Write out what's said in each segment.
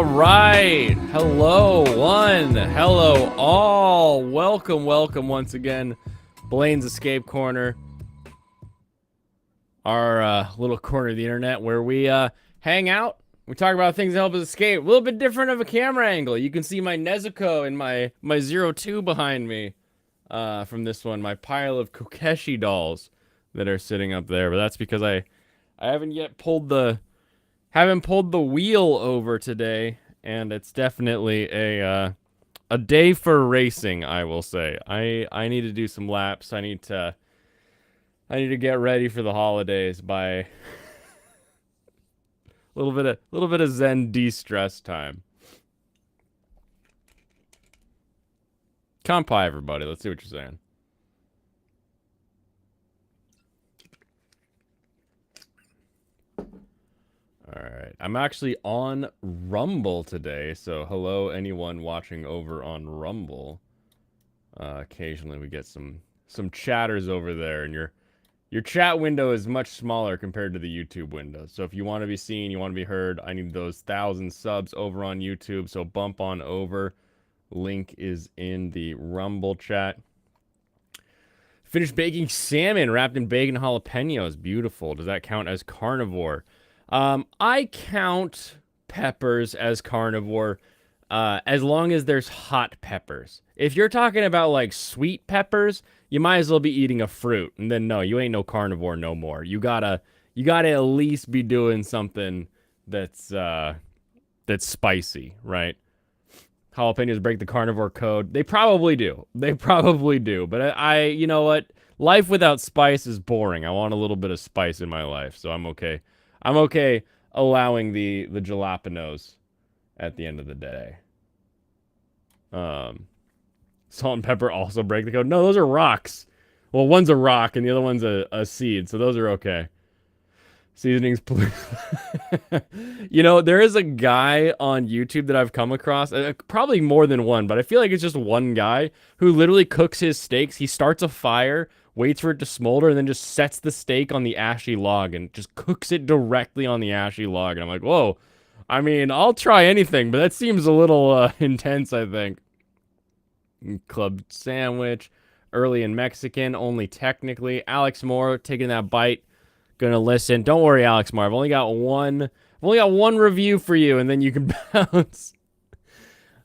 All right. Hello, one. Hello, all. Welcome once again. Blaine's Escape Corner. Our little corner of the internet where we hang out. We talk about things that help us escape. A little bit different of a camera angle. You can see my Nezuko and my Zero Two behind me from this one. My pile of Kokeshi dolls that are sitting up there. But that's because I haven't yet pulled the wheel over today, and it's definitely a day for racing, I will say. I need to do some laps. I need to get ready for the holidays by a little bit of Zen de-stress time. Kampai, everybody. Let's see what you're saying. All right. I'm actually on Rumble today, so hello anyone watching over on Rumble. Occasionally we get some chatters over there, and your chat window is much smaller compared to the YouTube window. So if you want to be seen, you want to be heard, I need those 1,000 subs over on YouTube, so bump on over. Link is in the Rumble chat. Finished baking salmon wrapped in bacon and jalapenos. Beautiful. Does that count as carnivore? I count peppers as carnivore as long as there's hot peppers. If you're talking about like sweet peppers, you might as well be eating a fruit. And then no, you ain't no carnivore no more. You gotta at least be doing something that's spicy, right? Jalapenos break the carnivore code. They probably do. But I you know what? Life without spice is boring. I want a little bit of spice in my life, so I'm okay. I'm okay allowing the jalapenos at the end of the day. Salt and pepper also break the code. No, those are rocks. Well, one's a rock and the other one's a seed, so those are okay. Seasonings. You know, there is a guy on YouTube that I've come across, probably more than one, but I feel like it's just one guy who literally cooks his steaks. He starts a fire, waits for it to smolder, and then just sets the steak on the ashy log and just cooks it directly on the ashy log. And I'm like, whoa. I mean, I'll try anything, but that seems a little intense, I think. Club sandwich. Early in Mexican, only technically. Alex Moore taking that bite. Gonna listen. Don't worry, Alex Moore. I've only got one review for you, and then you can bounce.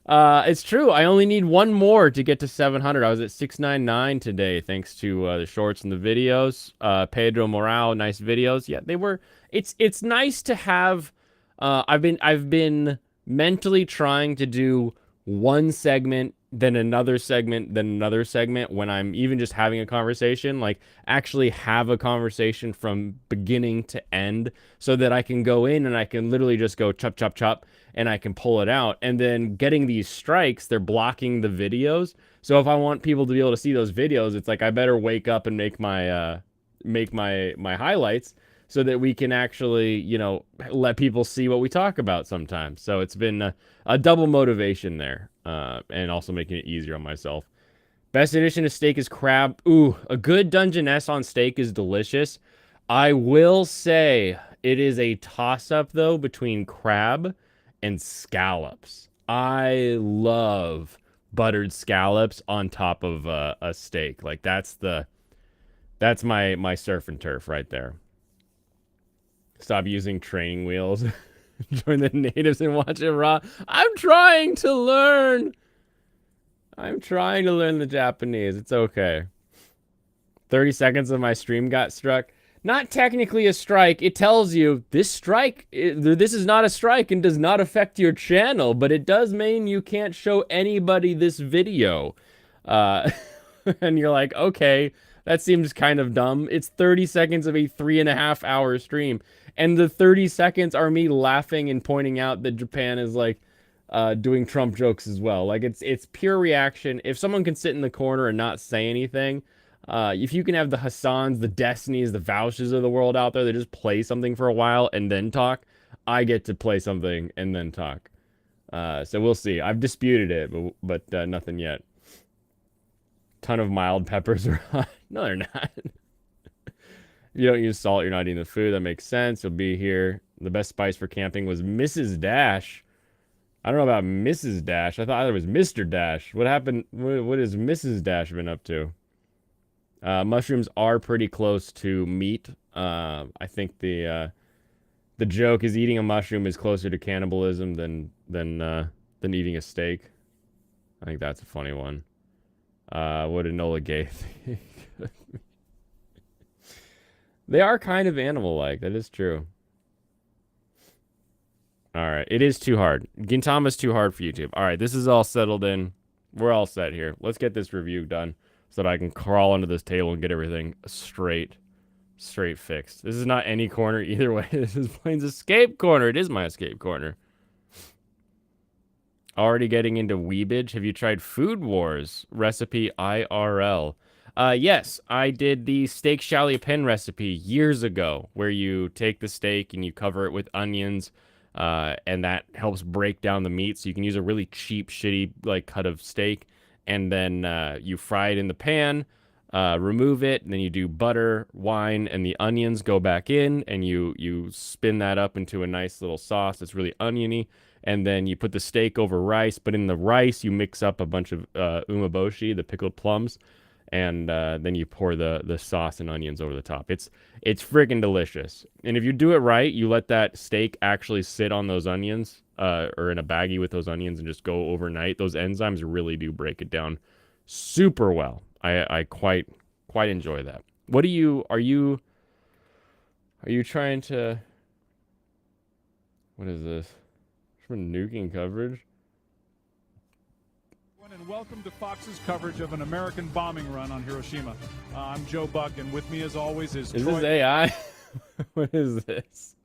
It's true. I only need one more to get to 700. I was at 699 today, thanks to the shorts and the videos. Pedro Morao, nice videos. Yeah, they were. It's nice to have. I've been mentally trying to do one segment, then another segment, then another segment when I'm even just having a conversation, like actually have a conversation from beginning to end so that I can go in and I can literally just go chop, chop, chop, and I can pull it out. And then getting these strikes, they're blocking the videos. So if I want people to be able to see those videos, it's like I better wake up and make my highlights so that we can actually, you know, let people see what we talk about sometimes. So it's been a double motivation there, and also making it easier on myself. Best addition to steak is crab. Ooh, a good Dungeness on steak is delicious. I will say it is a toss-up, though, between crab and scallops. I love buttered scallops on top of a steak. Like, that's my surf and turf right there. Stop using training wheels. Join the natives and watch it raw. I'm trying to learn the Japanese. It's okay. 30 seconds of my stream got struck. Not technically a strike. It tells you this is not a strike and does not affect your channel, but it does mean you can't show anybody this video. And you're like, okay, that seems kind of dumb. It's 30 seconds of a 3.5-hour stream. And the 30 seconds are me laughing and pointing out that Japan is like doing Trump jokes as well. Like it's pure reaction. If someone can sit in the corner and not say anything, if you can have the Hassans, the Destinys, the Vouches of the world out there that just play something for a while and then talk, I get to play something and then talk. So we'll see. I've disputed it, but nothing yet. Ton of mild peppers are hot. No, they're not. If you don't use salt, you're not eating the food. That makes sense. You'll be here. The best spice for camping was Mrs. Dash. I don't know about Mrs. Dash. I thought there was Mr. Dash. What happened? What has Mrs. Dash been up to? Mushrooms are pretty close to meat. I think the joke is eating a mushroom is closer to cannibalism than eating a steak. I think that's a funny one. What did Nola Gay think? They are kind of animal-like. That is true. All right. It is too hard. Gintama's too hard for YouTube. All right. This is all settled in. We're all set here. Let's get this review done so that I can crawl under this table and get everything straight fixed. This is not any corner either way. This is Blaine's escape corner. It is my escape corner. Already getting into weebage. Have you tried Food Wars recipe IRL? Yes, I did the steak chalet pen recipe years ago, where you take the steak and you cover it with onions, and that helps break down the meat. So you can use a really cheap, shitty like cut of steak, and then you fry it in the pan, remove it, and then you do butter, wine, and the onions go back in, and you spin that up into a nice little sauce that's really oniony. And then you put the steak over rice, but in the rice you mix up a bunch of umeboshi, the pickled plums, and then you pour the sauce and onions over the top. It's friggin' delicious. And if you do it right, you let that steak actually sit on those onions, or in a baggie with those onions, and just go overnight. Those enzymes really do break it down super well. I quite enjoy that. What are you trying to? What is this? From nuking coverage? And welcome to Fox's coverage of an American bombing run on Hiroshima. I'm Joe Buck, and with me, as always, is Troy. This AI? What is this?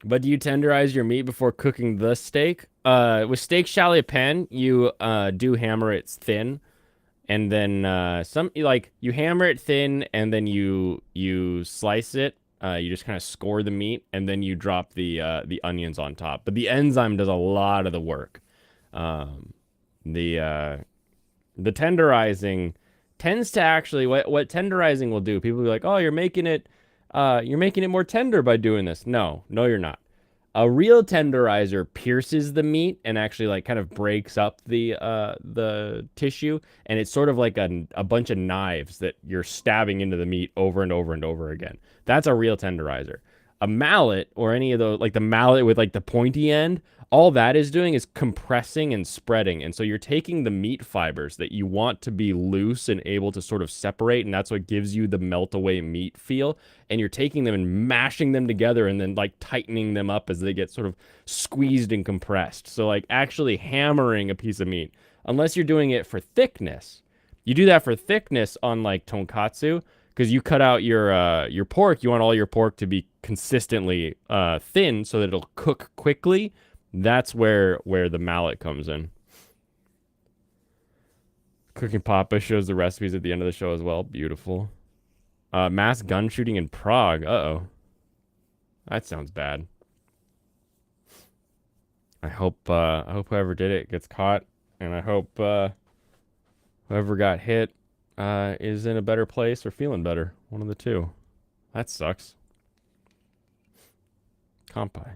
But do you tenderize your meat before cooking the steak? With steak chalet pen, you do hammer it thin, and then you hammer it thin, and then you slice it. You just kind of score the meat, and then you drop the onions on top. But the enzyme does a lot of the work. The tenderizing tends to actually what tenderizing will do. People will be like, "Oh, you're making it more tender by doing this." No, you're not. A real tenderizer pierces the meat and actually like kind of breaks up the tissue, and it's sort of like a bunch of knives that you're stabbing into the meat over and over and over again. That's a real tenderizer. A mallet, or any of those, like the mallet with like the pointy end, all that is doing is compressing and spreading. And so you're taking the meat fibers that you want to be loose and able to sort of separate, and that's what gives you the melt away meat feel. And you're taking them and mashing them together and then like tightening them up as they get sort of squeezed and compressed. So like actually hammering a piece of meat, unless you're doing it for thickness. You do that for thickness on like tonkatsu, because you cut out your pork. You want all your pork to be consistently thin so that it'll cook quickly. That's where the mallet comes in. Cooking Papa shows the recipes at the end of the show as well. Beautiful. Mass gun shooting in Prague. Uh-oh. That sounds bad. I hope whoever did it gets caught, and I hope whoever got hit is in a better place or feeling better. One of the two. That sucks. Kampai.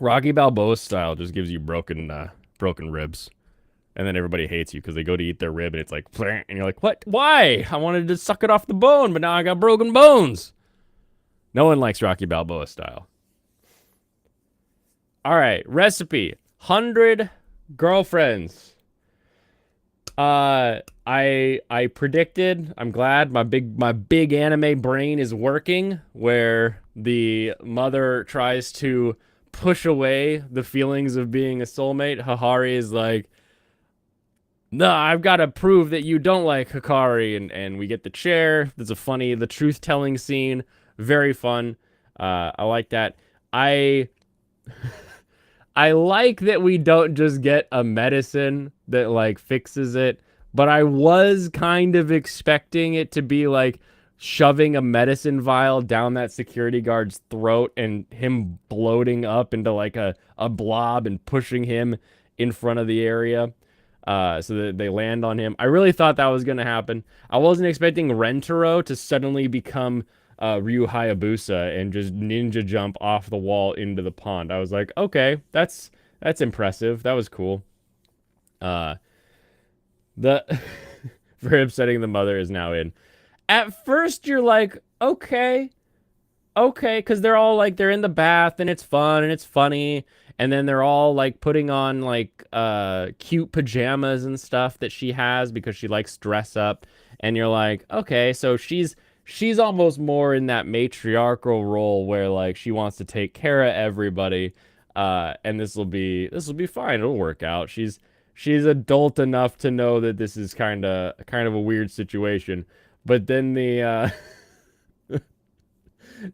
Rocky Balboa style just gives you broken ribs. And then everybody hates you because they go to eat their rib and it's like, and you're like, what? Why? I wanted to suck it off the bone, but now I got broken bones. No one likes Rocky Balboa style. All right, recipe. 100 girlfriends. I predicted, I'm glad my big anime brain is working, where the mother tries to push away the feelings of being a soulmate. Hahari is like, no, I've got to prove that you don't like Hikari, and we get the chair. There's the truth-telling scene. Very fun. I like that. I like that we don't just get a medicine that like fixes it, but I was kind of expecting it to be like shoving a medicine vial down that security guard's throat and him bloating up into like a blob and pushing him in front of the area. So that they land on him. I really thought that was going to happen. I wasn't expecting Rentaro to suddenly become Ryu Hayabusa and just ninja jump off the wall into the pond. I was like, okay, that's impressive. That was cool. The for upsetting the mother is now in. At first, you're like, okay, because they're all like they're in the bath and it's fun and it's funny, and then they're all like putting on like cute pajamas and stuff that she has because she likes to dress up, and you're like, okay, so she's almost more in that matriarchal role where like she wants to take care of everybody, and this will be fine. It'll work out. She's adult enough to know that this is kind of a weird situation, but then the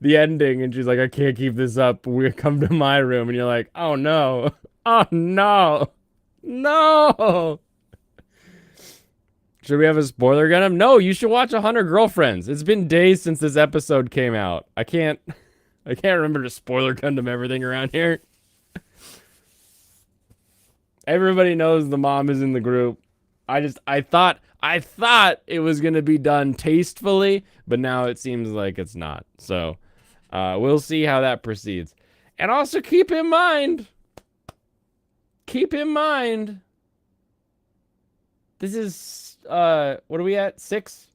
the ending, and she's like, I can't keep this up. We come to my room, and you're like, oh no, oh no, no. Should we have a spoiler gun? No, you should watch 100 Girlfriends. It's been days since this episode came out. I can't remember to spoiler Gundam everything around here. Everybody knows the mom is in the group. I thought it was gonna be done tastefully, but now it seems like it's not. So, we'll see how that proceeds. And also keep in mind, this is what are we at? 6?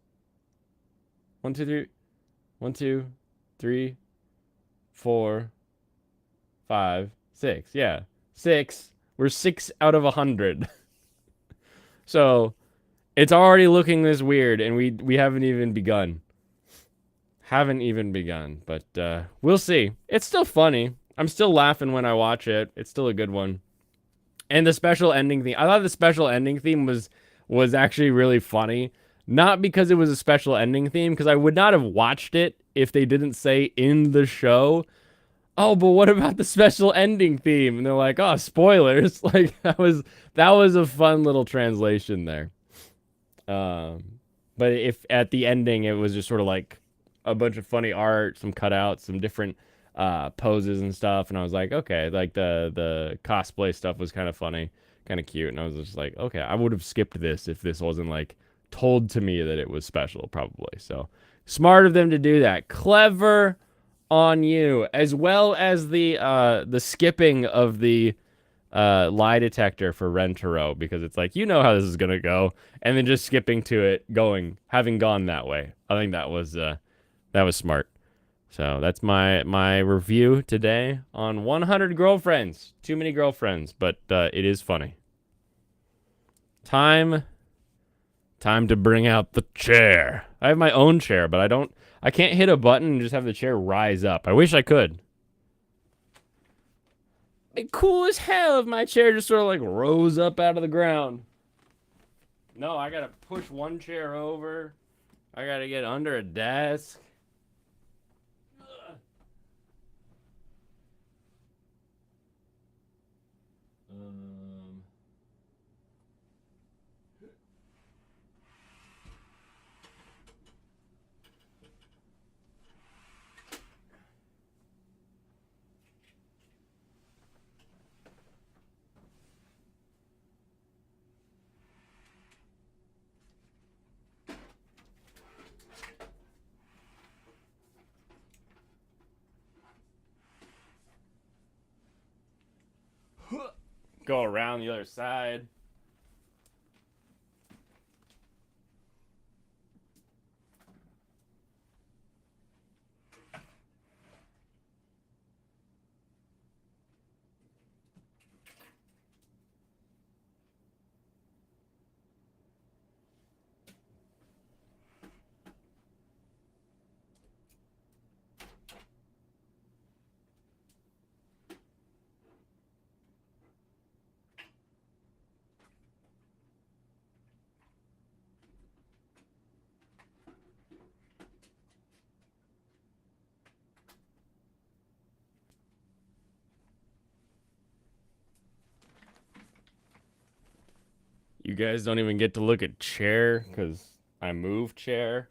1, 2, 3. 1, 2, 3, 4, 5, 6. Yeah, 6. We're 6 out of 100. So it's already looking this weird, and we haven't even begun. But we'll see. It's still funny. I'm still laughing when I watch it. It's still a good one. And the special ending theme. I thought the special ending theme was actually really funny. Not because it was a special ending theme, because I would not have watched it if they didn't say in the show, oh, but what about the special ending theme? And they're like, oh, spoilers. Like that was a fun little translation there. But if at the ending it was just sort of like a bunch of funny art, some cutouts, some different poses and stuff, and I was like, okay, like the cosplay stuff was kind of funny, kind of cute, and I was just like, okay, I would have skipped this if this wasn't like told to me that it was special, probably. So smart of them to do that. Clever on you, as well as the skipping of the lie detector for Rentaro, because it's like, you know how this is gonna go, and then just skipping to it, having gone that way. I think that was smart. So that's my review today on 100 Girlfriends. Too many girlfriends, but it is funny. Time to bring out the chair. I have my own chair, but I can't hit a button and just have the chair rise up. I wish I could. It'd be cool as hell if my chair just sort of like rose up out of the ground. No, I gotta push one chair over. I gotta get under a desk. Go around the other side. You guys don't even get to look at chair because I moved chair.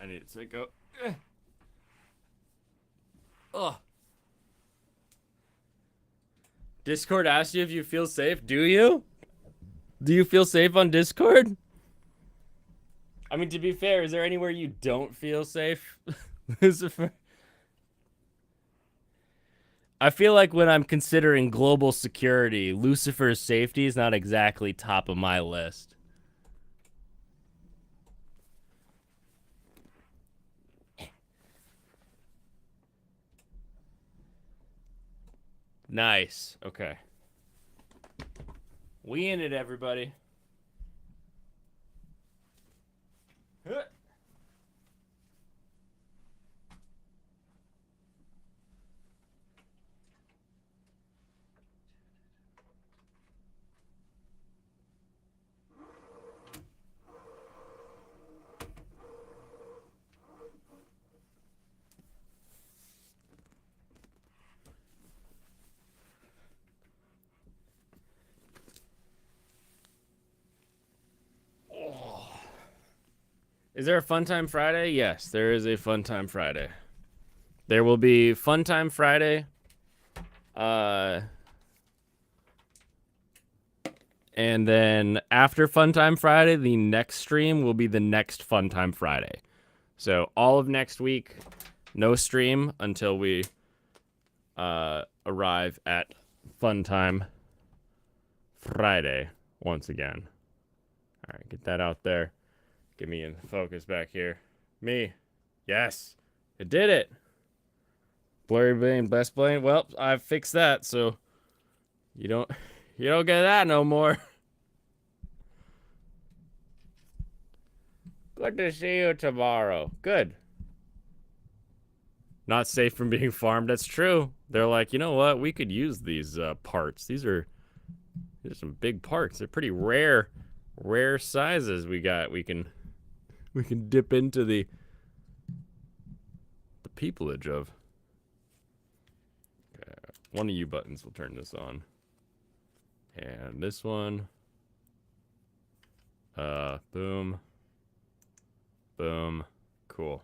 I need to go. Ugh. Discord asked you if you feel safe. Do you? Do you feel safe on Discord? I mean, to be fair, is there anywhere you don't feel safe, Lucifer? I feel like when I'm considering global security, Lucifer's safety is not exactly top of my list. Nice. Okay. We in it, everybody. Huh. Is there a Fun Time Friday? Yes, there is a Fun Time Friday. There will be Fun Time Friday. And then after Fun Time Friday, the next stream will be the next Fun Time Friday. So all of next week, no stream until we arrive at Fun Time Friday once again. All right, get that out there. Get me in focus back here. Me. Yes. It did it. Blurry Blaine, Blessed Blaine. Well, I fixed that, so you don't get that no more. Good to see you tomorrow. Good. Not safe from being farmed. That's true. They're like, you know what? We could use these parts. These are some big parts. They're pretty rare sizes we got. We can dip into the peopleage of. Okay, one of you buttons will turn this on. And this one. Boom. Boom. Cool.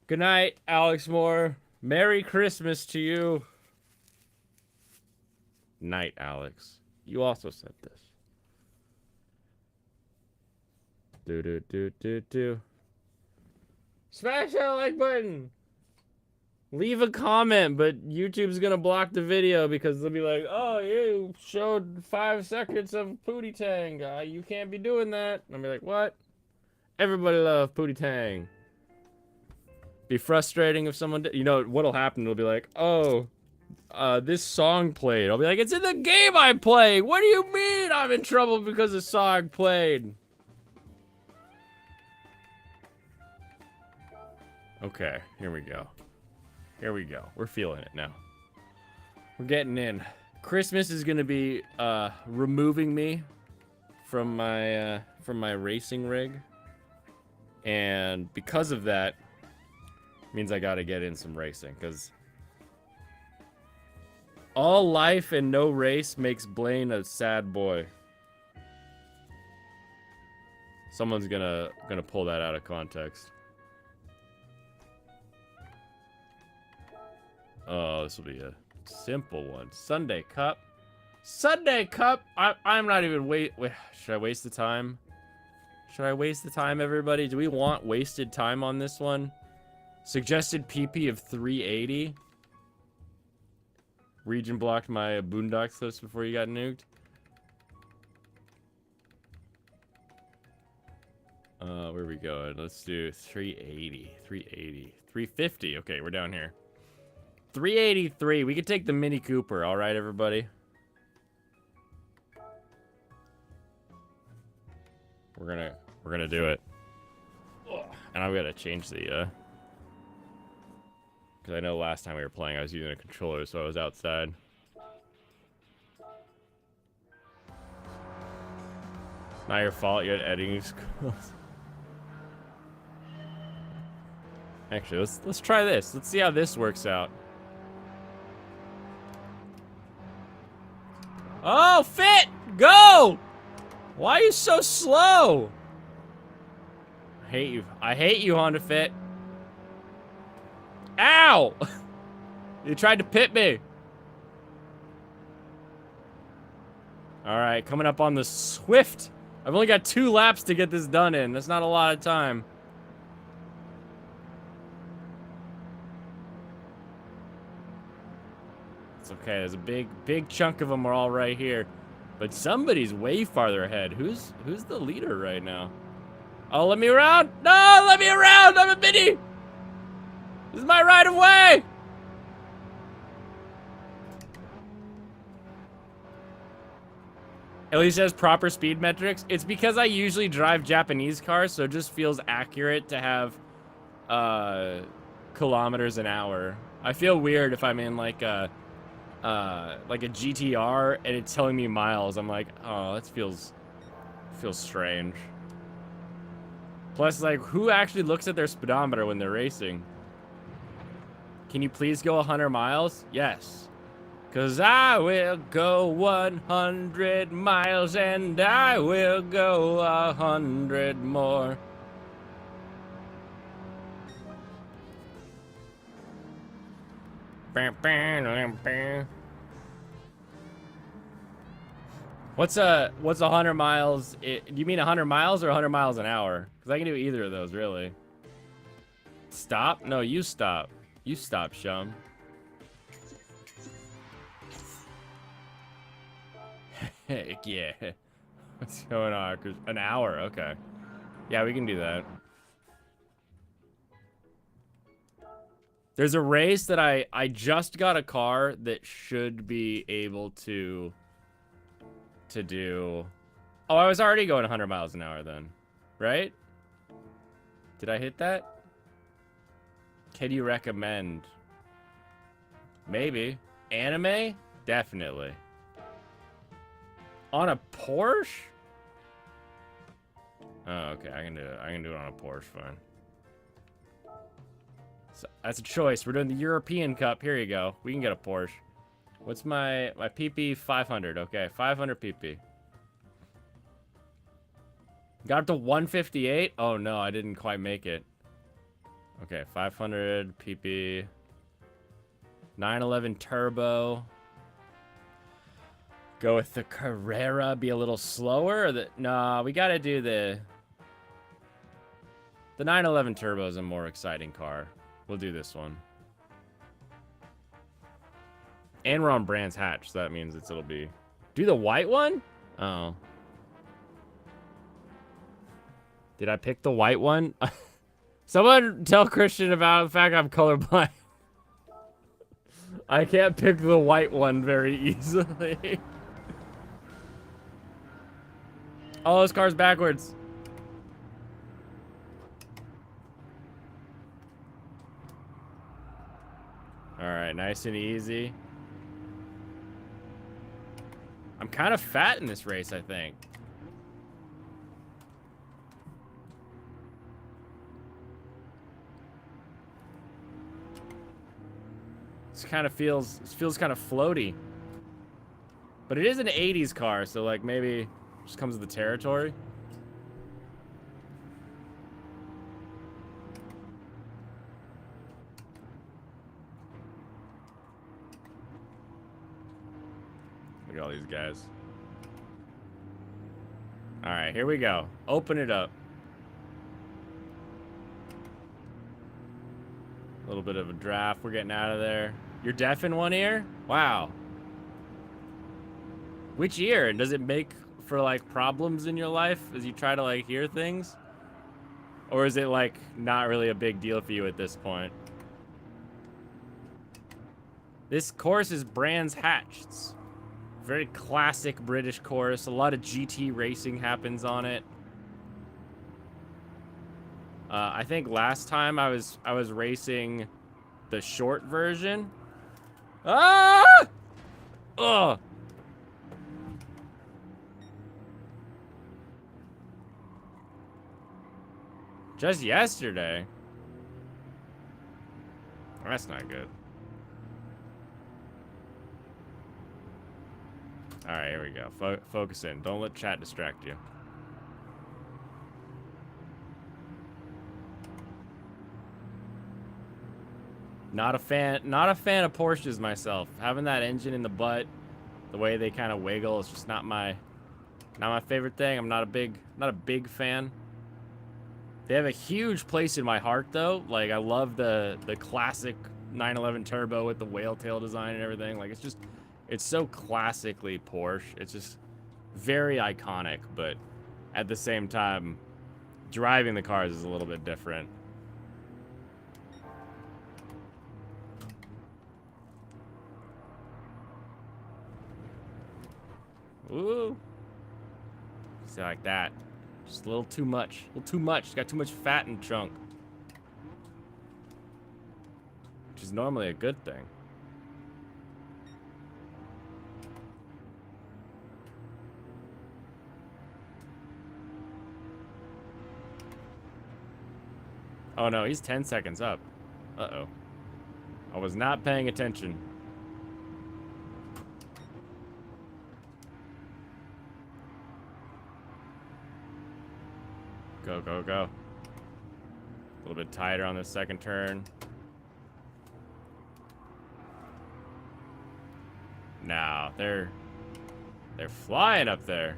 Good night, Alex Moore. Merry Christmas to you. Night, Alex. You also said this. Do. Smash that like button. Leave a comment, but YouTube's gonna block the video because they'll be like, "Oh, you showed 5 seconds of Pootie Tang. You can't be doing that." And I'll be like, "What?" Everybody love Pootie Tang. Be frustrating if someone you know what'll happen. It'll be like, "Oh, this song played." I'll be like, "It's in the game I play. What do you mean I'm in trouble because the song played?" Okay, here we go. Here we go. We're feeling it now. We're getting in. Christmas is gonna be removing me from my racing rig, and because of that, means I gotta get in some racing. Cause all life and no race makes Blaine a sad boy. Someone's gonna pull that out of context. Oh, this will be a simple one. Sunday Cup. Sunday Cup! I'm not even wait. Should I waste the time? Should I waste the time, everybody? Do we want wasted time on this one? Suggested PP of 380. Region blocked my Boondocks clips before you got nuked. Where we going? Let's do 380. 380. 350. Okay, we're down here. 383. We could take the Mini Cooper. All right, everybody. We're gonna do it. And I'm gonna change the because I know last time we were playing I was using a controller, so I was outside. Not your fault. You had editing skills. Actually, let's try this. Let's see how this works out. Oh, fit! Go! Why are you so slow? I hate you. I hate you, Honda Fit. Ow! You tried to pit me. All right, coming up on the Swift. I've only got 2 laps to get this done in. That's not a lot of time. It's okay. There's a big chunk of them are all right here. But somebody's way farther ahead. Who's the leader right now? Oh, let me around! No, let me around! I'm a mini! This is my right of way! At least it has proper speed metrics. It's because I usually drive Japanese cars, so it just feels accurate to have kilometers an hour. I feel weird if I'm in like a GTR and it's telling me miles. I'm like, oh, that feels strange. Plus, like, who actually looks at their speedometer when they're racing? Can you please go 100 miles? Yes. Cause I will go 100 miles and I will go 100 more. What's 100 miles? Do you mean 100 miles or 100 miles an hour? Because I can do either of those, really. Stop? No, you stop. You stop, Shum. Heck yeah. What's going on? An hour, okay. Yeah, we can do that. There's a race that I just got a car that should be able to do. Oh, I was already going 100 miles an hour then, right? Did I hit that? Can you recommend? Maybe. Anime? Definitely. On a Porsche? Oh, okay. I can do it. I can do it on a Porsche, fine. So that's a choice. We're doing the European Cup. Here you go. We can get a Porsche. What's my PP? 500. Okay, 500 PP. Got up to 158. Oh no, I didn't quite make it. Okay, 500 PP. 911 turbo. Go with the Carrera. Be a little slower. Or no, we gotta do the 911 turbo is a more exciting car. We'll do this one. And we're on Brands Hatch, so that means it'll be... Do the white one? Oh. Did I pick the white one? Someone tell Christian about the fact I'm colorblind. I can't pick the white one very easily. Oh, this car's backwards. Alright, nice and easy. I'm kind of fat in this race, I think. This kind of feels kind of floaty. But it is an 80s car, so like maybe it just comes with the territory. Look at all these guys. All right, here we go. Open it up. A little bit of a draft. We're getting out of there. You're deaf in one ear? Wow. Which ear? And does it make for like problems in your life as you try to like hear things? Or is it like not really a big deal for you at this point? This course is Brands Hatch. It's a very classic British course. A lot of GT racing happens on it. I think last time I was racing the short version. Ah! Ugh. Just yesterday. That's not good. All right, here we go. Focus in. Don't let chat distract you. Not a fan of Porsches myself. Having that engine in the butt, the way they kind of wiggle is just not my favorite thing. I'm not a big fan. They have a huge place in my heart though. Like I love the classic 911 turbo with the whale tail design and everything. Like it's so classically Porsche. It's just very iconic, but at the same time, driving the cars is a little bit different. Ooh. See, like that. Just a little too much. A little too much. It's got too much fat in the trunk. Which is normally a good thing. Oh no, he's 10 seconds up. Uh-oh. I was not paying attention. Go, go, go. A little bit tighter on this second turn. Now, they're flying up there.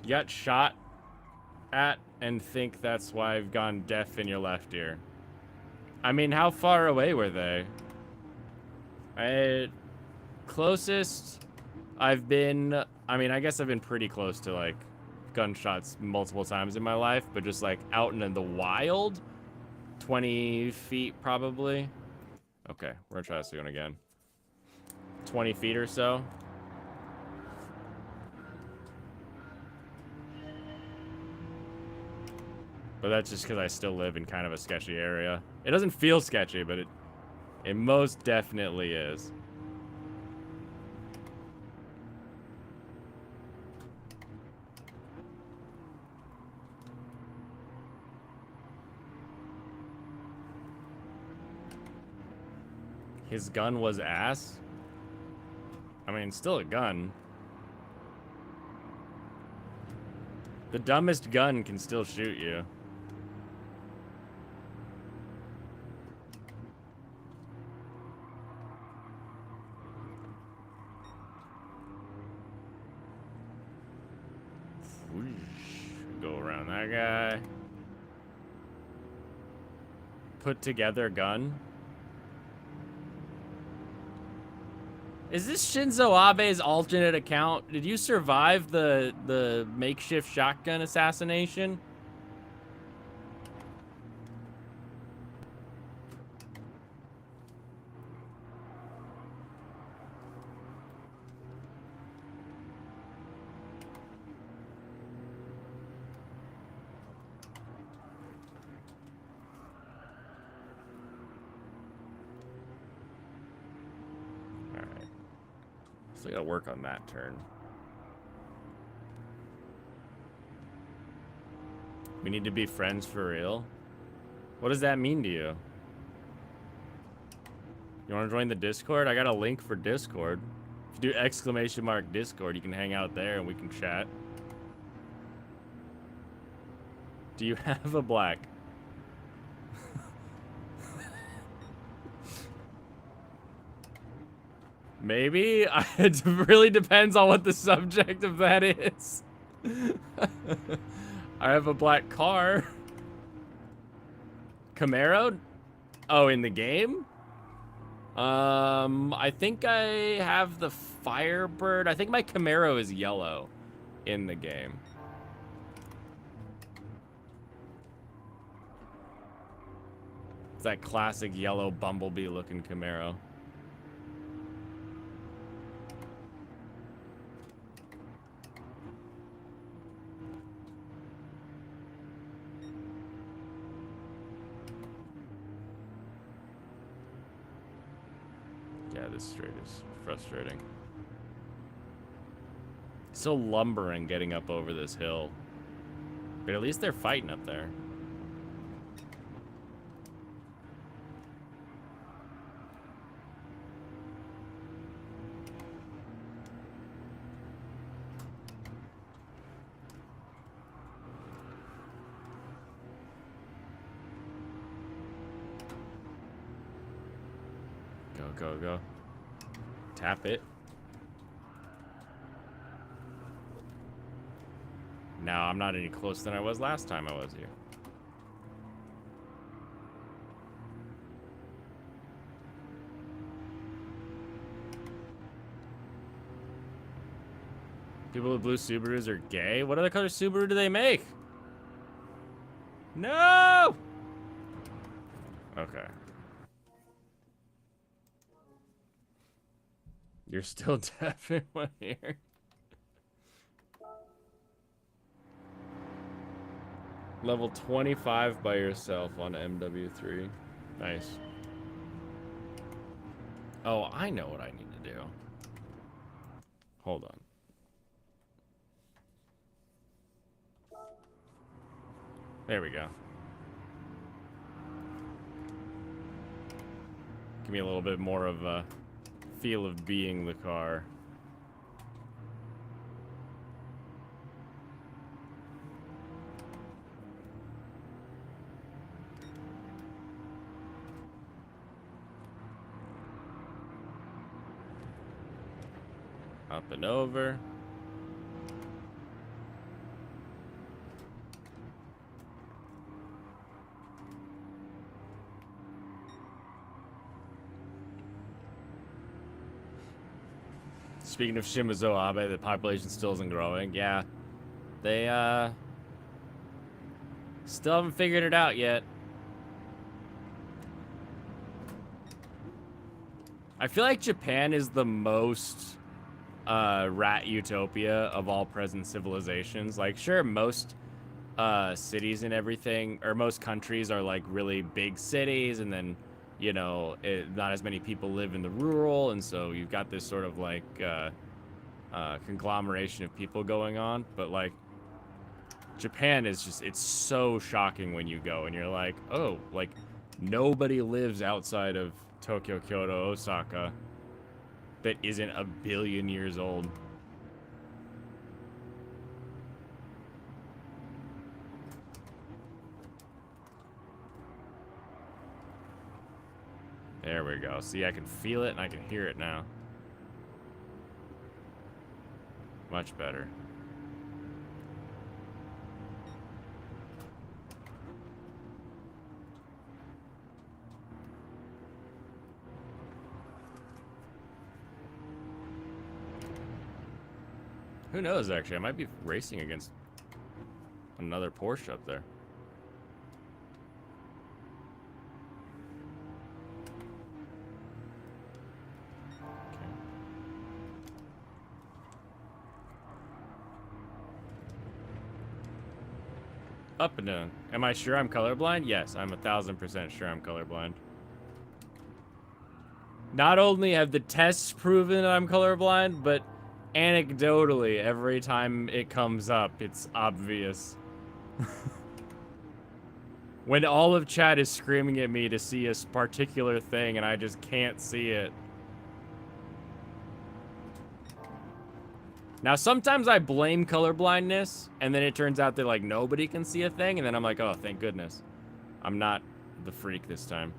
You got shot at and think that's why I've gone deaf in your left ear. I mean, how far away were they? Closest I've been, I mean, I guess I've been pretty close to like gunshots multiple times in my life, but just like out in the wild, 20 feet probably. Okay, we're gonna try this one again. 20 feet or so. But that's just because I still live in kind of a sketchy area. It doesn't feel sketchy, but it most definitely is. His gun was ass? I mean, still a gun. The dumbest gun can still shoot you. Go around that guy. Put together gun. Is this Shinzo Abe's alternate account? Did you survive the makeshift shotgun assassination? So I gotta work on that turn. We need to be friends for real? What does that mean to you? You wanna join the Discord? I got a link for Discord. If you do !_ Discord, you can hang out there and we can chat. Do you have a black? Maybe? It really depends on what the subject of that is. I have a black car. Camaro? Oh, in the game? I think I have the Firebird. I think my Camaro is yellow in the game. It's that classic yellow Bumblebee looking Camaro. Yeah, this straight is frustrating. So lumbering getting up over this hill. But at least they're fighting up there. Go, go, go. Tap it. Now I'm not any closer than I was last time I was here. People with blue Subarus are gay? What other color Subaru do they make? No! Okay. You're still definitely here. Level 25 by yourself on MW3. Nice. Oh, I know what I need to do. Hold on. There we go. Give me a little bit more of a feel of being the car. Up and over. Speaking of Shimazo Abe, the population still isn't growing. Yeah. They, still haven't figured it out yet. I feel like Japan is the most, rat utopia of all present civilizations. Like, sure, most, cities and everything, or most countries are, like, really big cities, and then, you know, not as many people live in the rural, and so you've got this sort of, like, conglomeration of people going on. But, like, Japan is just, it's so shocking when you go, and you're like, oh, like, nobody lives outside of Tokyo, Kyoto, Osaka that isn't a billion years old. There we go. See, I can feel it and I can hear it now. Much better. Who knows, actually? I might be racing against another Porsche up there. Up and down. Am I sure I'm colorblind? Yes, I'm 1000% sure I'm colorblind. Not only have the tests proven that I'm colorblind, but anecdotally, every time it comes up, it's obvious. When all of chat is screaming at me to see a particular thing and I just can't see it. Now, sometimes I blame colorblindness, and then it turns out that, like, nobody can see a thing, and then I'm like, oh, thank goodness. I'm not the freak this time.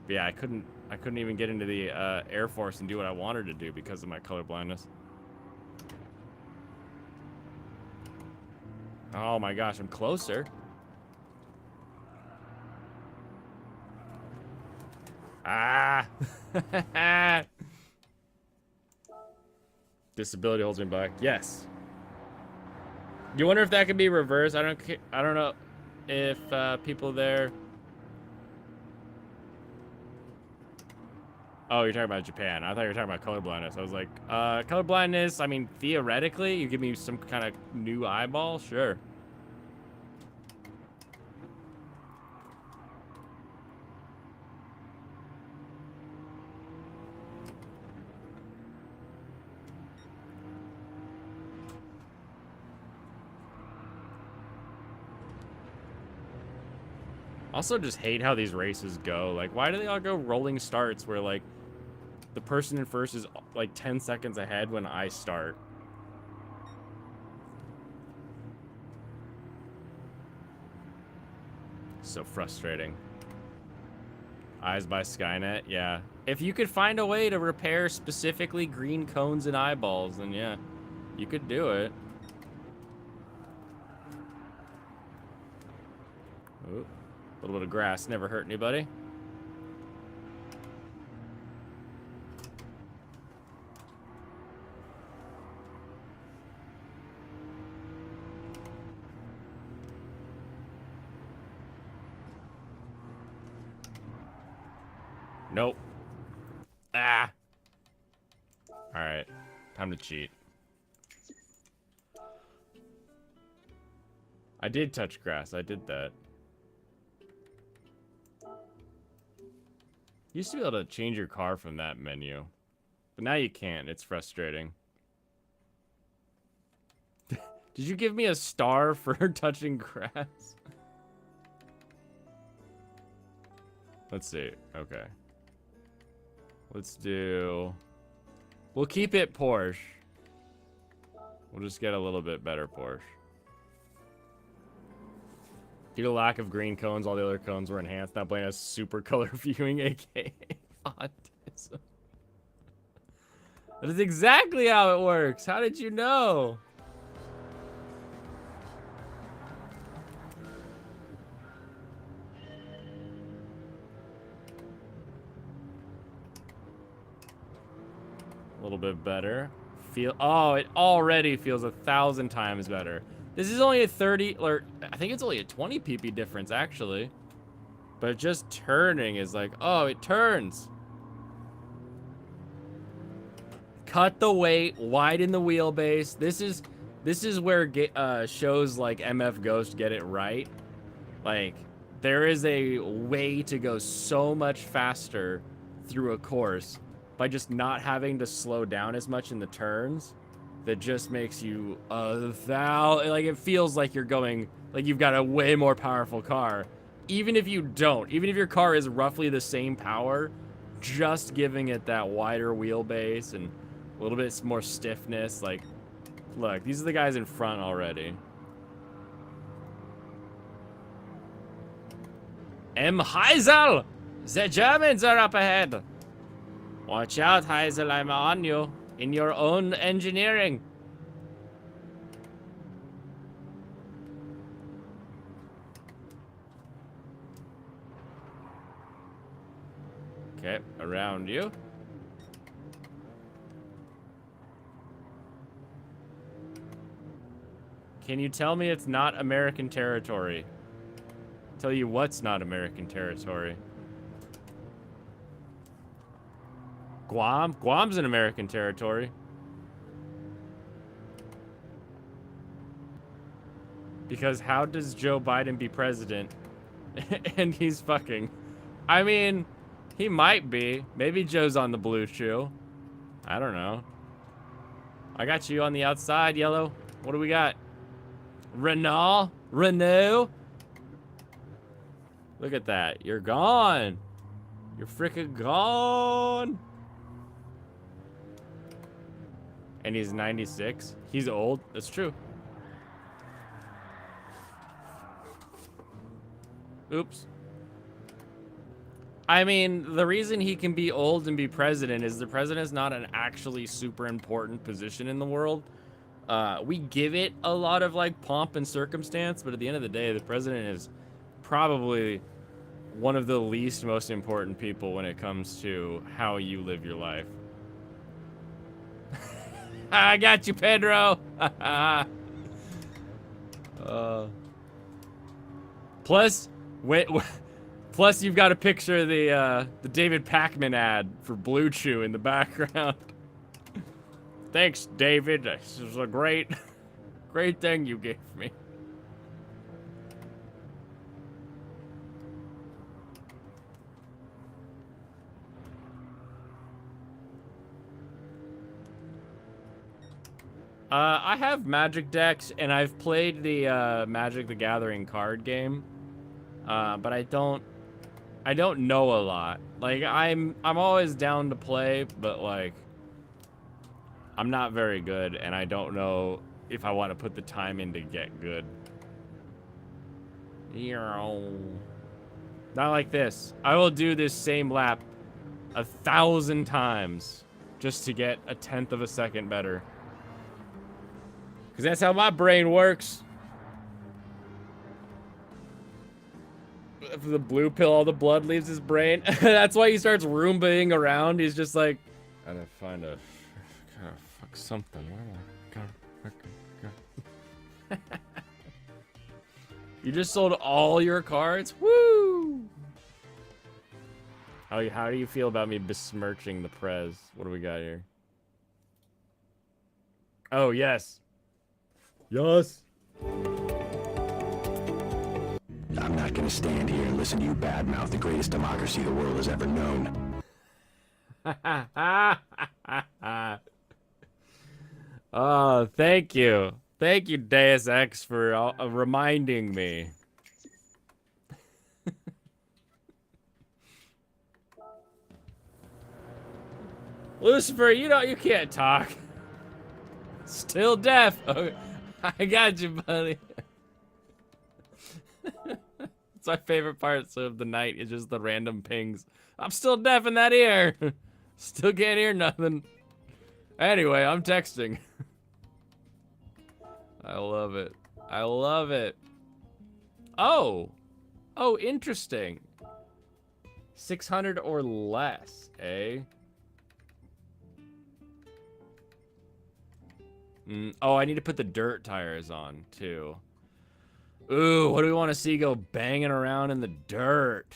But yeah, I couldn't even get into the Air Force and do what I wanted to do because of my colorblindness. Oh my gosh, I'm closer. Ah! Disability holds me back. Yes. You wonder if that could be reversed? I don't know if people there. Oh, you're talking about Japan. I thought you were talking about colorblindness. I was like, colorblindness, I mean, theoretically, you give me some kind of new eyeball? Sure. Also just hate how these races go. Like, why do they all go rolling starts where, like, the person in first is, like, 10 seconds ahead when I start? So frustrating. Eyes by Skynet, yeah. If you could find a way to repair specifically green cones and eyeballs, then yeah, you could do it. Ooh, a little bit of grass never hurt anybody. Nope. Ah. All right, time to cheat. I did touch grass. I did that. You used to be able to change your car from that menu, but now you can't. It's frustrating. Did you give me a star for touching grass? Let's see. Okay. Let's do... We'll keep it Porsche. We'll just get a little bit better Porsche. Due to lack of green cones, all the other cones were enhanced. Now playing as super color viewing, aka autism. That is exactly how it works. How did you know? A little bit better. Oh, it already feels 1,000 times better. This is only a 30, or I think it's only a 20 pp difference actually. But just turning is like, oh, it turns. Cut the weight, widen the wheelbase. This is where shows like MF Ghost get it right. Like, there is a way to go so much faster through a course by just not having to slow down as much in the turns. That just makes you like, it feels like you're going, like you've got a way more powerful car. Even if you don't, even if your car is roughly the same power, just giving it that wider wheelbase and a little bit more stiffness. Like, look, these are the guys in front already. Heisel! The Germans are up ahead! Watch out, Heisel, I'm on you. In your own engineering. Okay, around you. Can you tell me it's not American territory? Tell you what's not American territory. Guam? Guam's an American territory. Because how does Joe Biden be president? And he's fucking. I mean, he might be. Maybe Joe's on the blue chew. I don't know. I got you on the outside, Yellow. What do we got? Renault? Renault? Look at that. You're gone. You're freaking gone. And he's 96. He's old. That's true. Oops. I mean, the reason he can be old and be president is the president's not an actually super important position in the world. We give it a lot of like pomp and circumstance, but at the end of the day, the president is probably one of the least most important people when it comes to how you live your life. I got you, Pedro. Plus, plus you've got a picture of the David Pakman ad for Blue Chew in the background. Thanks, David. This was a great thing you gave me. I have Magic decks, and I've played the Magic the Gathering card game, but I don't know a lot. Like, I'm always down to play, but like, I'm not very good, and I don't know if I want to put the time in to get good. Not like this. I will do this same lap 1,000 times just to get a 1/10 of a second better. Because that's how my brain works. If the blue pill, all the blood leaves his brain. That's why he starts Roombaing around. He's just like, gotta find a... Gotta fuck something. Where am I? Gotta fucking go. You just sold all your cards? Woo! How do you feel about me besmirching the Prez? What do we got here? Oh, yes. Yes. I'm not gonna stand here and listen to you badmouth the greatest democracy the world has ever known. Oh, thank you. Thank you, Deus Ex, for reminding me. Lucifer, you can't talk. Still deaf. Okay. I got you, buddy. It's my favorite parts of the night. It's just the random pings. I'm still deaf in that ear. Still can't hear nothing. Anyway, I'm texting. I love it. I love it. Oh. Oh, interesting. 600 or less, eh? Oh, I need to put the dirt tires on, too. Ooh, what do we want to see go banging around in the dirt?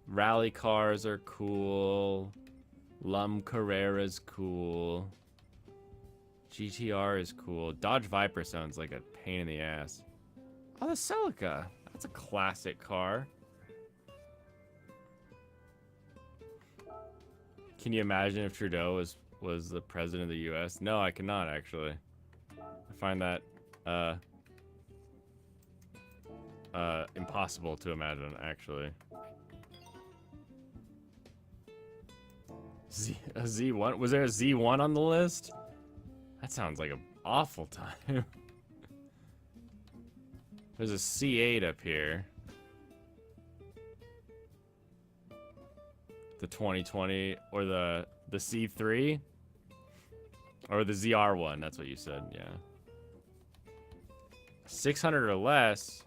Rally cars are cool. Lum Carrera's cool. GTR is cool. Dodge Viper sounds like a pain in the ass. Oh, the Celica. That's a classic car. Can you imagine if Trudeau was the president of the U.S.? No, I cannot, actually. I find that impossible to imagine, actually. A Z1? Was there a Z1 on the list? That sounds like an awful time. There's a C8 up here. The 2020 or the C3 or the ZR1. That's what you said. Yeah. 600 or less.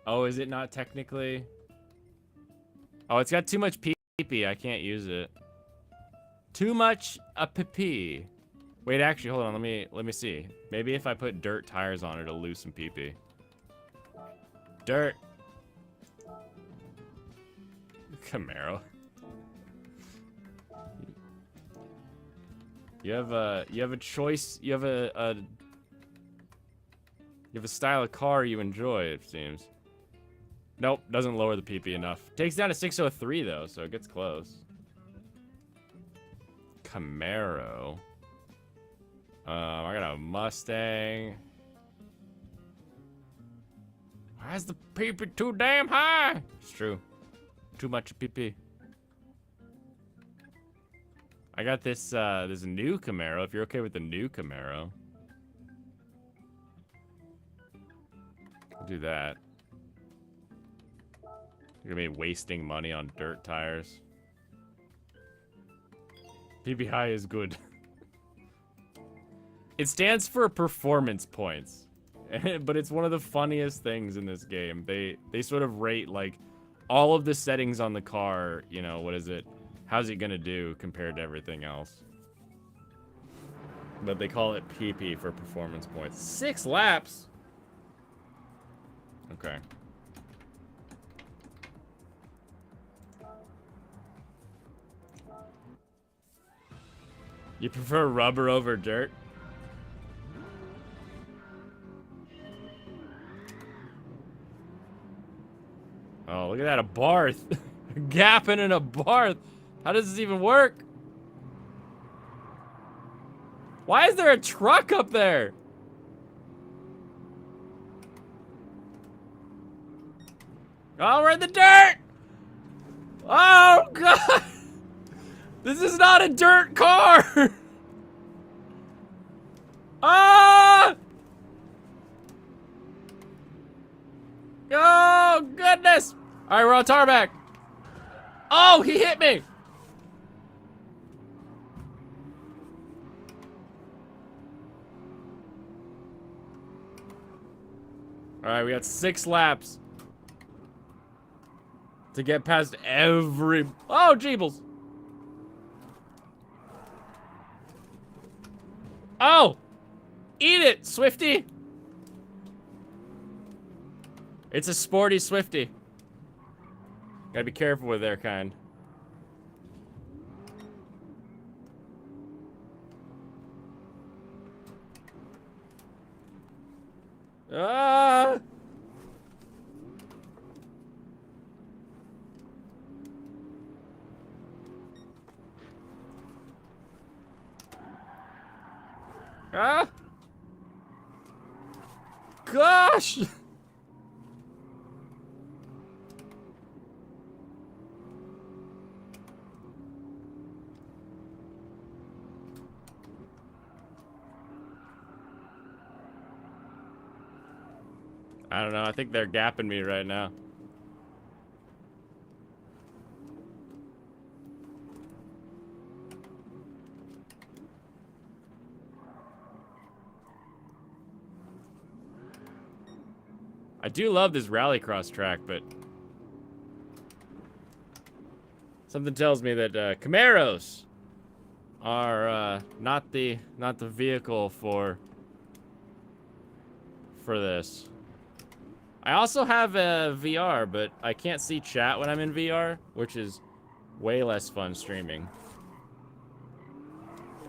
Oh, is it not technically? Oh, it's got too much pee-pee. I can't use it. Too much a pee-pee. Wait, actually, hold on. Let me see. Maybe if I put dirt tires on, it'll lose some pee-pee. Dirt. Camaro. You have a choice. You have a style of car you enjoy, it seems. Nope, doesn't lower the PP enough. Takes down to 603 though, so it gets close. Camaro. I got a Mustang. Why is the PP too damn high? It's true. Too much PP. I got this this new Camaro, if you're okay with the new Camaro. I'll do that. You're gonna be wasting money on dirt tires. PP high is good. It stands for performance points. But it's one of the funniest things in this game. They sort of rate like all of the settings on the car, you know, what is it? How's it gonna do compared to everything else? But they call it PP for performance points. 6 laps? Okay. You prefer rubber over dirt? Oh, look at that, a Barth. Gapping in a Barth. How does this even work? Why is there a truck up there? Oh, we're in the dirt! Oh, God! This is not a dirt car! Ah! goodness! All right, we're on tarmac. Oh, he hit me. All right, we got 6 laps to get past every... Oh, Jeebles. Oh! Eat it, Swifty! It's a sporty Swifty. Gotta be careful with their kind. Ah! Ah! Gosh! I don't know. I think they're gapping me right now. I do love this rallycross track, but something tells me that Camaros are not the vehicle for this. I also have a VR, but I can't see chat when I'm in VR, which is way less fun streaming.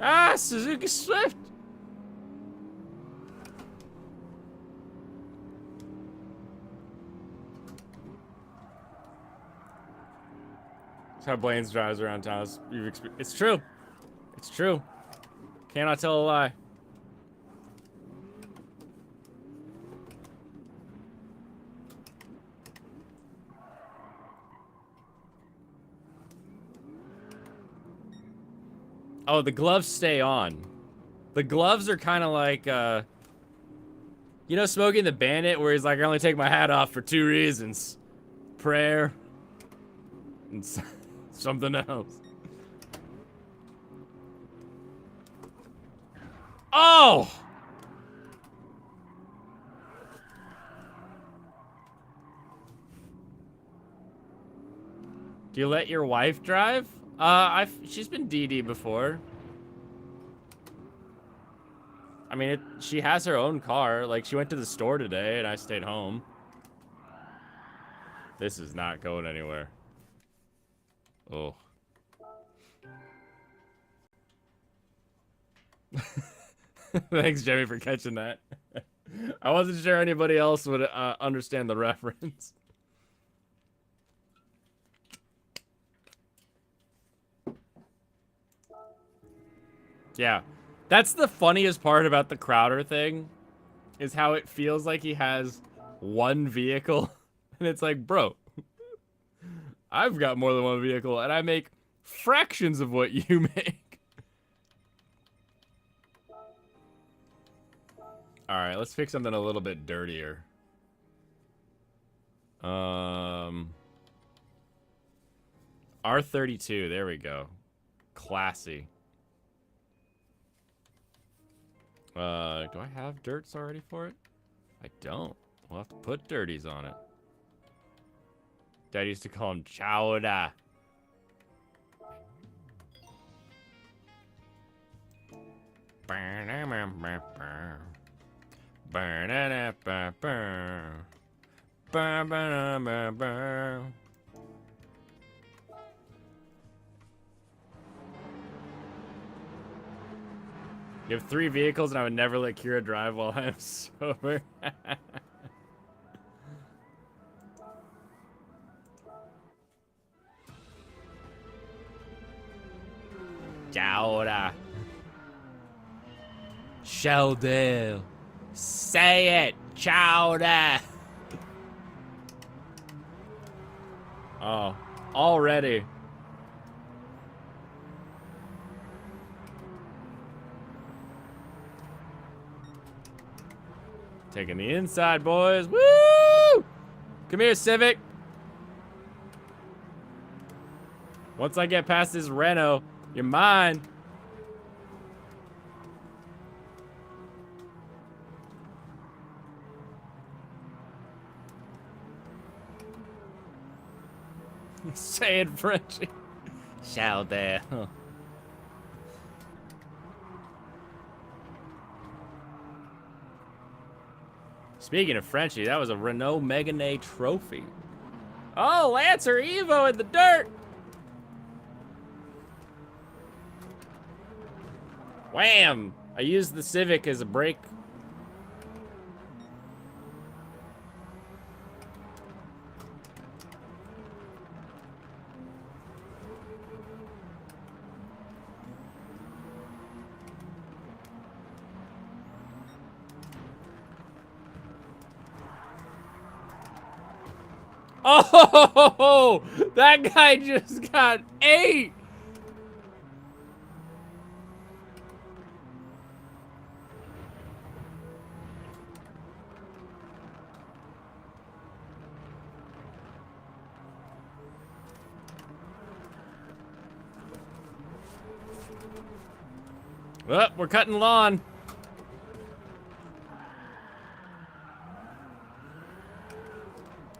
Ah, Suzuki Swift! That's how Blaine's drives around town. It's true. It's true. Cannot tell a lie. Oh, the gloves stay on. The gloves are kind of like, you know, Smokey and the Bandit, where he's like, I only take my hat off for 2 reasons. Prayer. And something else. Oh! Do you let your wife drive? She's been DD before. I mean, she has her own car. Like, she went to the store today, and I stayed home. This is not going anywhere. Oh. Thanks, Jimmy, for catching that. I wasn't sure anybody else would understand the reference. Yeah. That's the funniest part about the Crowder thing, is how it feels like he has one vehicle. And it's like, bro, I've got more than one vehicle, and I make fractions of what you make. Alright, let's pick something a little bit dirtier. R32, there we go. Classy. Do I have dirts already for it? I don't. We'll have to put dirties on it. Dad used to call him Chowda. You have 3 vehicles, and I would never let Kira drive while I'm sober. Chowda. Sheldale. Say it, Chowda. Oh, already. Taking the inside, boys. Woo! Come here, Civic. Once I get past this Renault, you're mine. Say it, Frenchie. Shall there. Speaking of Frenchie, that was a Renault Megane trophy. Oh, Lancer Evo in the dirt. Wham! I used the Civic as a brake. Oh, that guy just got 8. Well, we're cutting lawn.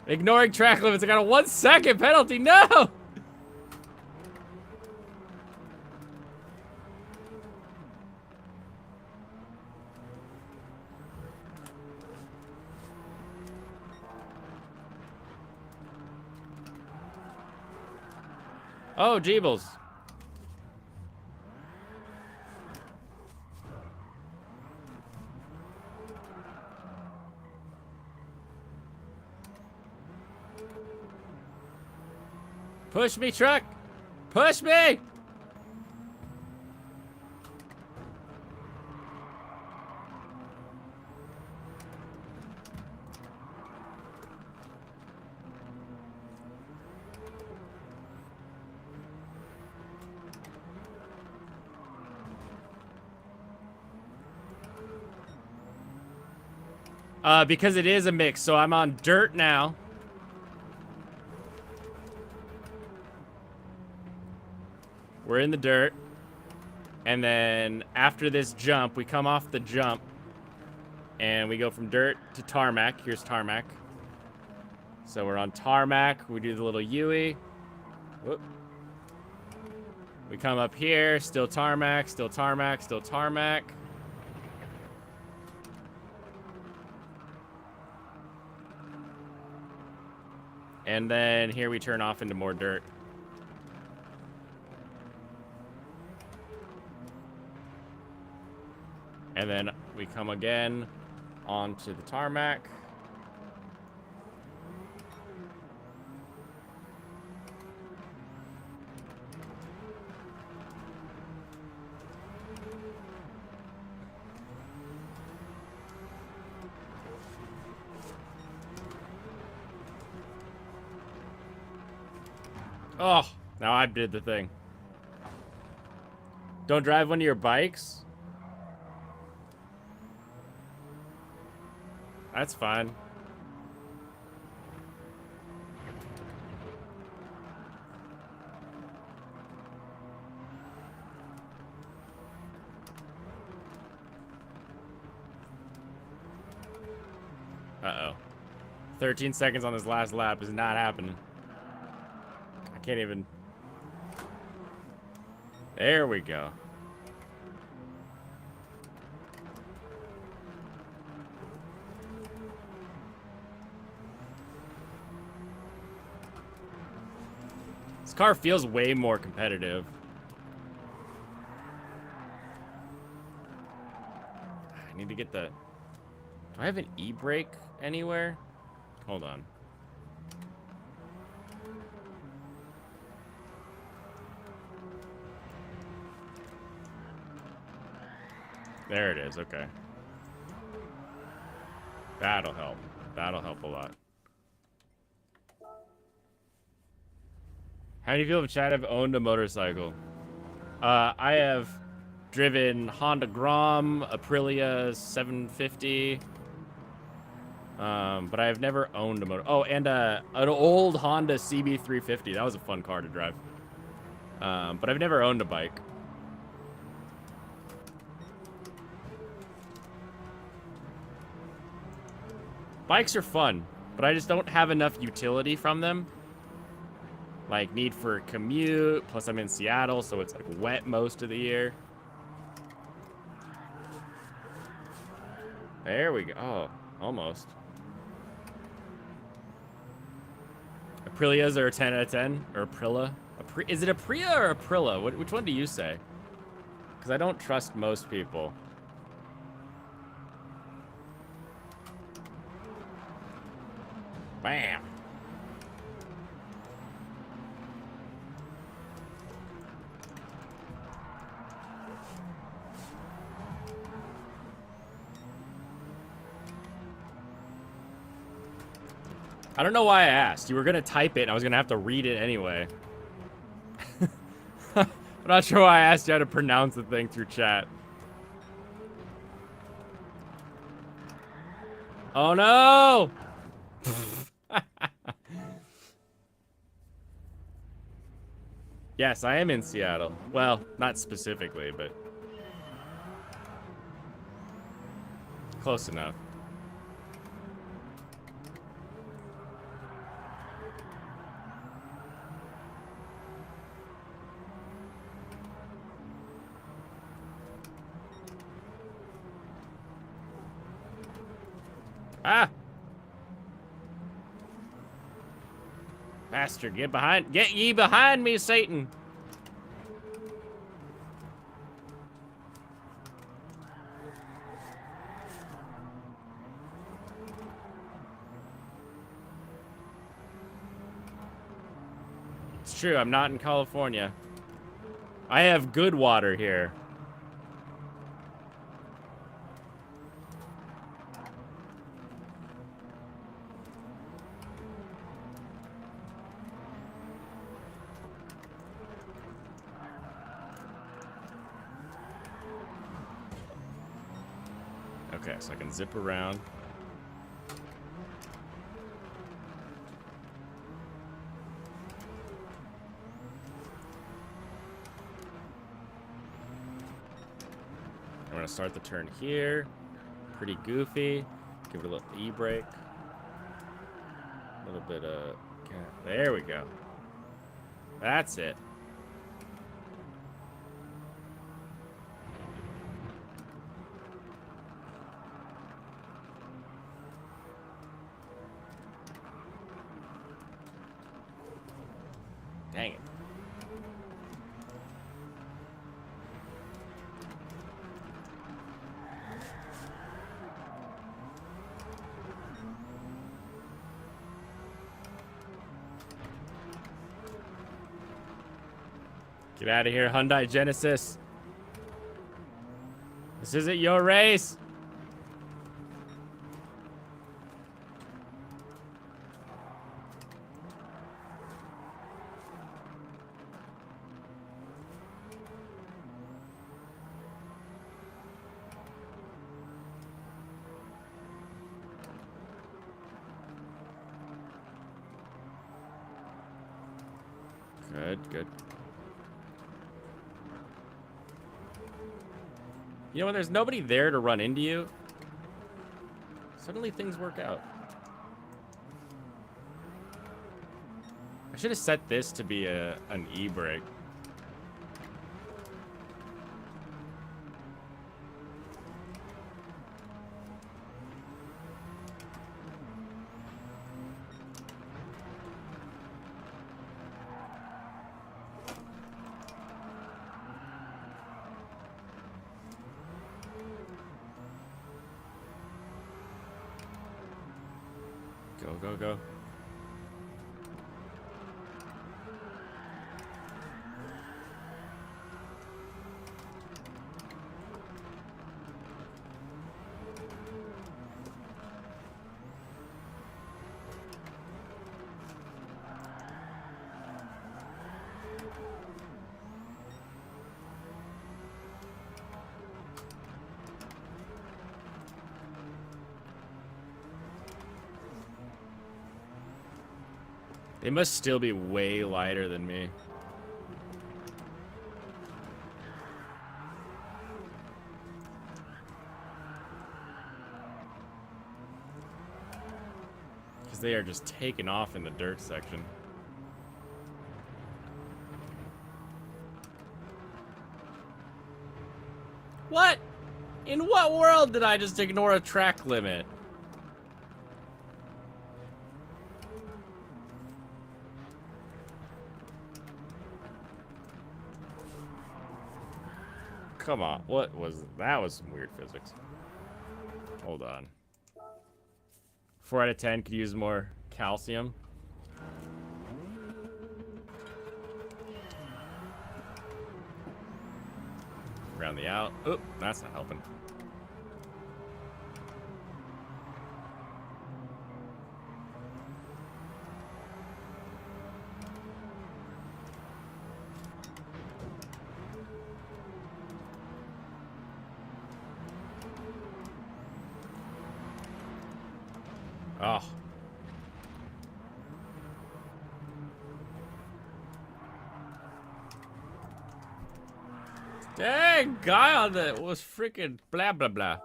Ignoring track limits. I got a 1 second penalty. No! Oh, Jeebles. Push me, truck! Push me! Because it is a mix, so I'm on dirt now. We're in the dirt. And then after this jump, we come off the jump. And we go from dirt to tarmac. Here's tarmac. So we're on tarmac. We do the little U-ey. Whoop. We come up here. Still tarmac, still tarmac, still tarmac. And then here we turn off into more dirt. And then we come again onto the tarmac. Oh, now I did the thing. Don't drive one of your bikes? That's fine. Uh-oh. 13 seconds on this last lap is not happening. I can't even... There we go. This car feels way more competitive. I need to get the... Do I have an e-brake anywhere? Hold on. There it is, okay. That'll help. That'll help a lot. How do you feel if Chad have owned a motorcycle? I have driven Honda Grom, Aprilia 750. But I have never owned a motor. Oh, and an old Honda CB350. That was a fun car to drive. But I've never owned a bike. Bikes are fun, but I just don't have enough utility from them. Like, need for commute, plus I'm in Seattle, so it's like wet most of the year. There we go. Oh, almost. Aprilias are a 10 out of 10? Or Aprilia? Is it Aprilia or Aprilia? Which one do you say? Because I don't trust most people. Bam. I don't know why I asked. You were going to type it, and I was going to have to read it anyway. I'm not sure why I asked you how to pronounce the thing through chat. Oh, no! Yes, I am in Seattle. Well, not specifically, but close enough. Ah! Bastard, get ye behind me, Satan! It's true, I'm not in California. I have good water here. Okay, so I can zip around. I'm gonna start the turn here. Pretty goofy. Give it a little e-brake. A little bit of... There we go. That's it. Dang it. Get out of here, Hyundai Genesis. This isn't your race. Good, good. You know, when there's nobody there to run into you, suddenly things work out. I should have set this to be an e-brake. Go, go, go. They must still be way lighter than me. Because they are just taking off in the dirt section. What? In what world did I just ignore a track limit? Come on, what was that? Was some weird physics. Hold on. 4 out of 10 could use more calcium. Around the out. Oop, that's not helping. Oh. Dang, guy on that was freaking blah blah blah.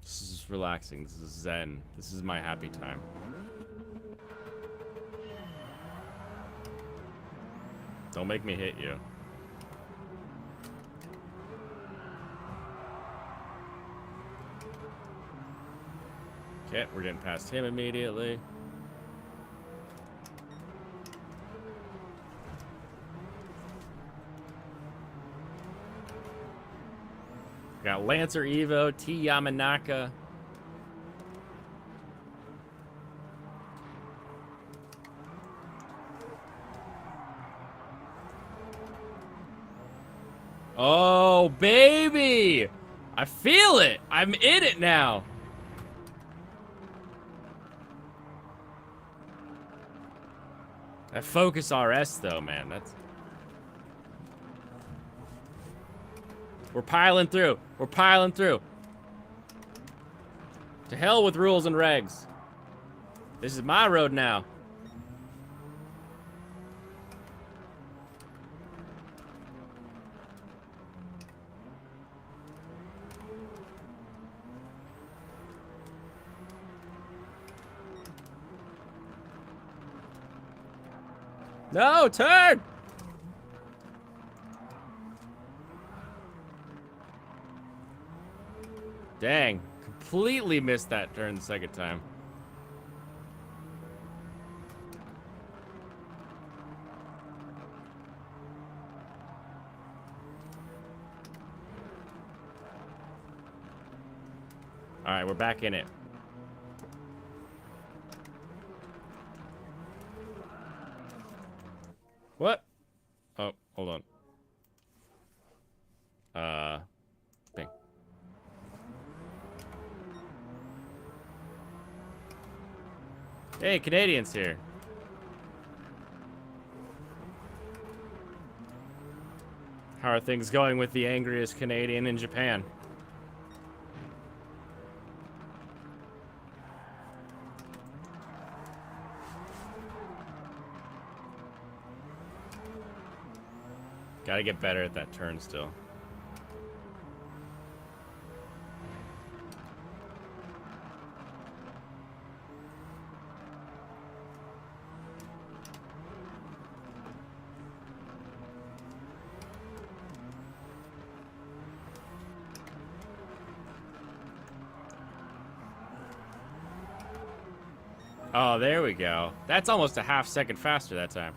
This is relaxing. This is zen. This is my happy time. Don't make me hit you. Okay, we're getting past him immediately. Got Lancer Evo, T Yamanaka. Oh, baby! I feel it! I'm in it now! That Focus RS, though, man, that's... We're piling through. We're piling through. To hell with rules and regs. This is my road now. No, turn! Dang, completely missed that turn the second time. All right, we're back in it. What? Oh, hold on. Bing. Hey, Canadians here. How are things going with the angriest Canadian in Japan? Gotta get better at that turn still. Oh, there we go. That's almost a half second faster that time.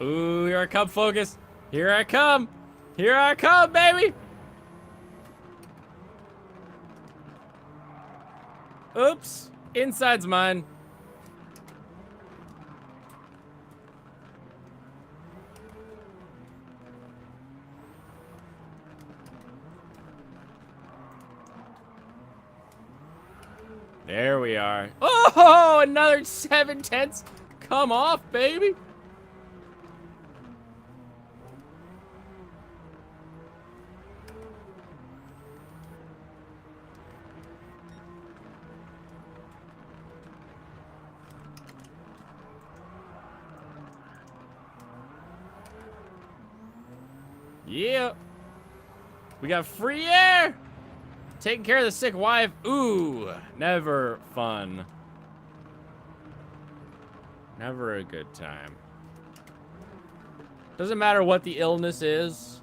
Ooh, here I come, Focus. Here I come. Here I come, baby. Oops. Inside's mine. There we are. Oh, another 7/10. Come off, baby. Yeah. We got free air. Taking care of the sick wife. Ooh, never fun. Never a good time. Doesn't matter what the illness is.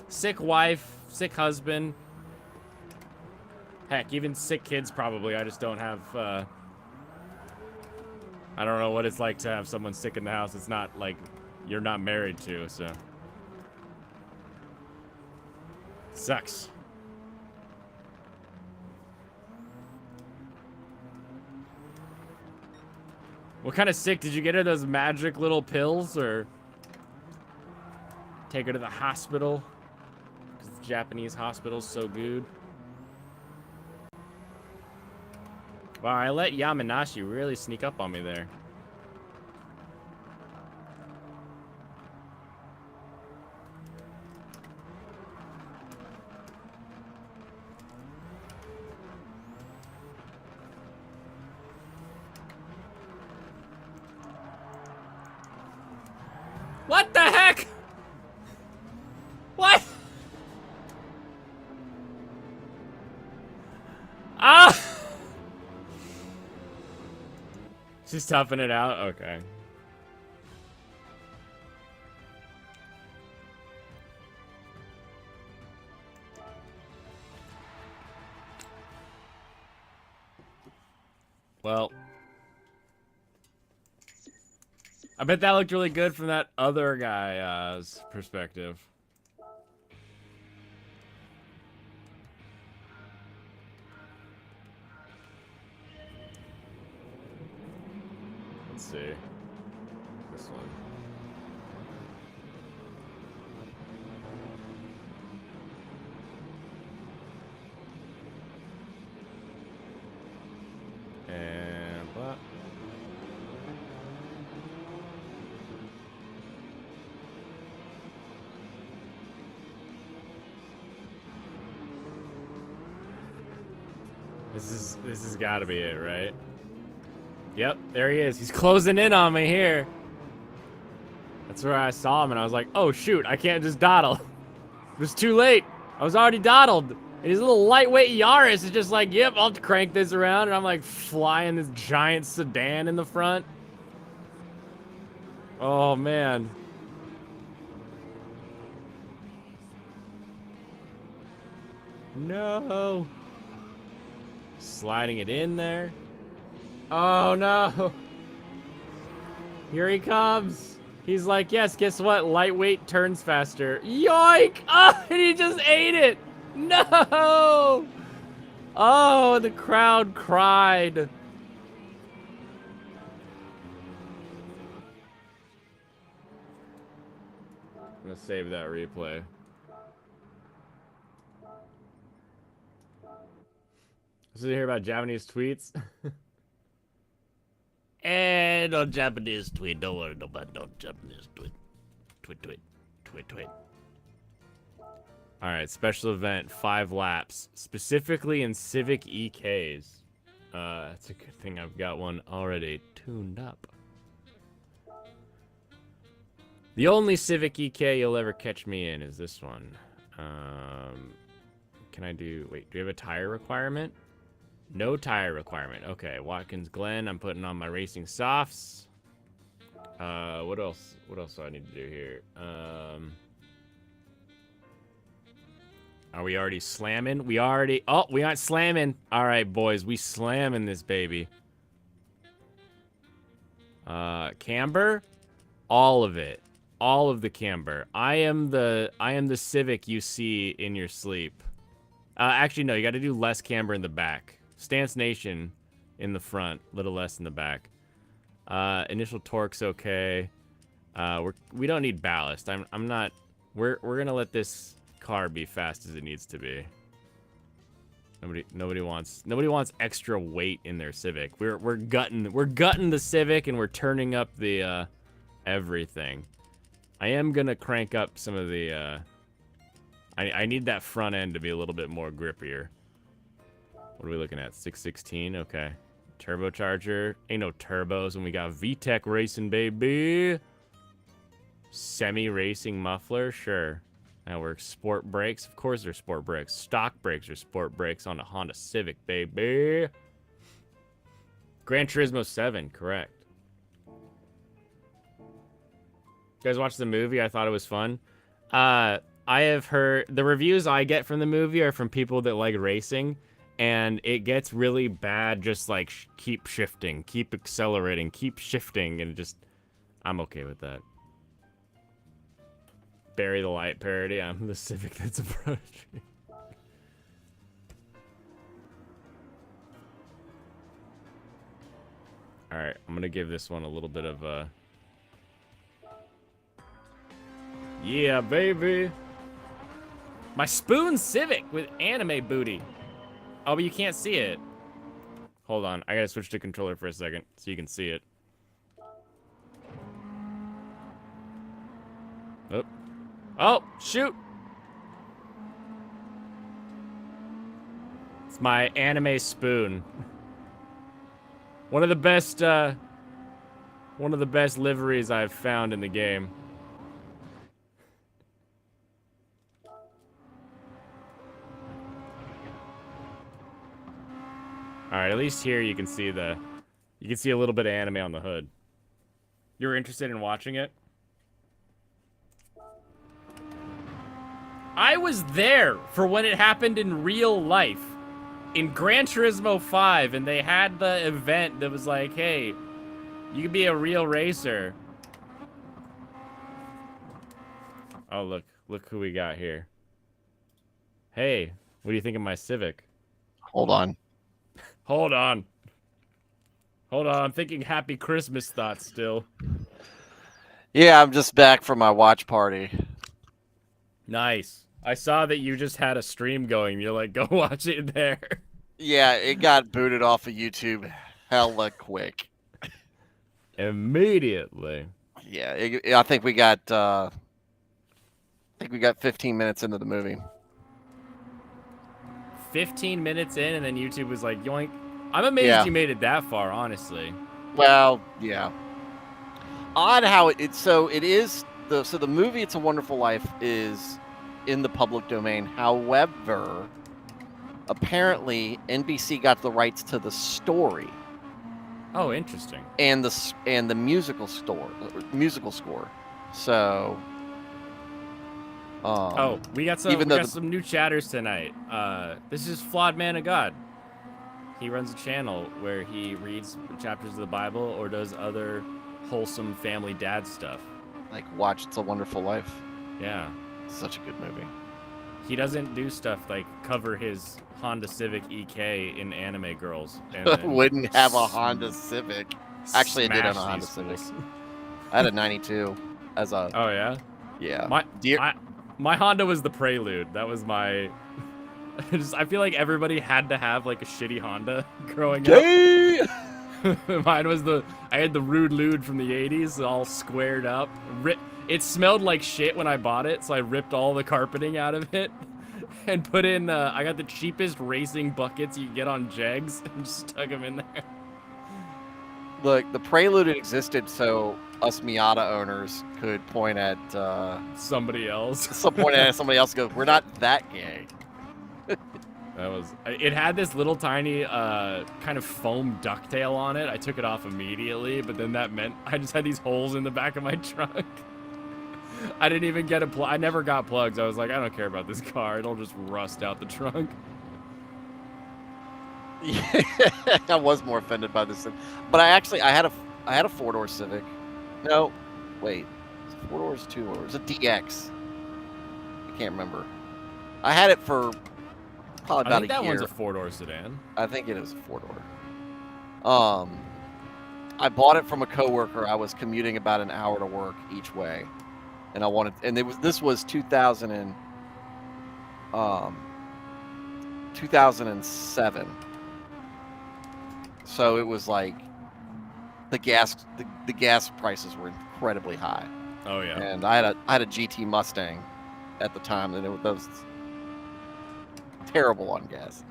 Sick wife, sick husband. Heck, even sick kids probably. I just don't have, I don't know what it's like to have someone sick in the house. It's not like you're not married to, so. Sucks. What kind of sick? Did you get her those magic little pills, or take her to the hospital? Because the Japanese hospital's so good. Wow, I let Yamanashi really sneak up on me there. What the heck? What? Ah! She's toughing it out? Okay. Well. I bet that looked really good from that other guy's perspective. Let's see. This one. And what? This has got to be it, right? Yep, there he is. He's closing in on me here. That's where I saw him, and I was like, oh, shoot, I can't just dawdle. It was too late. I was already dawdled. And his little lightweight Yaris is just like, yep, I'll have to crank this around, and I'm like flying this giant sedan in the front. Oh, man. No. Sliding it in there. Oh no. Here he comes. He's like, yes, guess what? Lightweight turns faster. Yoink! Oh, and he just ate it. No! Oh, the crowd cried. I'm gonna save that replay. So you hear about Japanese tweets? And no Japanese tweet. Don't worry about no Japanese tweet. Tweet. Alright, special event, 5 laps. Specifically in Civic EKs. It's a good thing I've got one already tuned up. The only Civic EK you'll ever catch me in is this one. Can I do... Wait, do you have a tire requirement? No tire requirement. Okay, Watkins Glen. I'm putting on my racing softs. What else? What else do I need to do here? Are we already slamming? We already... Oh, we aren't slamming. All right, boys. We slamming this baby. Camber? All of it. All of the camber. I am the Civic you see in your sleep. Actually, no. You got to do less camber in the back. Stance Nation in the front, little less in the back. Initial torque's okay. We don't need ballast. I'm not. We're gonna let this car be fast as it needs to be. Nobody wants extra weight in their Civic. We're gutting the Civic, and we're turning up the everything. I am gonna crank up some of the. I need that front end to be a little bit more grippier. What are we looking at? 616? Okay. Turbocharger. Ain't no turbos when we got VTEC racing, baby. Semi-racing muffler, sure. That works. Sport brakes, of course they're sport brakes. Stock brakes are sport brakes on a Honda Civic, baby. Gran Turismo 7, correct. You guys watch the movie? I thought it was fun. I have heard the reviews I get from the movie are from people that like racing, and it gets really bad. Just like keep shifting, keep accelerating, keep shifting, and just I'm okay with that. Bury the light parody. I'm the Civic that's approaching. All right, I'm gonna give this one a little bit of a. Yeah, baby. My Spoon Civic with anime booty. Oh, but you can't see it. Hold on. I gotta switch to controller for a second so you can see it. Oh. Oh, shoot. It's my anime spoon. One of the best liveries I've found in the game. Alright, at least here you can see a little bit of anime on the hood. You're interested in watching it? I was there for when it happened in real life. In Gran Turismo 5, and they had the event that was like, hey, you can be a real racer. Oh, look who we got here. Hey, what do you think of my Civic? Hold on. Hold on. I'm thinking Happy Christmas thoughts still. Yeah, I'm just back from my watch party. Nice. I saw that you just had a stream going. You're like, go watch it there. Yeah, it got booted off of YouTube hella quick. Immediately. Yeah, I think we got 15 minutes into the movie. 15 minutes in, and then YouTube was like, yoink. I'm amazed you made it that far, honestly. Well, yeah. Odd how the movie It's a Wonderful Life is in the public domain. However, apparently NBC got the rights to the story. Oh, interesting. And the musical score. So we got some new chatters tonight. This is Flawed Man of God. He runs a channel where he reads chapters of the Bible or does other wholesome family dad stuff. Like watch It's a Wonderful Life. Yeah. Such a good movie. He doesn't do stuff like cover his Honda Civic EK in Anime Girls. And wouldn't have a Honda Civic. Actually, I did have a Honda Civic. I had a 92 as a... Oh, yeah? Yeah. My Honda was the Prelude. That was my... I feel like everybody had to have like a shitty Honda growing up. Mine was I had the Rude Lude from the 80s, all squared up. It smelled like shit when I bought it, so I ripped all the carpeting out of it and put in, I got the cheapest racing buckets you can get on Jegs and just stuck them in there. Look, the Prelude existed so us Miata owners could point at somebody else. Point at somebody else and go, we're not that gay. It had this little tiny kind of foam ducktail on it. I took it off immediately, but then that meant I just had these holes in the back of my trunk. I didn't even get I never got plugs. I was like, I don't care about this car. It'll just rust out the trunk. Yeah, I was more offended by this, but I had a 4-door Civic. No, wait, is it 4 doors, 2 doors? It's a DX. I can't remember. I had it for probably about a year. I think that one's a 4-door sedan. I think it is a 4-door. I bought it from a coworker. I was commuting about an hour to work each way, and this was 2007. So it was like the gas prices were incredibly high. Oh yeah. And I had a GT Mustang at the time, and that was terrible on gas.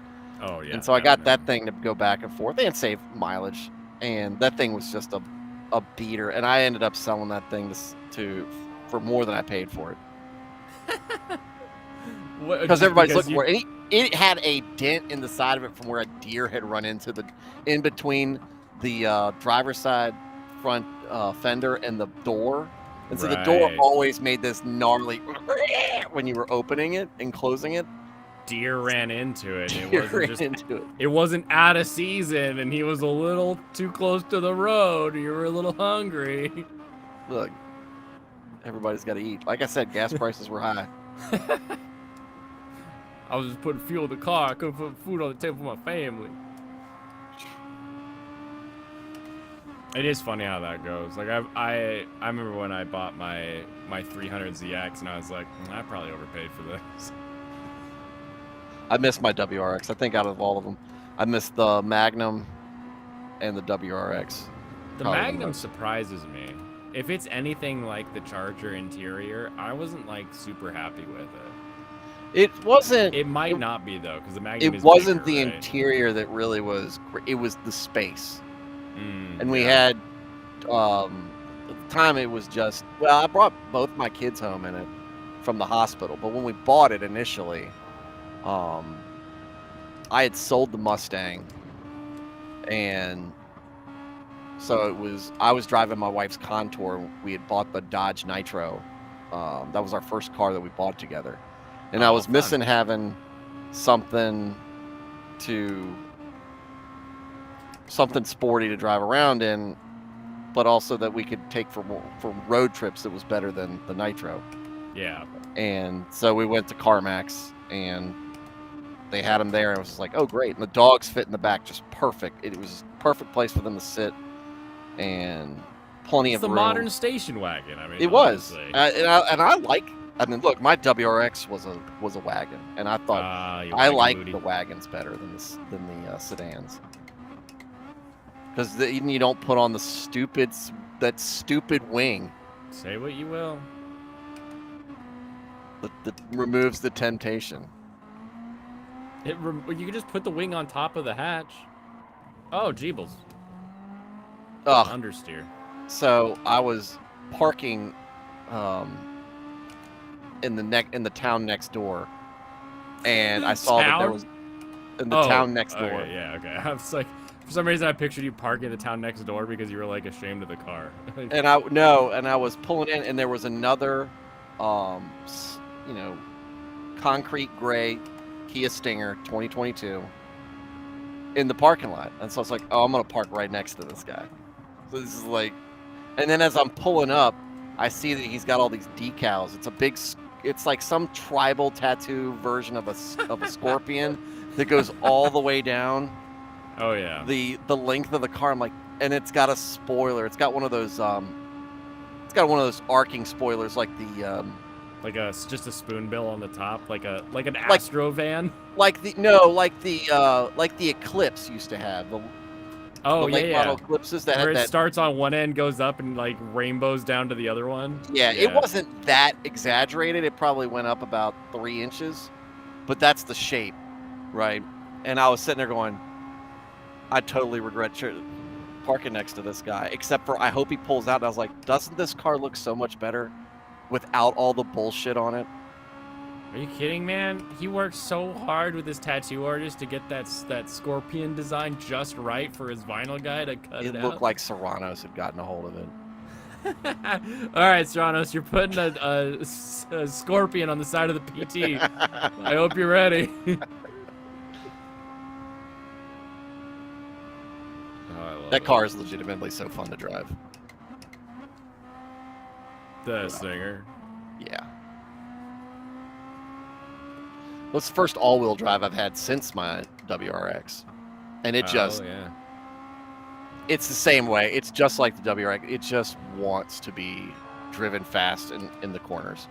Oh yeah. And so I got that thing to go back and forth and save mileage, and that thing was just a beater. And I ended up selling that thing for more than I paid for it. Because Everybody's looking for it. And it had a dent in the side of it from where a deer had run into in between the driver's side front fender and the door. And so the door Right. always made this gnarly when you were opening it and closing it. Deer ran into it. And Deer it ran wasn't just. into it. It wasn't out of season, and he was a little too close to the road. You were a little hungry. Look, everybody's got to eat. Like I said, gas prices were high. I was just putting fuel in the car. I couldn't put food on the table for my family. It is funny how that goes. Like I remember when I bought my 300ZX, and I was like, I probably overpaid for this. I missed my WRX. I think out of all of them, I missed the Magnum and the WRX. The Probably Magnum most. surprises me. If it's anything like the Charger interior, I wasn't like super happy with it. It wasn't. It might not be though, because the Magnum. It is wasn't bigger, the right? interior that really was. It was the space. And we yeah. had, at the time it was just, well, I brought both my kids home in it from the hospital. But when we bought it initially, I had sold the Mustang, and so I was driving my wife's Contour. We had bought the Dodge Nitro. That was our first car that we bought together. And I Oh, was fun. missing having something sporty to drive around in, but also that we could take for road trips that was better than the Nitro. Yeah. And so we went to CarMax, and they had them there, and I was just like, oh great. And the dogs fit in the back just perfect. It was a perfect place for them to sit, and plenty It's of the room. modern station wagon. I mean, It was, honestly. and I like. I mean, look, my WRX was a wagon, and I thought You I wagon like booty. the wagons better than the sedans, because you don't put on that stupid wing Say what you will. that removes the temptation. You can just put the wing on top of the hatch. Oh, Jeebles. Ugh. Understeer. So I was parking in the town next door, and I saw that there Town? was in the town next door. Okay, yeah, okay. I was like, for some reason, I pictured you parking the town next door because you were like ashamed of the car. And I was pulling in, and there was another, concrete gray Kia Stinger 2022 in the parking lot. And so I was like, oh, I'm gonna park right next to this guy. So this is like, and then as I'm pulling up, I see that he's got all these decals. It's like some tribal tattoo version of a scorpion that goes all the way down Oh yeah. the length of the car. I'm like, and it's got a spoiler. It's got one of those arcing spoilers, like the Like just a spoon bill on the top, like an Astro van. like the Eclipse used to have. The late model Eclipses that Where had it that. starts on one end, goes up, and like rainbows down to the other one. Yeah, it wasn't that exaggerated. It probably went up about 3 inches, but that's the shape, right? And I was sitting there going, I totally regret parking next to this guy, except for I hope he pulls out. And I was like, doesn't this car look so much better without all the bullshit on it? Are you kidding, man? He worked so hard with his tattoo artist to get that scorpion design just right for his vinyl guy to cut it It out. looked like Serranos had gotten a hold of it. All right, Stranos, you're putting a scorpion on the side of the PT. I hope you're ready. I love That it. car is legitimately so fun to drive. The Stinger. Yeah. Well, it's the first all-wheel drive I've had since my WRX. And it just, yeah. it's the same way. It's just like the WRX. It just wants to be driven fast in the corners.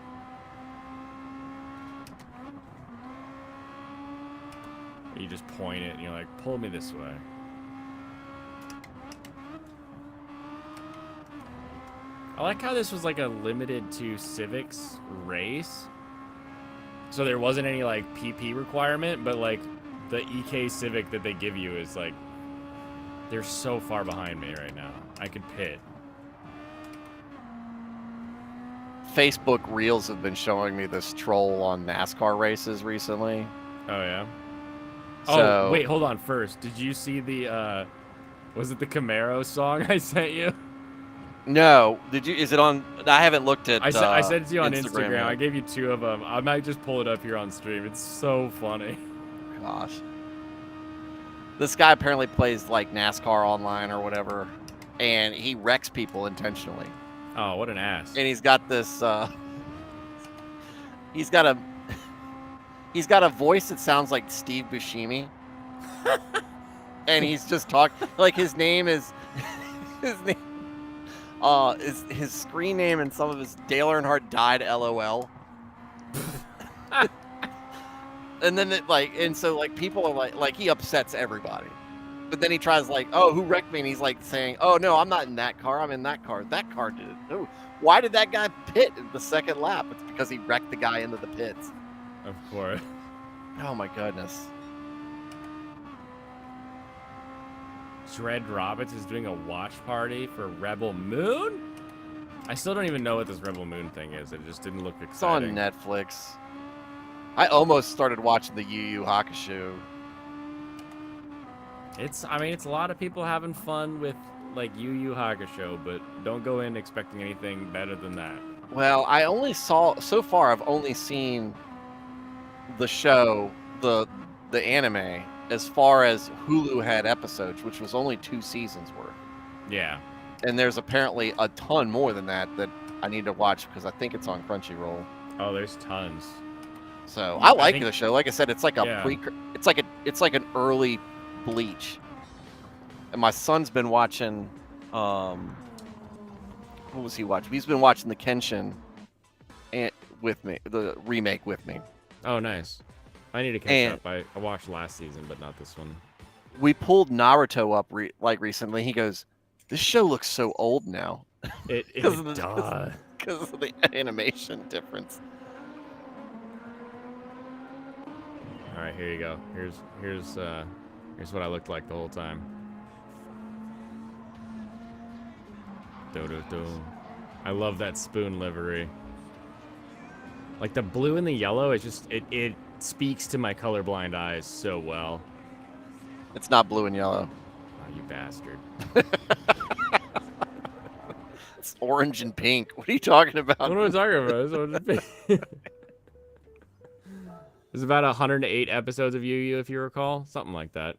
You just point it and you're like, pull me this way. I like how this was like a limited to Civics race. So there wasn't any like PP requirement, but like the EK Civic that they give you is like, they're so far behind me right now. I could pit. Facebook Reels have been showing me this troll on NASCAR races recently. Oh yeah. So, Oh wait, hold on. First, did you see the was it the Camaro song I sent you? No, did you? Is it on? I haven't looked at. I sent it to you on Instagram Instagram. yet. I gave you 2 of them. I might just pull it up here on stream. It's so funny. Gosh. This guy apparently plays like NASCAR online or whatever, and he wrecks people intentionally. Oh, what an ass. And he's got this. He's got a voice that sounds like Steve Buscemi, and he's just talking like his name is his name. Is his screen name and some of his Dale Earnhardt died LOL. And then so people are like he upsets everybody. But then he tries like, oh, who wrecked me? And he's like saying, oh no, I'm not in that car. I'm in that car. That car did it. Oh, why did that guy pit in the second lap? It's because he wrecked the guy into the pits. Of course. Oh my goodness. Shred Roberts is doing a watch party for Rebel Moon? I still don't even know what this Rebel Moon thing is. It just didn't look It's on exciting. Netflix. I almost started watching the Yu Yu Hakusho. I mean, it's a lot of people having fun with like Yu Yu Hakusho, but don't go in expecting anything better than that. Well, so far I've only seen the show, the anime, as far as Hulu had episodes, which was only 2 seasons worth. Yeah. And there's apparently a ton more than that I need to watch because I think it's on Crunchyroll. Oh, there's tons. So I I like think- the show. Like I said, it's like a Yeah. it's like an early Bleach. And my son's been watching what was he watching? He's been watching the Kenshin with me, the remake with me. Oh, nice. I need to catch And- up. I watched last season, but not this one. We pulled Naruto up recently. He goes, "This show looks so old now It 'Cause of the- does. because of the animation difference." All right, here you go. Here's what I looked like the whole time. Do-do-do. I love that spoon livery. Like the blue and the yellow, it speaks to my colorblind eyes so well. It's not blue and yellow. Oh, you bastard. It's orange and pink. What are you talking about? What am I talking about? That's what it'd be. There's about 108 episodes of Yu Yu, if you recall, something like that.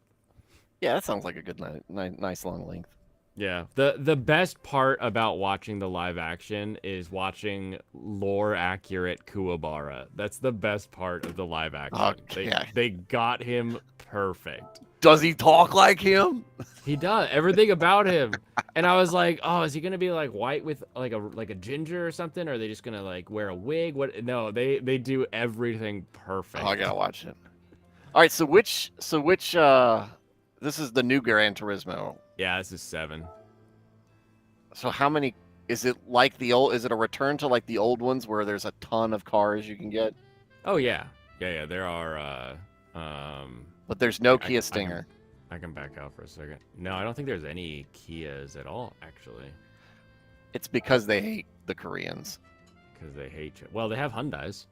Yeah, that sounds like a good nice long length. Yeah. The best part about watching the live action is watching lore accurate Kuwabara. That's the best part of the live action. Okay. They got him perfect. Does he talk like him? He does everything about him. And I was like, oh, is he gonna be like white with like a ginger or something? Or are they just gonna like wear a wig? What? No, they do everything perfect. Oh, I gotta watch it. All right, so which this is the new Gran Turismo. Yeah, this is 7. So how many is it like the old? Is it a return to like the old ones where there's a ton of cars you can get, Oh yeah, yeah. There are. but there's no I Kia can- Stinger? I can back out for a second. No, I don't think there's any Kias at all, actually, It's because they hate the Koreans. because they hate you. Well, they have Hyundais.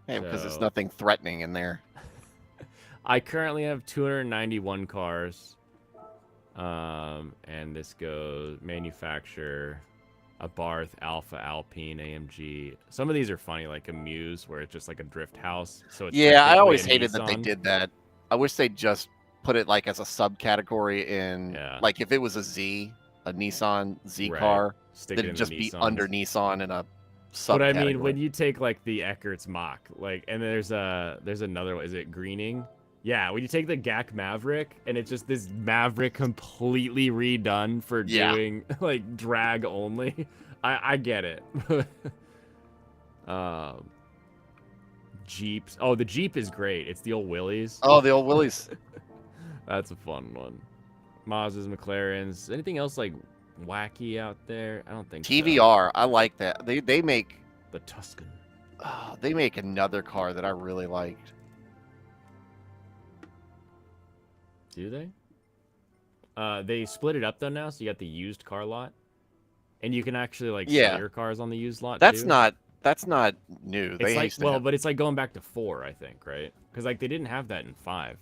Hey, because there's So- nothing threatening in there. I currently have 291 cars. And this goes manufacturer, Abarth, Alpha, Alpine, AMG. Some of these are funny, like a Muse, where it's just like a drift house. So it's Yeah, I technically always a hated that they Nissan. did that. I wish they just put it like as a subcategory in, Yeah. like if it was a Nissan Z Right. car, Stick then it it'd in just the be Nissans. under Nissan in a subcategory. But I mean, when you take like the Eckert's Mach, like, and there's another one. Is it Greening? Yeah, when you take the GAC Maverick, and it's just this Maverick completely redone for Yeah. doing like drag only. I get it. Jeeps. Oh, the Jeep is great. It's the old Willys. Oh, the old Willys. That's a fun one. Mazdas, McLarens. Anything else like wacky out there? I don't think so. TVR, I like that. They make The Tuscan. they make another car that I really liked. Do they? They split it up though now, so you got the used car lot. And you can actually like Yeah. sell your cars on the used lot. That's too. not new. It's They like used to have- but it's like going back to 4, I think, right? Because like they didn't have that in 5.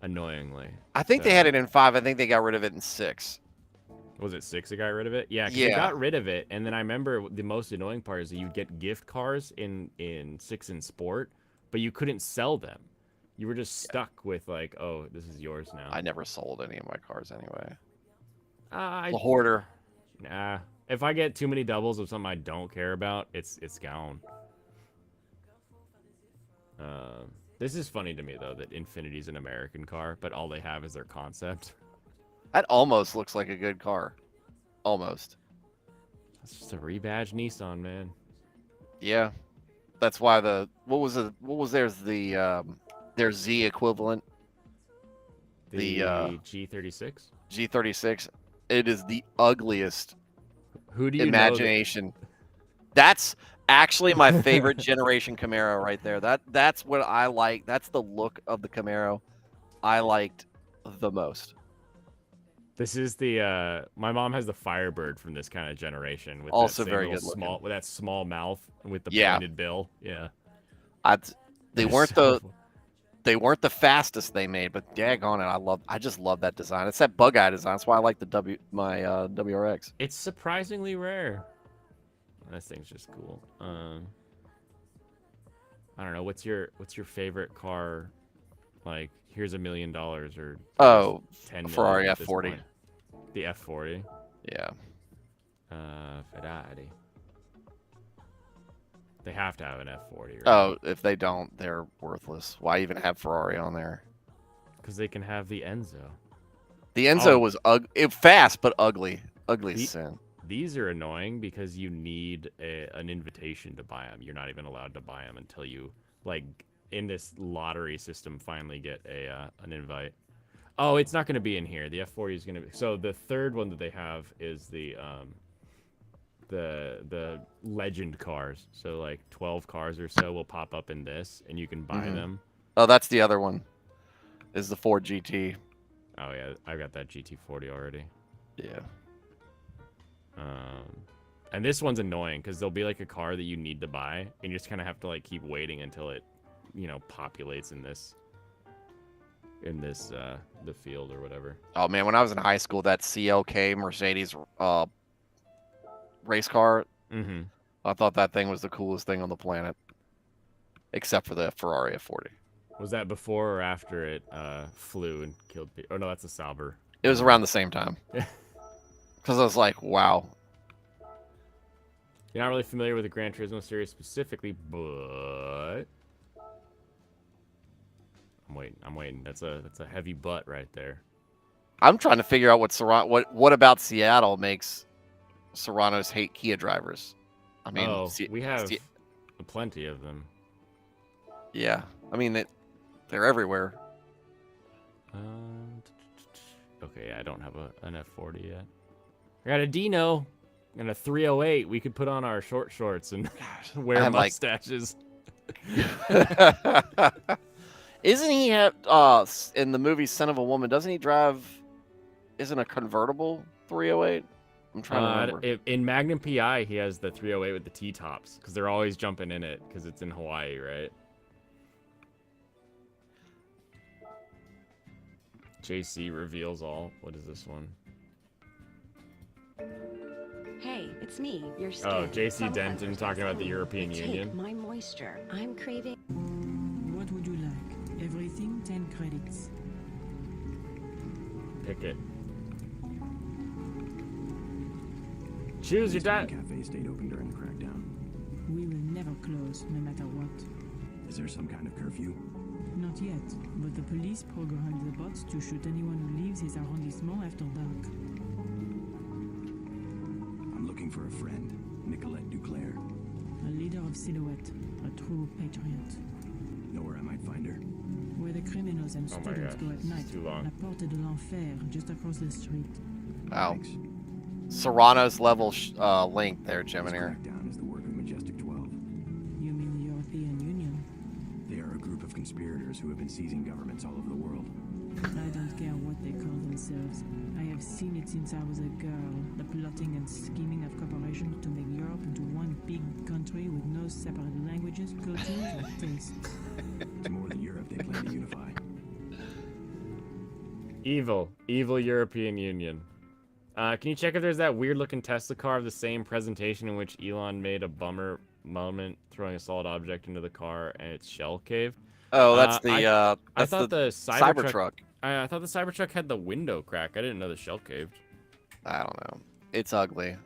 Annoyingly, I think they so- had it in 5. I think they got rid of it in 6. Was it 6 that got rid of it? Yeah, 'cause Yeah. they got rid of it, and then I remember the most annoying part is that you get gift cars in 6 in Sport, but you couldn't sell them. You were just stuck with like, oh, this is yours now. I never sold any of my cars anyway. I The hoarder. Nah. If I get too many doubles of something I don't care about, it's gone. This is funny to me though that Infinity's an American car, but all they have is their concept. That almost looks like a good car. Almost. It's just a rebadged Nissan, man. Yeah. That's why what was their Z equivalent? The The, G36. G36. It is the ugliest Who do you imagination. That's actually my favorite generation Camaro right there. That's what I like. That's the look of the Camaro I liked the most. This is the my mom has the Firebird from this kind of generation with Also that same very little good looking. small with that small mouth and with the Yeah. pointed bill. Yeah. They It's weren't so they weren't the fastest they made, but daggone it, I just love that design. It's that bug eye design. That's why I like the WRX. It's surprisingly rare. This thing's just cool. I don't know. What's your favorite car? Like, here's $1 million or Oh, 10 million Ferrari at this F40. point. The F40. Yeah. Ferrari. They have to have an F40. Right? Oh, if they don't, they're worthless. Why even have Ferrari on there? Because they can have the Enzo. The Enzo Oh. was fast but ugly. Ugly as The- sin. These are annoying because you need an invitation to buy them. You're not even allowed to buy them until you, like, in this lottery system, finally get an invite. Oh, it's not going to be in here. The F40 is going to be... So the third one that they have is the legend cars. So, like, 12 cars or so will pop up in this, and you can buy Mhm. them. Oh, that's the other one. Is the Ford GT. Oh, yeah. I got that GT40 already. Yeah. And this one's annoying because there'll be like a car that you need to buy, and you just kind of have to like keep waiting until it, populates in this the field or whatever. Oh man, when I was in high school, that CLK Mercedes race car, Mm-hmm. I thought that thing was the coolest thing on the planet. Except for the Ferrari F40. Was that before or after it flew and killed people? Oh no, that's a Sauber. It was around the same time. Because I was like, wow. You're not really familiar with the Gran Turismo series specifically, but I'm waiting. That's a heavy butt right there. I'm trying to figure out what about Seattle makes Serranos hate Kia drivers. I mean, we have plenty of them. Yeah, I mean they're everywhere. Okay, I don't have an F40 yet. I got a Dino and a 308. We could put on our short shorts and wear mustaches. Isn't he in the movie Son of a Woman? Doesn't he drive? Isn't a convertible 308? I'm trying to remember. In Magnum PI, he has the 308 with the T-tops because they're always jumping in it because it's in Hawaii, right? JC reveals all. What is this one? Hey, it's me, your skin. Oh, JC Denton talking about the European Take Union. my moisture. I'm craving. What would you like? Everything 10 credits. Pick it. Choose your diet. Cafe stayed open during the crackdown. We will never close, no matter what. Is there some kind of curfew? Not yet, but the police programmed the bots to shoot anyone who leaves his arrondissement after dark. I'm looking for a friend, Nicolette Duclair. A leader of Silhouette, a true patriot. Know where I might find her? Where the criminals and Oh my students gosh, go at this is night. too long. La Porte de l'Enfer, just across the street. Wow. Thanks. Serrano's level link there, This Gemini. crackdown is the work of Majestic 12. You mean the European Union? They are a group of conspirators who have been seizing governments all over the world. I don't care what they call themselves. I have seen it since I was a girl. The plotting and scheming of corporations to make Europe into one big country with no separate languages, cultures, or tastes. It's more than Europe they plan to unify. Evil European Union. Can you check if there's that weird-looking Tesla car of the same presentation in which Elon made a bummer moment throwing a solid object into the car and its shell caved? Oh, that's the I thought the Cybertruck. I thought the Cybertruck had the window crack. I didn't know the shell caved. I don't know. It's ugly.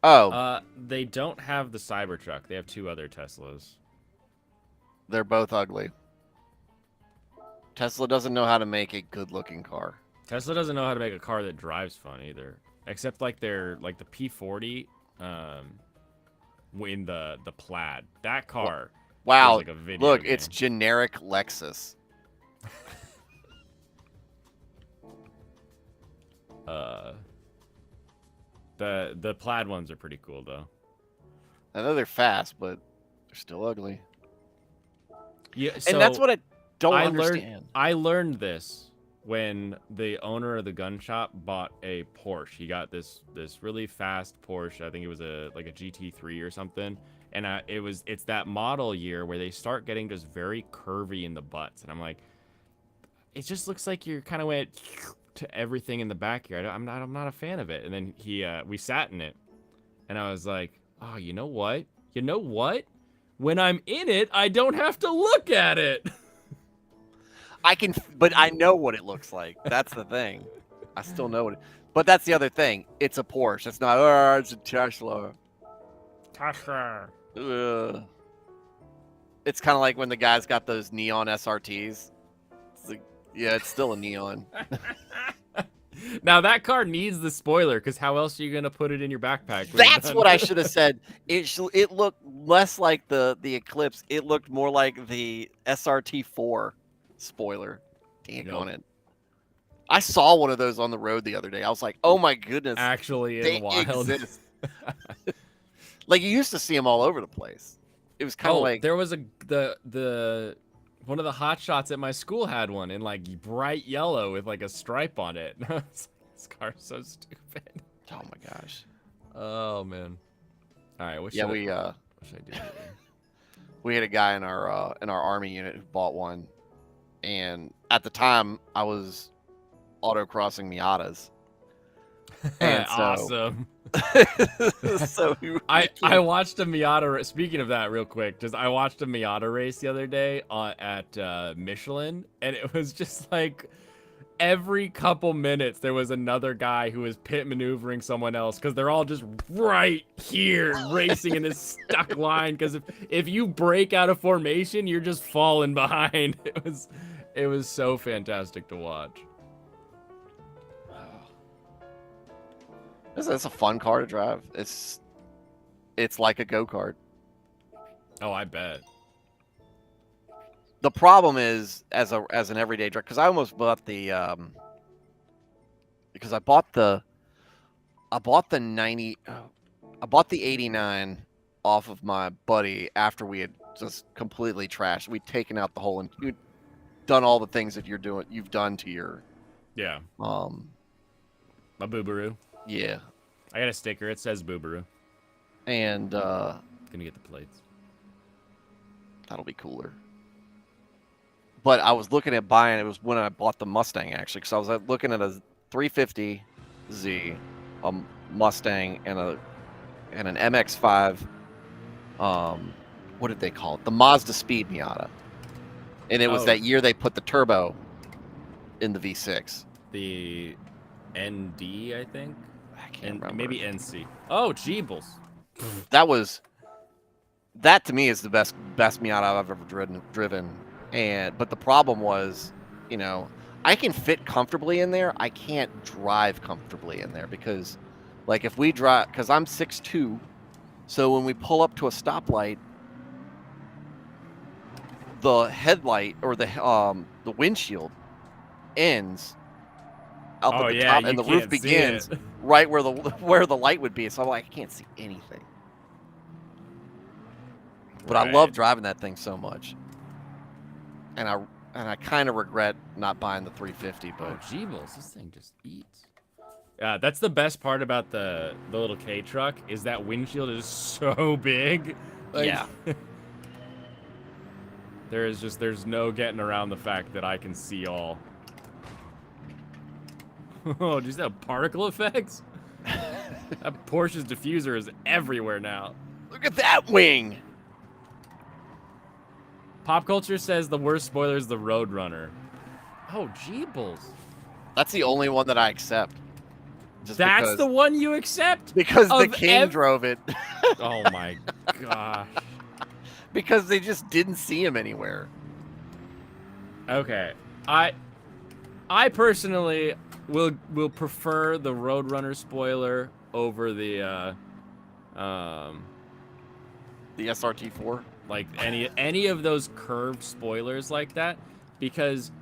Oh, They don't have the Cybertruck. They have 2 other Teslas. they're both ugly. Tesla doesn't know how to make a good-looking car. Tesla doesn't know how to make a car that drives fun either. Except like the P40, in the Plaid. That car. Wow, feels like a video look, game. it's generic Lexus. The Plaid ones are pretty cool though. I know they're fast, but they're still ugly. Yeah, And that's what I don't I understand. I learned this when the owner of the gun shop bought a Porsche. He got this really fast Porsche. I think it was a GT3 or something. And it's that model year where they start getting just very curvy in the butts. And I'm like, it just looks like you're kind of went to everything in the backyard. I'm not a fan of it. And then we sat in it, and I was like, oh, you know what? When I'm in it, I don't have to look at it. But I know what it looks like. That's the thing. I still know it. But that's the other thing. It's a Porsche. It's not, it's a Tesla. Tesla. Ugh. It's kind of like when the guys got those neon SRTs. It's like, yeah, it's still a neon. Now that car needs the spoiler, because how else are you gonna put it in your backpack? when you're That's done? what I should have said. It looked less like the Eclipse. It looked more like the SRT4 spoiler tank on it. I saw one of those on the road the other day. I was like, oh my goodness. Actually, they in the wild. exist. Like you used to see them all over the place. It was kind of like there was the one of the hot shots at my school had one in like bright yellow with like a stripe on it. This car's so stupid. oh my gosh. Oh man. All right. Yeah, what should I do? Here? we had a guy in our army unit who bought one, and at the time I was autocrossing Miatas. And Awesome. so I watched a Miata. Speaking of that, real quick, I watched a Miata race the other day at Michelin, and it was just like every couple minutes there was another guy who was pit maneuvering someone else because they're all just right here racing in this stuck line. Because if you break out of formation, you're just falling behind. It was so fantastic to watch. It's a fun car to drive. It's like a go-kart. Oh, I bet. The problem is as an everyday driver, because I almost bought the because I bought the 89 off of my buddy after we had just completely trashed. We'd taken out the whole and you'd done all the things that you've done to your Yeah. My Boobaroo. yeah. I got a sticker. It says Boobaroo. And Gonna get the plates. that'll be cooler. But I was looking at buying. It was when I bought the Mustang actually, because I was looking at a 350Z, a Mustang, and an MX-5. What did they call it? The Mazda Speed Miata. And it was that year they put the turbo in the V6. The ND, I think. I can't remember. Maybe NC. Oh, Jeebles. That to me is the best Miata I've ever driven. But the problem was, I can fit comfortably in there. I can't drive comfortably in there because, like, if we drive, because I'm 6'2", so when we pull up to a stoplight, the headlight or the windshield ends up at the top, and the roof begins right where the light would be. So I'm like, I can't see anything. But I love driving that thing so much. And And I kind of regret not buying the 350, Oh, but jeebles, this thing just eats. That's the best part about the little K truck is that windshield is so big. yeah. There's no getting around the fact that I can see all. Oh, do you see that particle effects? That Porsche's diffuser is everywhere now. Look at that wing. Pop culture says the worst spoiler is the Roadrunner. Oh, jeebles. That's the only one that I accept. Just That's because, the one you accept? because the of king drove it. Oh my gosh. Because they just didn't see him anywhere. Okay. I personally will prefer the Roadrunner spoiler over the The SRT4. like any of those curved spoilers like that, because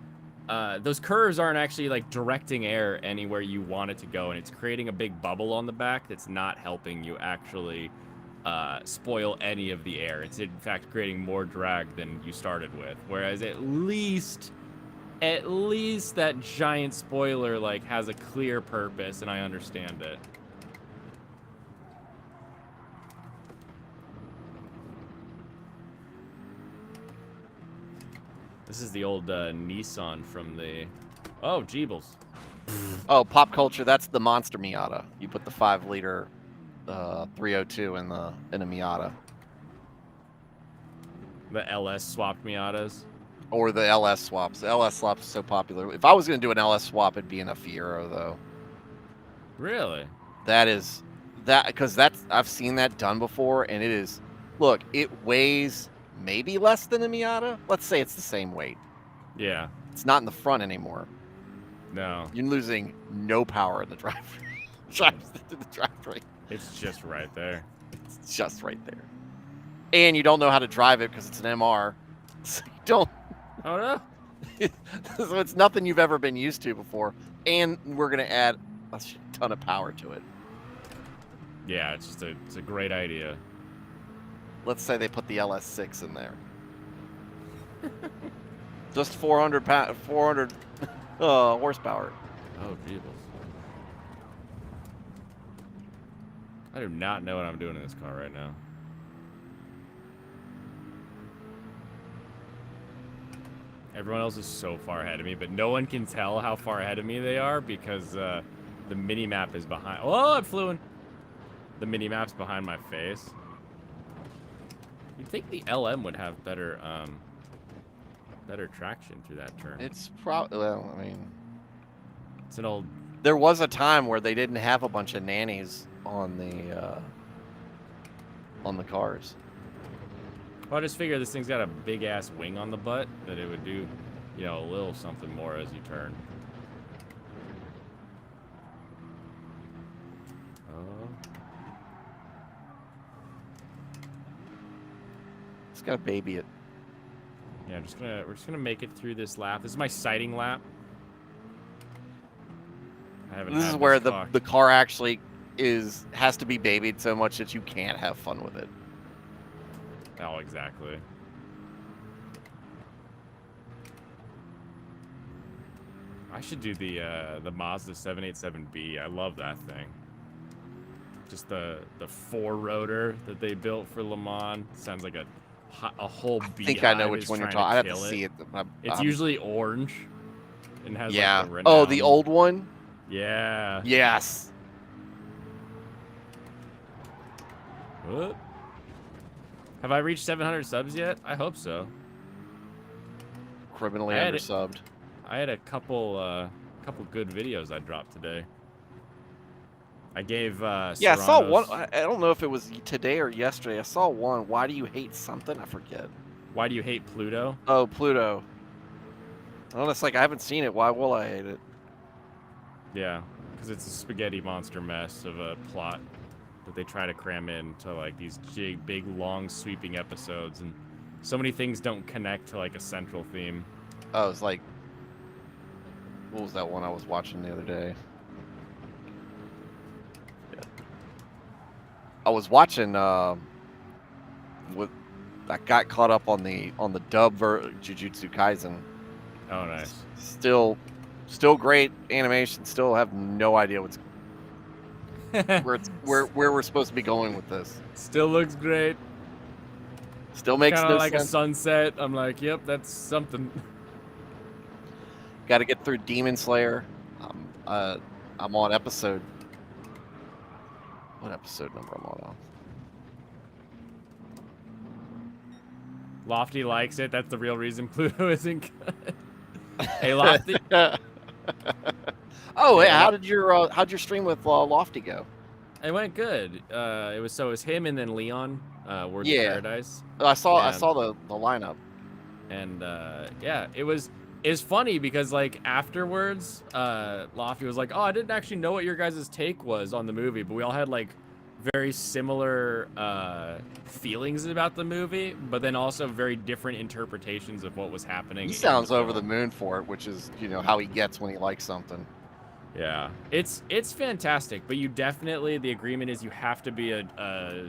those curves aren't actually like directing air anywhere you want it to go, and it's creating a big bubble on the back that's not helping you actually spoil any of the air. It's in fact creating more drag than you started with. Whereas at least that giant spoiler like has a clear purpose, and I understand it. This is the old Nissan from the... Oh, jeebles. Oh, pop culture. That's the Monster Miata. You put the 5-liter 302 in a Miata, The LS swapped Miatas. or the LS swaps. The LS swaps is so popular. If I was gonna do an LS swap, it'd be in a Fiero though. Really? Because I've seen that done before, and it is. Look, it weighs maybe less than a Miata. Let's say it's the same weight. Yeah. It's not in the front anymore. No. You're losing no power in the drivetrain. The drivetrain. It's just right there. It's just right there. And you don't know how to drive it because it's an MR. So you don't. Oh, no? So it's nothing you've ever been used to before. And we're going to add a ton of power to it. Yeah, it's a great idea. Let's say they put the LS6 in there. Just 400 horsepower. Oh, jeebles. I do not know what I'm doing in this car right now. Everyone else is so far ahead of me, but no one can tell how far ahead of me they are because the mini-map is behind. Oh, it flew in. The mini-map's behind my face. You'd think the LM would have better traction through that turn. It's probably, well, I mean, It's an old... there was a time where they didn't have a bunch of nannies on the cars. Well, I just figure this thing's got a big-ass wing on the butt that it would do, you know, a little something more as you turn. Oh. It's got to baby it. Yeah, we're just gonna make it through this lap. This is my sighting lap. I haven't This had is where car. the car actually has to be babied so much that you can't have fun with it. Oh, exactly. I should do the Mazda 787B. I love that thing. Just the 4-rotor that they built for Le Mans. Sounds like a whole beehive. I think I know which is one you're trying talking. I have to kill see it. It's usually orange and has yeah. like the Oh, the renowned- old one. Yeah. Yes. What? Have I reached 700 subs yet? I hope so. Criminally I had it- undersubbed. I had a couple good videos I dropped today. I gave Yeah, I saw one. Serrano's- I don't know if it was today or yesterday. I saw one. Why do you hate something? I forget. Why do you hate Pluto? Oh, Pluto. Well, it's like I haven't seen it. Why will I hate it? Yeah, because it's a spaghetti monster mess of a plot that they try to cram into like these big, long, sweeping episodes, and so many things don't connect to like a central theme. Oh, it's like, what was that one I was watching the other day? Yeah. I was watching. With I got caught up on the dub Jujutsu Kaisen, Oh, nice. Still great animation. Still have no idea where we're supposed to be going with this. Still looks great. Still makes Kind no of like sense. a sunset. I'm like, yep, that's something. Got to get through Demon Slayer. I'm on episode. What episode number I'm on? Lofty likes it. That's the real reason Pluto isn't good. Hey, Lofty. Oh, Yeah, how'd your stream with Lofty go? It went good. It was him and then Leon, Words of Yeah. Paradise. I saw Yeah. the lineup. And yeah, it's funny because like afterwards, Lofty was like, "Oh, I didn't actually know what your guys' take was on the movie, but we all had like very similar feelings about the movie, but then also very different interpretations of what was happening." He in sounds the over the film. moon for it, which is how he gets when he likes something. Yeah, it's fantastic, but you definitely, the agreement is you have to be a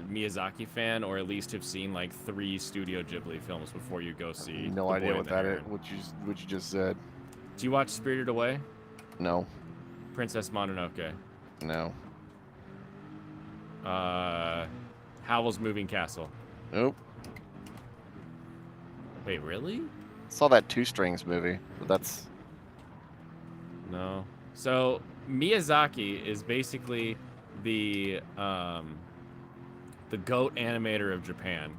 Miyazaki fan or at least have seen like 3 Studio Ghibli films before you go see. No The idea Boy what and the that is. Heron. What you just said. Do you watch Spirited Away? No, Princess Mononoke. no, Howl's Moving Castle. nope. Wait, really? Saw that Two Strings movie, but that's No. So Miyazaki is basically the GOAT animator of Japan.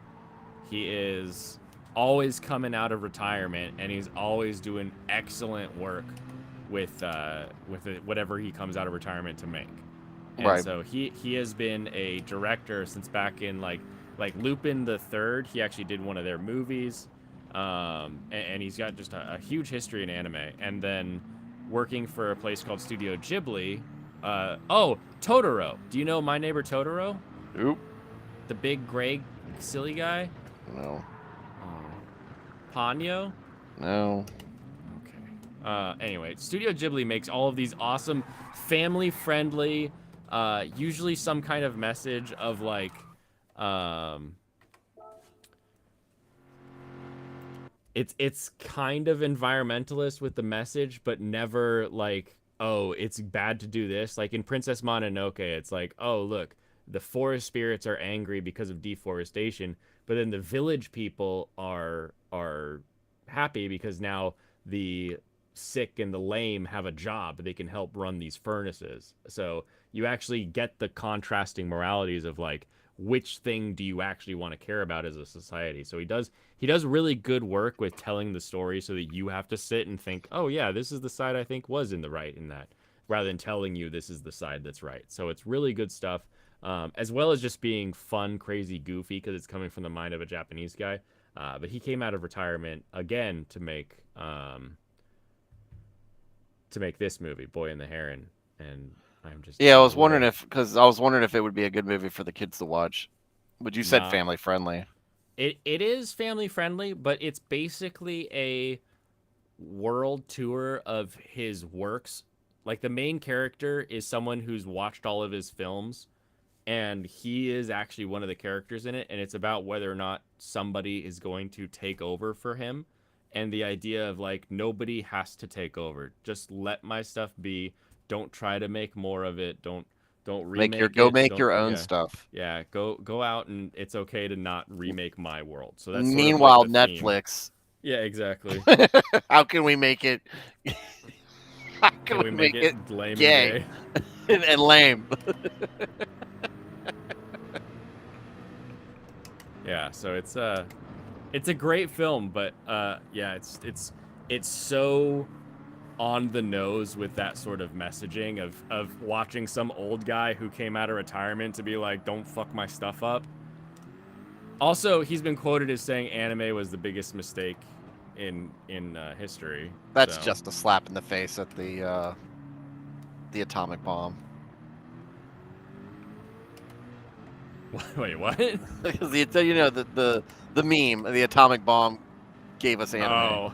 He is always coming out of retirement, and he's always doing excellent work with whatever he comes out of retirement to make. And Right. so he has been a director since back in like Lupin the Third. He actually did one of their movies, and he's got just a huge history in anime. And then working for a place called Studio Ghibli. Totoro. Do you know My Neighbor Totoro? Oop. The big gray silly guy? No, Ponyo? no. Okay. Anyway, Studio Ghibli makes all of these awesome family-friendly, usually some kind of message of like, it's kind of environmentalist with the message, but never like, oh, it's bad to do this. Like in Princess Mononoke, it's like, oh, look, the forest spirits are angry because of deforestation, but then the village people are happy because now the sick and the lame have a job. They can help run these furnaces. So you actually get the contrasting moralities of like, which thing do you actually want to care about as a society? So he does really good work with telling the story so that you have to sit and think, oh yeah, this is the side I think was in the right in that, rather than telling you this is the side that's right. So it's really good stuff, as well as just being fun, crazy, goofy, because it's coming from the mind of a Japanese guy. But he came out of retirement again to make this movie, Boy and the Heron, and I'm just Yeah, I was wondering if it would be a good movie for the kids to watch. But you said Nah. family friendly. It is family friendly, but it's basically a world tour of his works. Like the main character is someone who's watched all of his films, and he is actually one of the characters in it, and it's about whether or not somebody is going to take over for him. And the idea of like nobody has to take over. Just let my stuff be. Don't try to make more of it. Don't remake Make it. your Don't- own yeah. stuff. Yeah, go out, and it's okay to not remake my world. So that's sort of like Meanwhile, the theme. Netflix. Yeah, exactly. How can we make it? How Can we make it lame gay? and gay? and lame? Yeah, so it's a great film, but yeah, it's so on the nose with that sort of messaging of watching some old guy who came out of retirement to be like, don't fuck my stuff up. Also, he's been quoted as saying anime was the biggest mistake in history. That's so. just a slap in the face at the atomic bomb. Wait, what? Because the meme, the atomic bomb, gave us anime. Oh,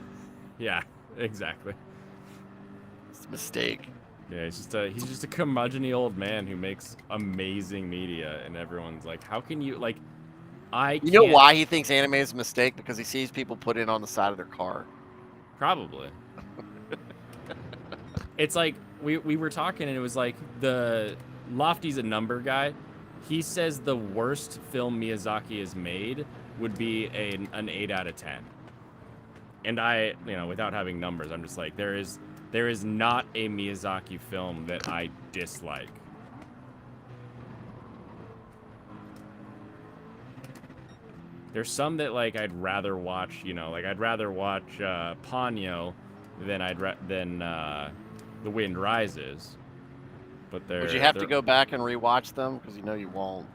yeah, exactly. It's a mistake. Yeah, he's just a curmudgeon-y old man who makes amazing media, and everyone's like, how can you like? You know why he thinks anime is a mistake? Because he sees people put it on the side of their car. Probably. It's like we were talking, and it was like the Lofty's a number guy. He says the worst film Miyazaki has made would be an 8 out of 10. And I, without having numbers, I'm just like, there is not a Miyazaki film that I dislike. There's some that like I'd rather watch, like I'd rather watch Ponyo than The Wind Rises. But Would you have to go back and rewatch them? Because you know you won't.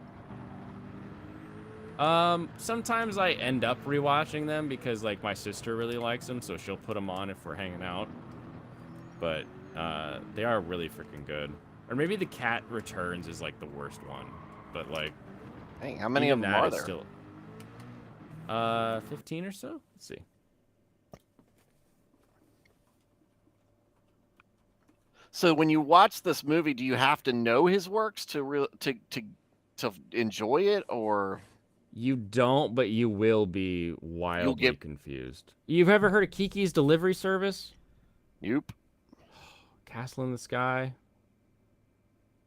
Sometimes I end up rewatching them because like my sister really likes them, so she'll put them on if we're hanging out. But they are really freaking good. Or maybe The Cat Returns is like the worst one. But like, dang, how many of them are there? Still, 15 or so. Let's see. So when you watch this movie, do you have to know his works to enjoy it, or you don't? But you will be wildly confused. You've ever heard of Kiki's Delivery Service? Nope. Castle in the Sky.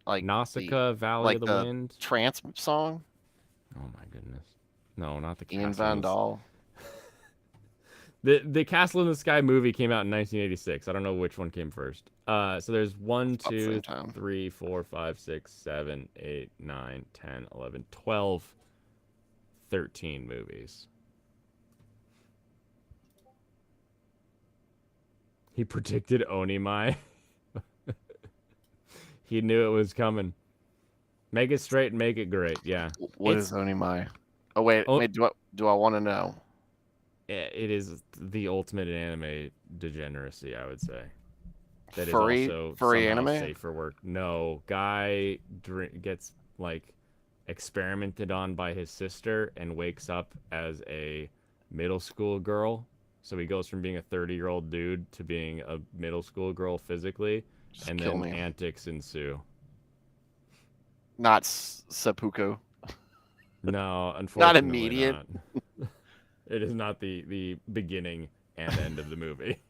Like Nausicaa, Valley of the Wind. Trance song. Oh my goodness. No, not the Ian Van Dahl. The Castle in the Sky movie came out in 1986. I don't know which one came first. So there's 1, 2, 3, 4, 5, 6, 7, 8, 9, 10, 11, 12, 13 movies. He predicted Onimai. He knew it was coming. Make it straight and make it great. Yeah. What is Onimai? Oh wait, do I want to know? It is the ultimate in anime degeneracy, I would say. That furry, is also furry anime? safe for work. No, guy gets like experimented on by his sister and wakes up as a middle school girl. So he goes from being a 30-year-old dude to being a middle school girl physically, and then antics ensue. Not seppuku. No, unfortunately not immediate. Not. It is not the beginning and end of the movie.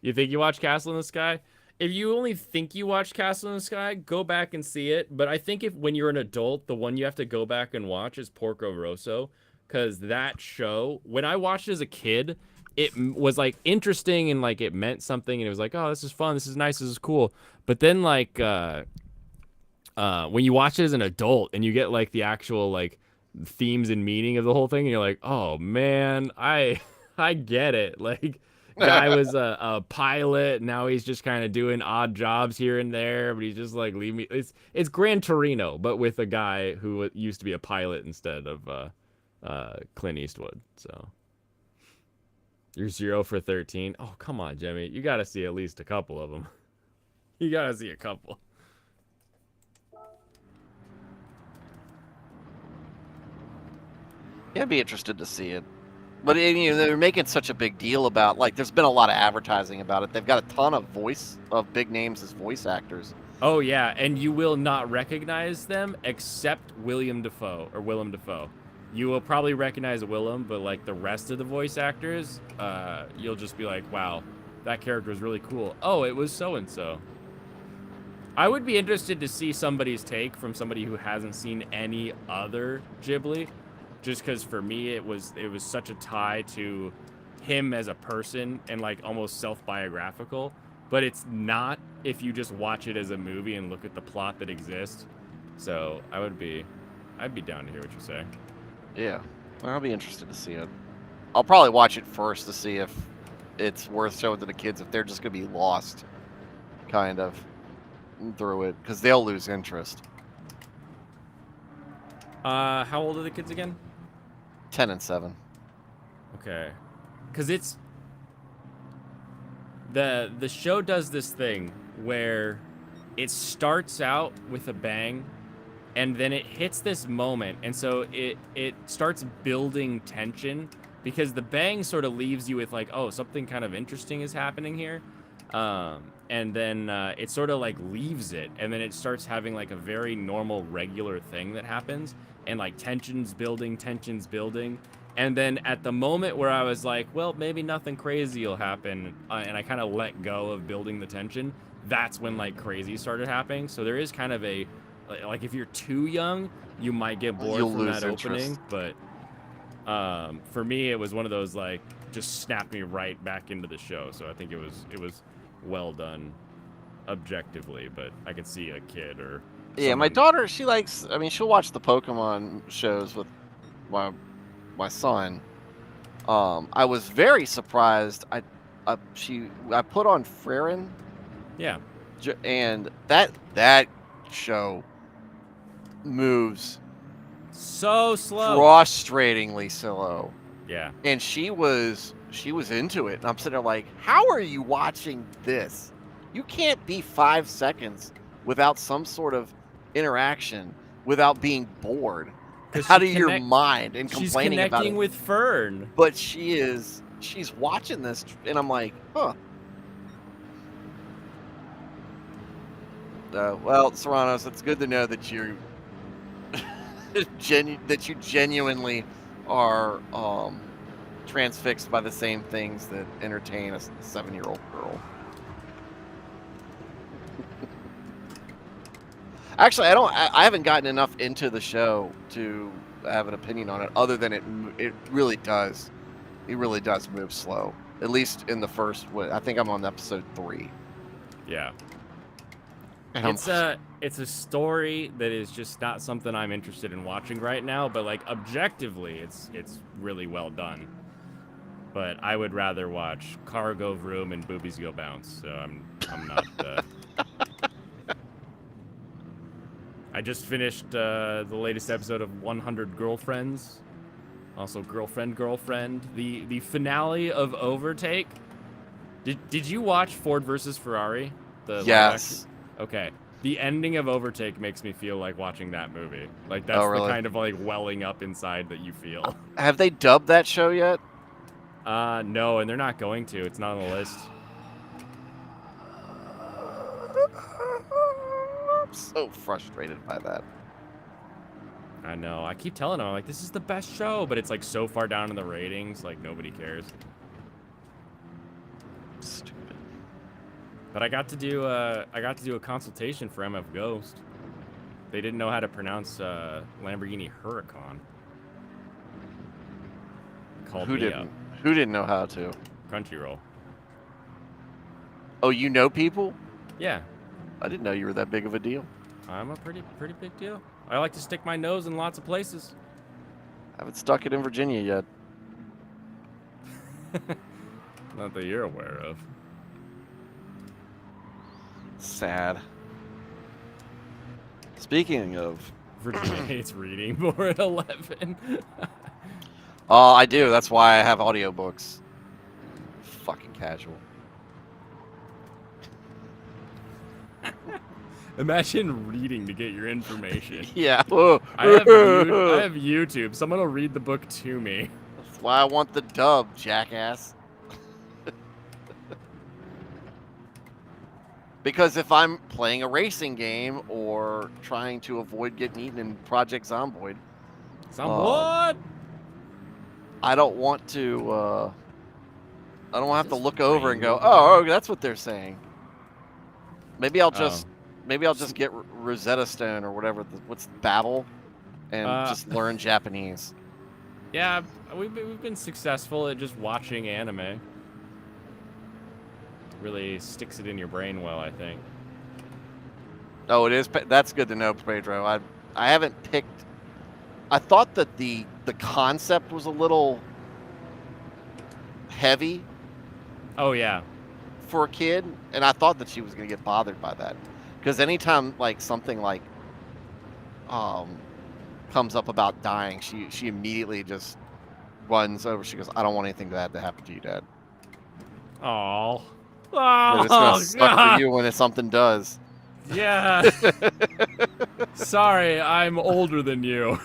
You think you watch Castle in the Sky? If you only think you watch Castle in the Sky, go back and see it. But I think when you're an adult, the one you have to go back and watch is Porco Rosso. Because that show, when I watched it as a kid, it was like interesting and like it meant something. And it was like, oh, this is fun. This is nice. This is cool. But then like when you watch it as an adult and you get like the actual like themes and meaning of the whole thing, and you're like, oh man, I get it. Like, guy was a pilot, now he's just kind of doing odd jobs here and there, but he's just like, leave me. It's Gran Torino, but with a guy who used to be a pilot instead of Clint Eastwood. So you're 0 for 13. Oh, come on, Jimmy, you gotta see at least a couple of them. You gotta see a couple. Yeah, I'd be interested to see it. But they're making such a big deal about, like, there's been a lot of advertising about it. They've got a ton of big names as voice actors. Oh yeah, and you will not recognize them except Willem Dafoe. You will probably recognize Willem, but like the rest of the voice actors, you'll just be like, wow, that character was really cool. Oh, it was so and so. I would be interested to see somebody's take from somebody who hasn't seen any other Ghibli. Just because for me it was such a tie to him as a person and like almost self-biographical, but it's not if you just watch it as a movie and look at the plot that exists. So I'd be down to hear what you say. Yeah, I'll be interested to see it. I'll probably watch it first to see if it's worth showing to the kids, if they're just gonna be lost, kind of, through it, because they'll lose interest. How old are the kids again? 10 and 7. Okay. Because it's... The show does this thing where it starts out with a bang, and then it hits this moment, and so it starts building tension, because the bang sort of leaves you with like, oh, something kind of interesting is happening here. And then it sort of like leaves it, and then it starts having like a very normal, regular thing that happens. And like tensions building, And then at the moment where I was like, well, maybe nothing crazy will happen, and I kind of let go of building the tension, that's when like crazy started happening. So there is kind of a, like if you're too young, you might get bored You'll from lose that opening. interest. But for me, it was one of those like just snapped me right back into the show. So I think it was well done objectively, but I could see a kid or Yeah, my someone- daughter, she likes. I mean, she'll watch the Pokemon shows with my son. I was very surprised. I put on Freren, Yeah. and that show moves So slow. frustratingly slow. Yeah. And she was into it, and I'm sitting there like, how are you watching this? You can't be 5 seconds without some sort of interaction, without being bored. 'Cause Out she of your connect- mind and She's complaining about connecting it. with Fern. But she's watching this, and I'm like, huh. Well, Serranos, it's good to know that you that you genuinely are transfixed by the same things that entertain a 7-year-old girl. Actually, I haven't gotten enough into the show to have an opinion on it, other than it really does move slow. At least in the first, I think I'm on episode 3. Yeah. And I'm- It's a story that is just not something I'm interested in watching right now, but like objectively it's really well done. But I would rather watch Cargo Vroom and Boobies Go Bounce, so I'm not I just finished the latest episode of 100 Girlfriends. Also Girlfriend, the finale of Overtake. Did you watch Ford versus Ferrari? The live yes. action- Okay. The ending of Overtake makes me feel like watching that movie. Like that's Oh, really? the kind of like welling up inside that you feel. Have they dubbed that show yet? No, and they're not going to. It's not on the list. I'm so frustrated by that. I know. I keep telling them, I'm like, this is the best show, but it's like so far down in the ratings, like nobody cares. Stupid. But I got to do a consultation for MF Ghost. They didn't know how to pronounce Lamborghini Huracan. Called Who me didn't? up. Who didn't know how to? Crunchyroll. Oh, you know people? Yeah, I didn't know you were that big of a deal. I'm a pretty big deal. I like to stick my nose in lots of places. Haven't stuck it in Virginia yet. Not that you're aware of. Sad. Speaking of, Virginia hates reading more at 11. I do. That's why I have audiobooks. Fucking casual. Imagine reading to get your information. Yeah. I have YouTube. Someone will read the book to me. That's why I want the dub, jackass. Because if I'm playing a racing game or trying to avoid getting eaten in Project Zomboid, What? I don't want to. I don't have to look over and go, "Oh, that's what they're saying." Maybe I'll just, get Rosetta Stone or whatever. What's Babel, and just learn Japanese. Yeah, we've been successful at just watching anime. Really sticks it in your brain well, I think. Oh, it is. That's good to know, Pedro. I haven't picked. I thought that the concept was a little heavy Oh yeah. for a kid, and I thought that she was going to get bothered by that. Because anytime like something like comes up about dying, she immediately just runs over. She goes, "I don't want anything bad to happen to you, Dad." Oh. But it's gonna suck for you when something does. Yeah. Sorry, I'm older than you.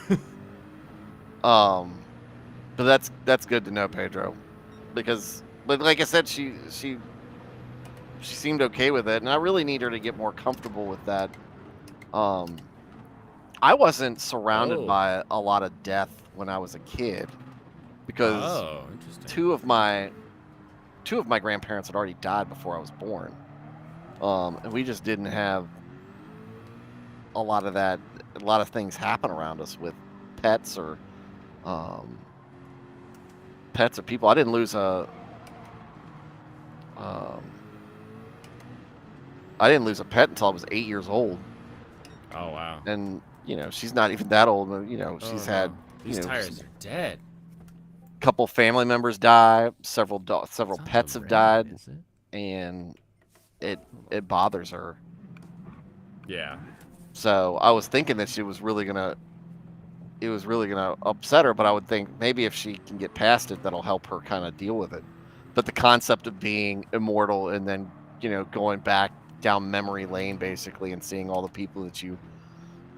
But that's good to know, Pedro, because like I said, she seemed okay with it, and I really need her to get more comfortable with that. I wasn't surrounded by a lot of death when I was a kid. because Oh, interesting. two of my grandparents had already died before I was born, and we just didn't have a lot of that. A lot of things happen around us with pets or people. I didn't lose a pet until I was 8 years old, Oh wow. and she's not even that old. She's Oh, had no. These tires are dead. a couple family members die, several It's not pets the have rain, died, is it? and it bothers her. Yeah. So I was thinking that it was really gonna upset her, but I would think maybe if she can get past it, that'll help her kind of deal with it. But the concept of being immortal and then going back down memory lane basically and seeing all the people that you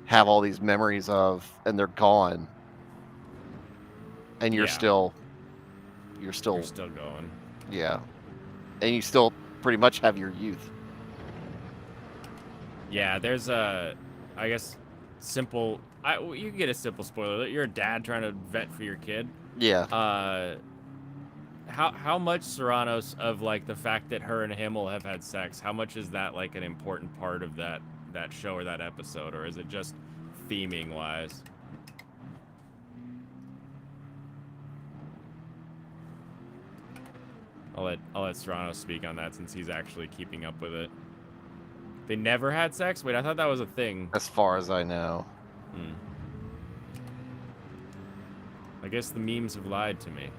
have all these memories of and they're gone, and you're Yeah. still You're still going. yeah, and you still pretty much have your youth. Yeah, there's I guess, simple. You can get a simple spoiler. You're a dad trying to vet for your kid. Yeah. How much Serranos of like the fact that her and Himmel have had sex? How much is that like an important part of that show or that episode, or is it just theming wise? I'll let Serrano speak on that since he's actually keeping up with it. They never had sex? Wait, I thought that was a thing. As far as I know. Hmm. I guess the memes have lied to me.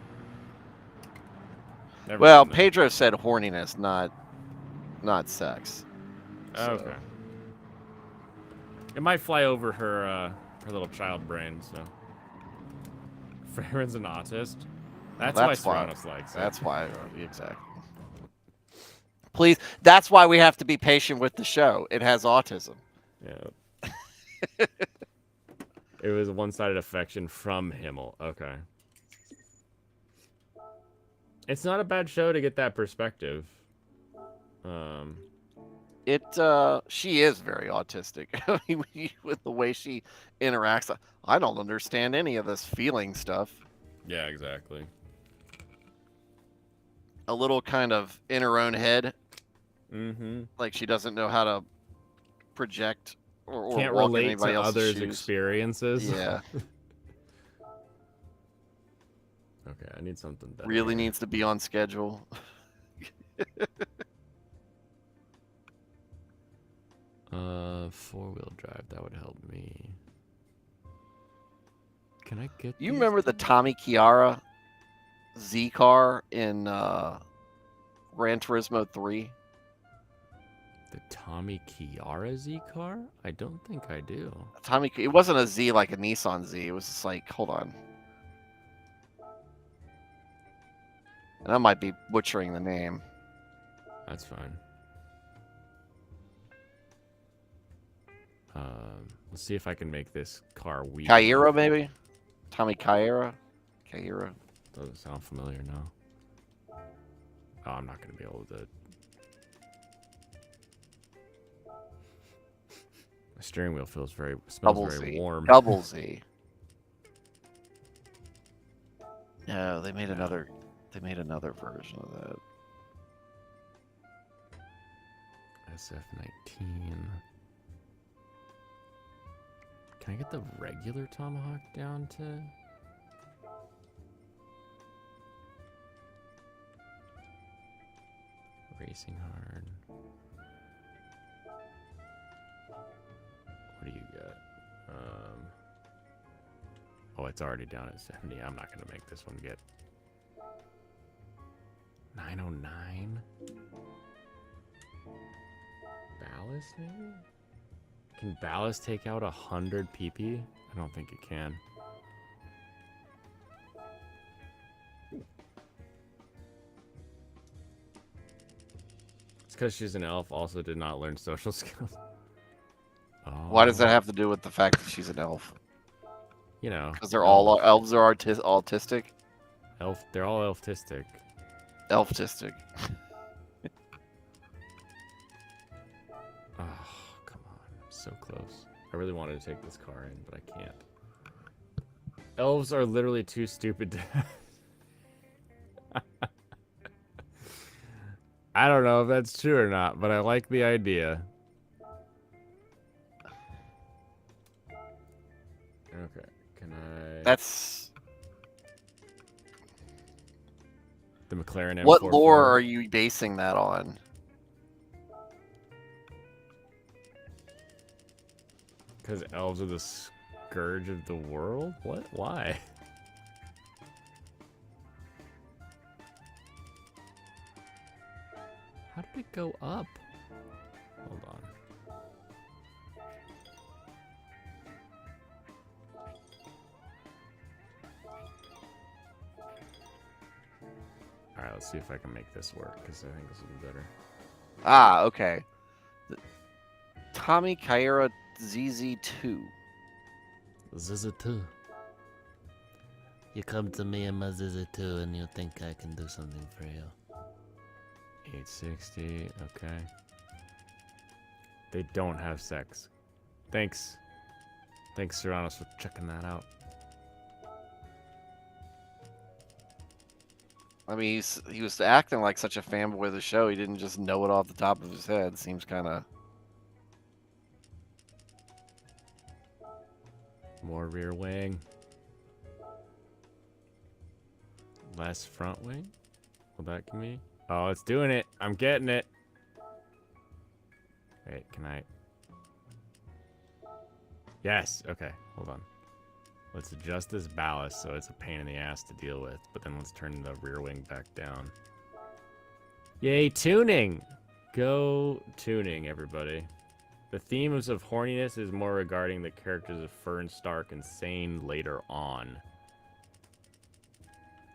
Never Well, seen that. Pedro said horniness, not sex. Oh, so- okay. It might fly over her little child brain, so. Farron's an autist. That's why Serranos likes it. That's why, exactly. Please, that's why we have to be patient with the show. It has autism. Yeah. It was a one-sided affection from Himmel. Okay. It's not a bad show to get that perspective. She is very autistic. I mean, with the way she interacts, I don't understand any of this feeling stuff. Yeah, exactly. A little kind of in her own head, Mm-hmm. like she doesn't know how to project or Can't walk in relate anybody to else's others' shoes. experiences. Yeah, Okay, I need something better. really needs to be on schedule. Four-wheel drive, that would help me. Can I get You these remember the things? Tommy Chiara Z car in Gran Turismo 3? The Tommy Chiara Z car? I don't think I do. It wasn't a Z like a Nissan Z. It was just like, hold on. And I might be butchering the name. That's fine. Let's see if I can make this car weak. Chiara, maybe? Tommy Chiara? Chiara. Doesn't sound familiar now. Oh, I'm not going to be able to. The steering wheel smells Double very Z. warm. Double Z. No, they made another version of that. SF19. Can I get the regular Tomahawk down to? Racing hard. What do you got? Oh, it's already down at 70. I'm not gonna make this one get 909. Ballast, maybe? Can Ballast take out 100 PP? I don't think it can. It's because she's an elf, also did not learn social skills. Oh, Why does that have to do with the fact that she's an elf? You know. Because elves are autistic? They're all elftistic. Elftistic. Oh, come on. So close. I really wanted to take this car in, but I can't. Elves are literally too stupid to I don't know if that's true or not, but I like the idea. Okay, can I... That's The McLaren M4. what lore are you basing that on? Because elves are the scourge of the world? What? Why? How did it go up? Hold on. Alright, let's see if I can make this work, because I think this will be better. Ah, okay. Tommy Kaira ZZ2. ZZ2. You come to me and my ZZ2 and you think I can do something for you. 860, okay. They don't have sex. Thanks. Thanks, Serranos, for checking that out. I mean, he was acting like such a fanboy of the show. He didn't just know it off the top of his head. Seems kind of... More rear wing. Less front wing? Will that give me? Oh, it's doing it. I'm getting it. Wait, can I? Yes. Okay, hold on. Let's adjust this ballast so it's a pain in the ass to deal with. But then let's turn the rear wing back down. Yay, tuning! Go tuning, everybody. The themes of horniness is more regarding the characters of Fern, Stark, and Sane later on.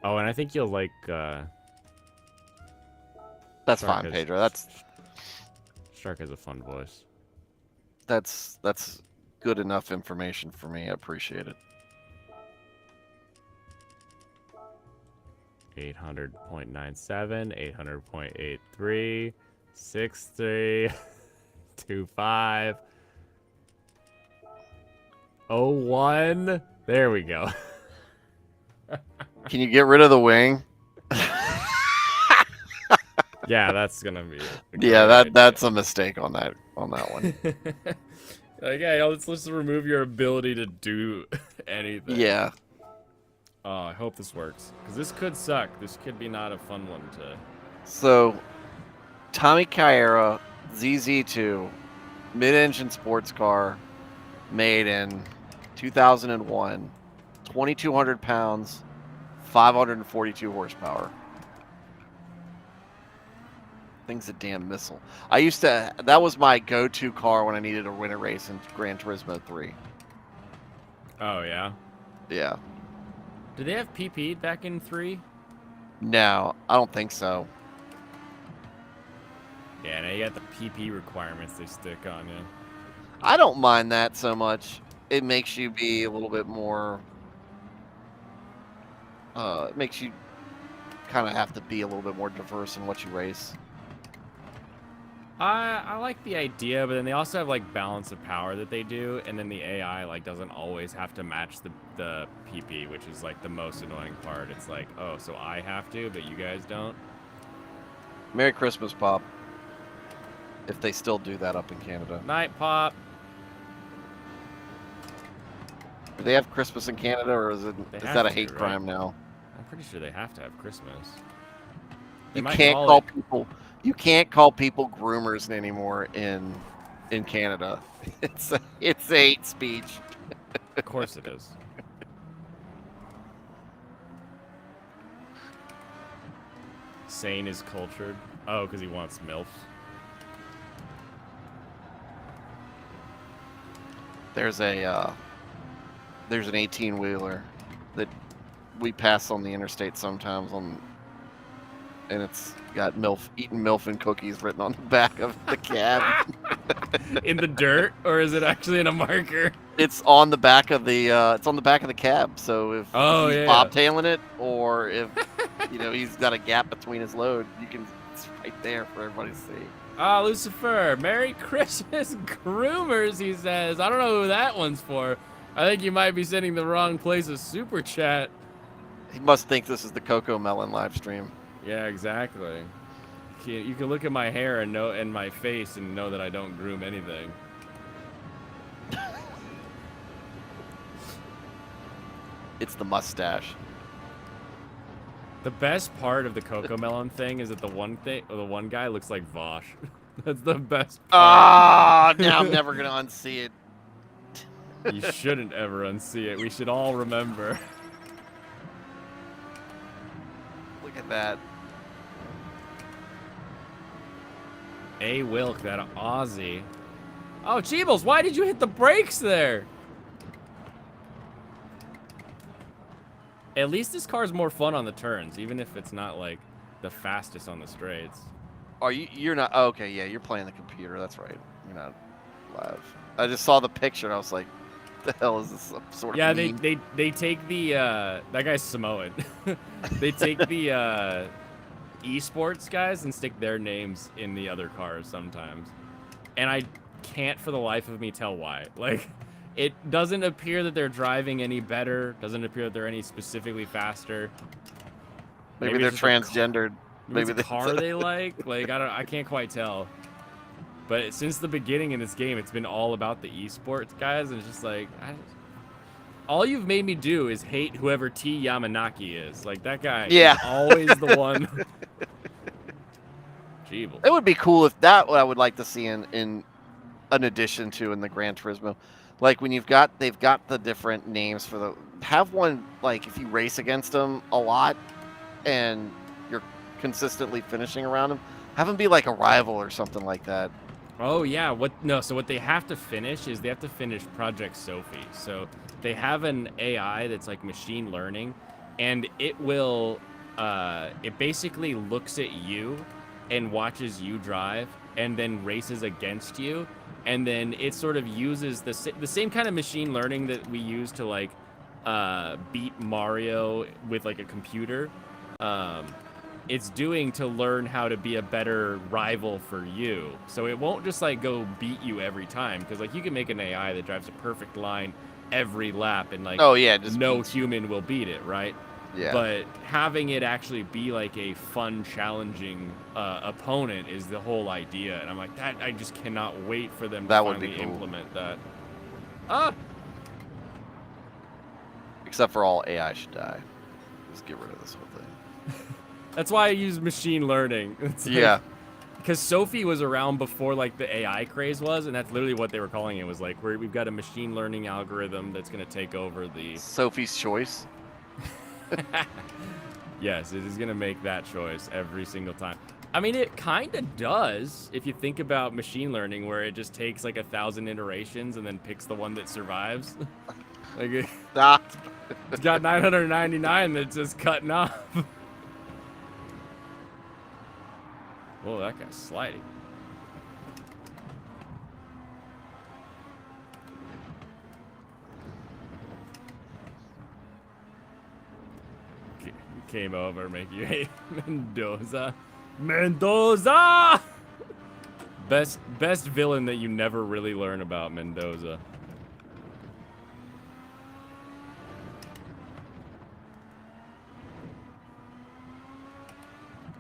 Oh, and I think you'll like, That's Stark fine, has- Pedro. That's Stark has a fun voice. good enough information for me. I appreciate it. 800.97, 800.83, 63, 25, 01. There we go. Can you get rid of the wing? Yeah, that's gonna be. Yeah, that's a mistake on that one. Like, hey, let's just remove your ability to do anything. Yeah. Oh, I hope this works, because this could suck. This could be not a fun one to. So, Tommy Kaira ZZ2, mid-engine sports car, made in 2001, 2,200 pounds, 542 horsepower. Thing's a damn missile. That was my go-to car when I needed to win a race in Gran Turismo 3. Oh yeah. Yeah. Did they have PP back in 3? No, I don't think so. Yeah, now you got the PP requirements they stick on you. I don't mind that so much. It makes you be a little bit more... it makes you kind of have to be a little bit more diverse in what you race. I like the idea, but then they also have like balance of power that they do, and then the AI like doesn't always have to match the PP, which is like the most annoying part. It's like, oh, so I have to, but you guys don't. Merry Christmas, Pop. If they still do that up in Canada. Night Pop. Do they have Christmas in Canada, or is They that have a to, hate right? crime now? I'm pretty sure they have to have Christmas. They You might can't call call it- people. You can't call people groomers anymore in Canada. It's hate speech. Of course it is. Sane is cultured. Oh, because he wants MILFs. There's an 18-wheeler that we pass on the interstate sometimes and it's got eating MILF and cookies written on the back of the cab. In the dirt, or is it actually in a marker? It's on the back of the cab. So if Oh, he's yeah. bobtailing it, or if he's got a gap between his load, it's right there for everybody to see. Ah, Lucifer, Merry Christmas, groomers, he says. I don't know who that one's for. I think you might be sending the wrong place a super chat. He must think this is the Coco Melon live stream. Yeah, exactly. You can look at my hair and my face and know that I don't groom anything. It's the mustache. The best part of the Coco Melon thing is that the one guy looks like Vosh. That's the best part. Ah, now I'm never gonna unsee it. You shouldn't ever unsee it. We should all remember. Look at that. A Wilk, that Aussie. Oh, Cheebles, why did you hit the brakes there? At least this car's more fun on the turns, even if it's not like the fastest on the straights. Are you? You're not. Oh, okay, yeah, you're playing the computer. That's right. You're not live. I just saw the picture and I was like, "The hell is this? Some sort Yeah, of meme? they take the that guy's Samoan. They take the esports guys and stick their names in the other cars sometimes, and I can't for the life of me tell why. Like, it doesn't appear that they're driving any better. Doesn't appear that they're any specifically faster. Maybe they're it's just a transgendered. Maybe Maybe it's a car they like. Like, I can't quite tell. But since the beginning in this game, it's been all about the esports guys, and it's just like, all you've made me do is hate whoever T Yamanaki is. Like, that guy Yeah. is always the one. Jeeble. It would be cool if that what I would like to see in an addition to in the Gran Turismo. Like when they've got the different names for the have one like if you race against them a lot and you're consistently finishing around them, have them be like a rival or something like that. Oh yeah, so what they have to finish is they have to finish Project Sophie. So they have an AI that's like machine learning, and it will it basically looks at you and watches you drive and then races against you, and then it sort of uses the same kind of machine learning that we use to like beat Mario with like a computer. It's doing to learn how to be a better rival for you. So it won't just like go beat you every time, because like you can make an AI that drives a perfect line every lap and like Oh yeah, just no beats- human will beat it, right? Yeah. But having it actually be like a fun, challenging opponent is the whole idea. And I'm like, that I just cannot wait for them That to would be finally cool. implement that. Ah! Except for all AI should die. Just get rid of this whole thing. That's why I use machine learning. It's like- Yeah. Because Sophie was around before like the AI craze was, and that's literally what they were calling it. Was like we've got a machine learning algorithm that's going to take over the. Sophie's Choice. Yes, it is going to make that choice every single time. I mean, it kind of does if you think about machine learning, where it just takes like 1,000 iterations and then picks the one that survives. Like Ah, it's got 999 that's just cutting off. Whoa, that guy's sliding. Came over, make you hate Mendoza. Mendoza! Best villain that you never really learn about, Mendoza.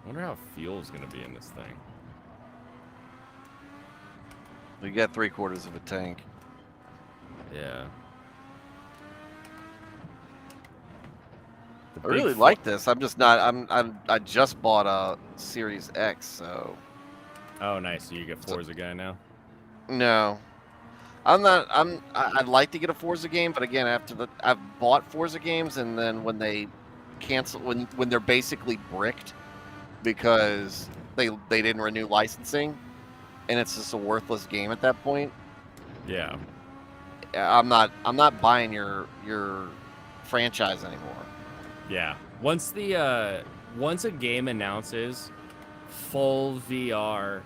I wonder how fuel's gonna be in this thing. we got 3/4 of a tank. Yeah. The I big really fu- like this. I'm just not. I just bought a Series X, so Oh, nice. So you get Forza guy now. no. I'm not. I'd like to get a Forza game, but again, I've bought Forza games, and then when they cancel, when they're basically bricked because they didn't renew licensing, and it's just a worthless game at that point. Yeah. I'm not buying your franchise anymore. Yeah. Once a game announces full VR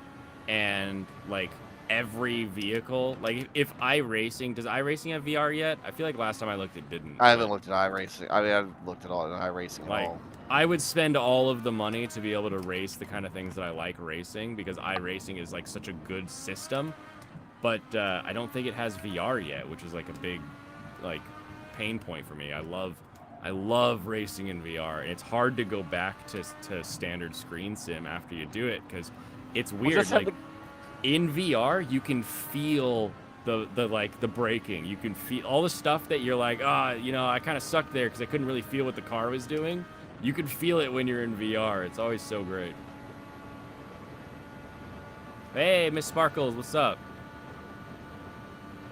and like every vehicle, like if iRacing, does iRacing have VR yet? I feel like last time I looked it didn't. I haven't looked at iRacing. I mean, I've looked at all iRacing at Like, all. I would spend all of the money to be able to race the kind of things that I like racing, because iRacing is like such a good system. But I don't think it has VR yet, which is like a big like pain point for me. I love I love racing in VR. And it's hard to go back to standard screen sim after you do it because it's weird. just have Like in VR, you can feel the braking. You can feel all the stuff that you're like, I kind of sucked there because I couldn't really feel what the car was doing. You can feel it when you're in VR. It's always so great. Hey, Miss Sparkles, what's up?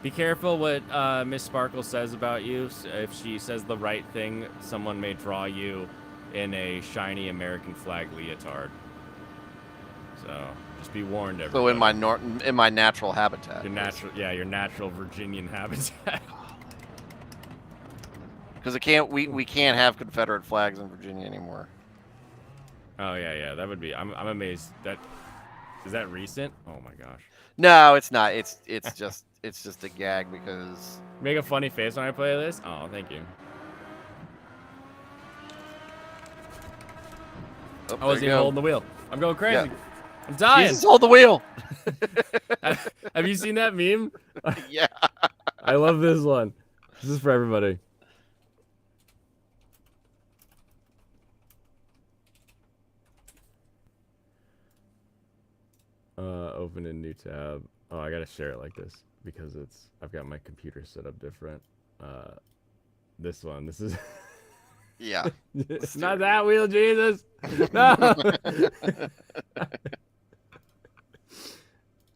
Be careful what Miss Sparkles says about you. If she says the right thing, someone may draw you in a shiny American flag leotard. So just be warned, everybody. So in my natural habitat. Your natural Virginian habitat. Because we can't have Confederate flags in Virginia anymore. Oh yeah, that would be. I'm amazed. Is that recent? Oh my gosh. No, it's not. It's just a gag because. Make a funny face when I play this. Oh, thank you. Oh, I wasn't even holding the wheel. I'm going crazy. Yeah. I'm dying. Jesus, hold the wheel. Have you seen that meme? Yeah. I love this one. This is for everybody. Open a new tab. Oh, I gotta share it like this because I've got my computer set up different. This one. This is. Yeah. Not that wheel, Jesus. No.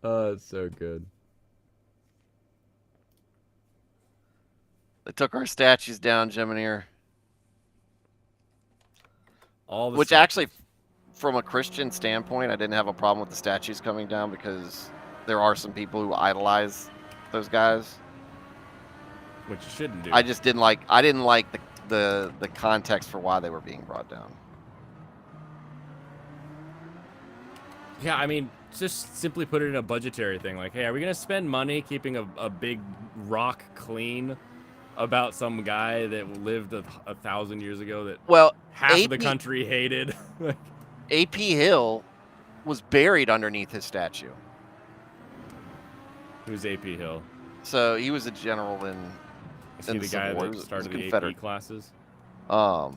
Oh, it's so good. They took our statues down, Jimineer. Which actually, from a Christian standpoint, I didn't have a problem with the statues coming down because there are some people who idolize those guys. Which you shouldn't do. I didn't like the context for why they were being brought down. Yeah, I mean, just simply put it in a budgetary thing. Like, hey, are we gonna spend money keeping a big rock clean about some guy that lived 1,000 years ago that half of the country hated? AP Hill was buried underneath his statue. Who's AP Hill? So he was a general in. Is he the guy that started the AP classes? No,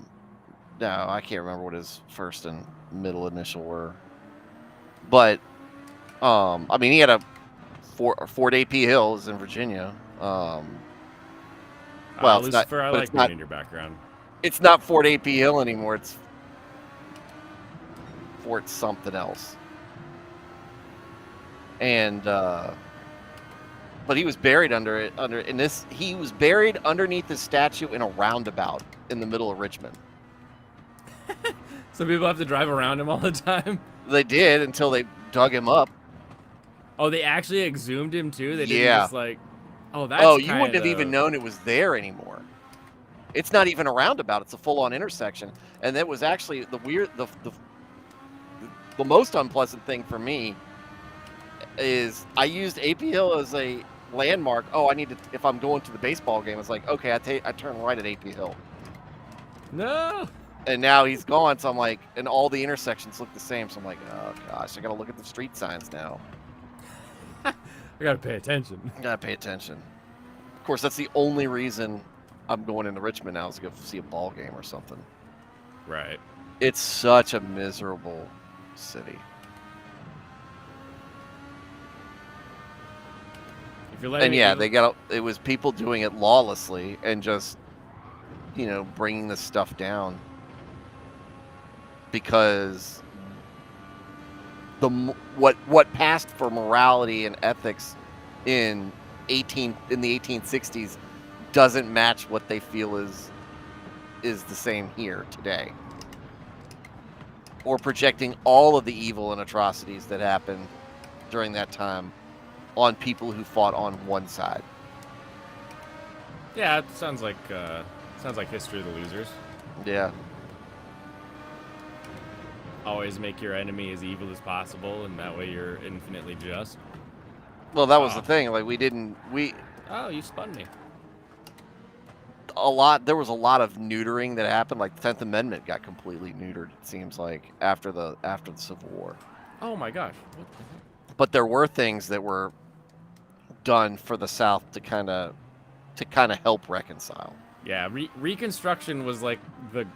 I can't remember what his first and middle initial were. But, I mean, he had Fort AP Hill is in Virginia. Well, it's not. Lucifer, I like reading your background. It's not Fort AP Hill anymore. It's Fort something else. And, but he was buried he was buried underneath the statue in a roundabout in the middle of Richmond. So people have to drive around him all the time? They did until they dug him up. Oh, they actually exhumed him too? They didn't just like, that's you wouldn't have even known it was there anymore. It's not even a roundabout. It's a full-on intersection. And that was actually the most unpleasant thing for me is I used AP Hill as a landmark. Oh, I need to, if I'm going to the baseball game, it's like, okay, I turn right at AP Hill. No. And now he's gone, so I'm like, and all the intersections look the same. So I'm like, oh gosh, I gotta look at the street signs now. I gotta pay attention. Gotta pay attention. Of course, that's the only reason I'm going into Richmond now is to go see a ball game or something. Right. It's such a miserable city. And yeah, it was people doing it lawlessly and just, bringing this stuff down because what passed for morality and ethics in the 1860s doesn't match what they feel is the same here today. Or projecting all of the evil and atrocities that happened during that time on people who fought on one side. Yeah, it sounds like History of the Losers. Yeah. Always make your enemy as evil as possible, and that way you're infinitely just. Well, that was the thing. Like Oh, you spun me. There was a lot of neutering that happened. Like the 10th Amendment got completely neutered. It seems like after the Civil War. Oh my gosh. What the heck? But there were things that were done for the South to kind of help reconcile. Yeah, Reconstruction was like the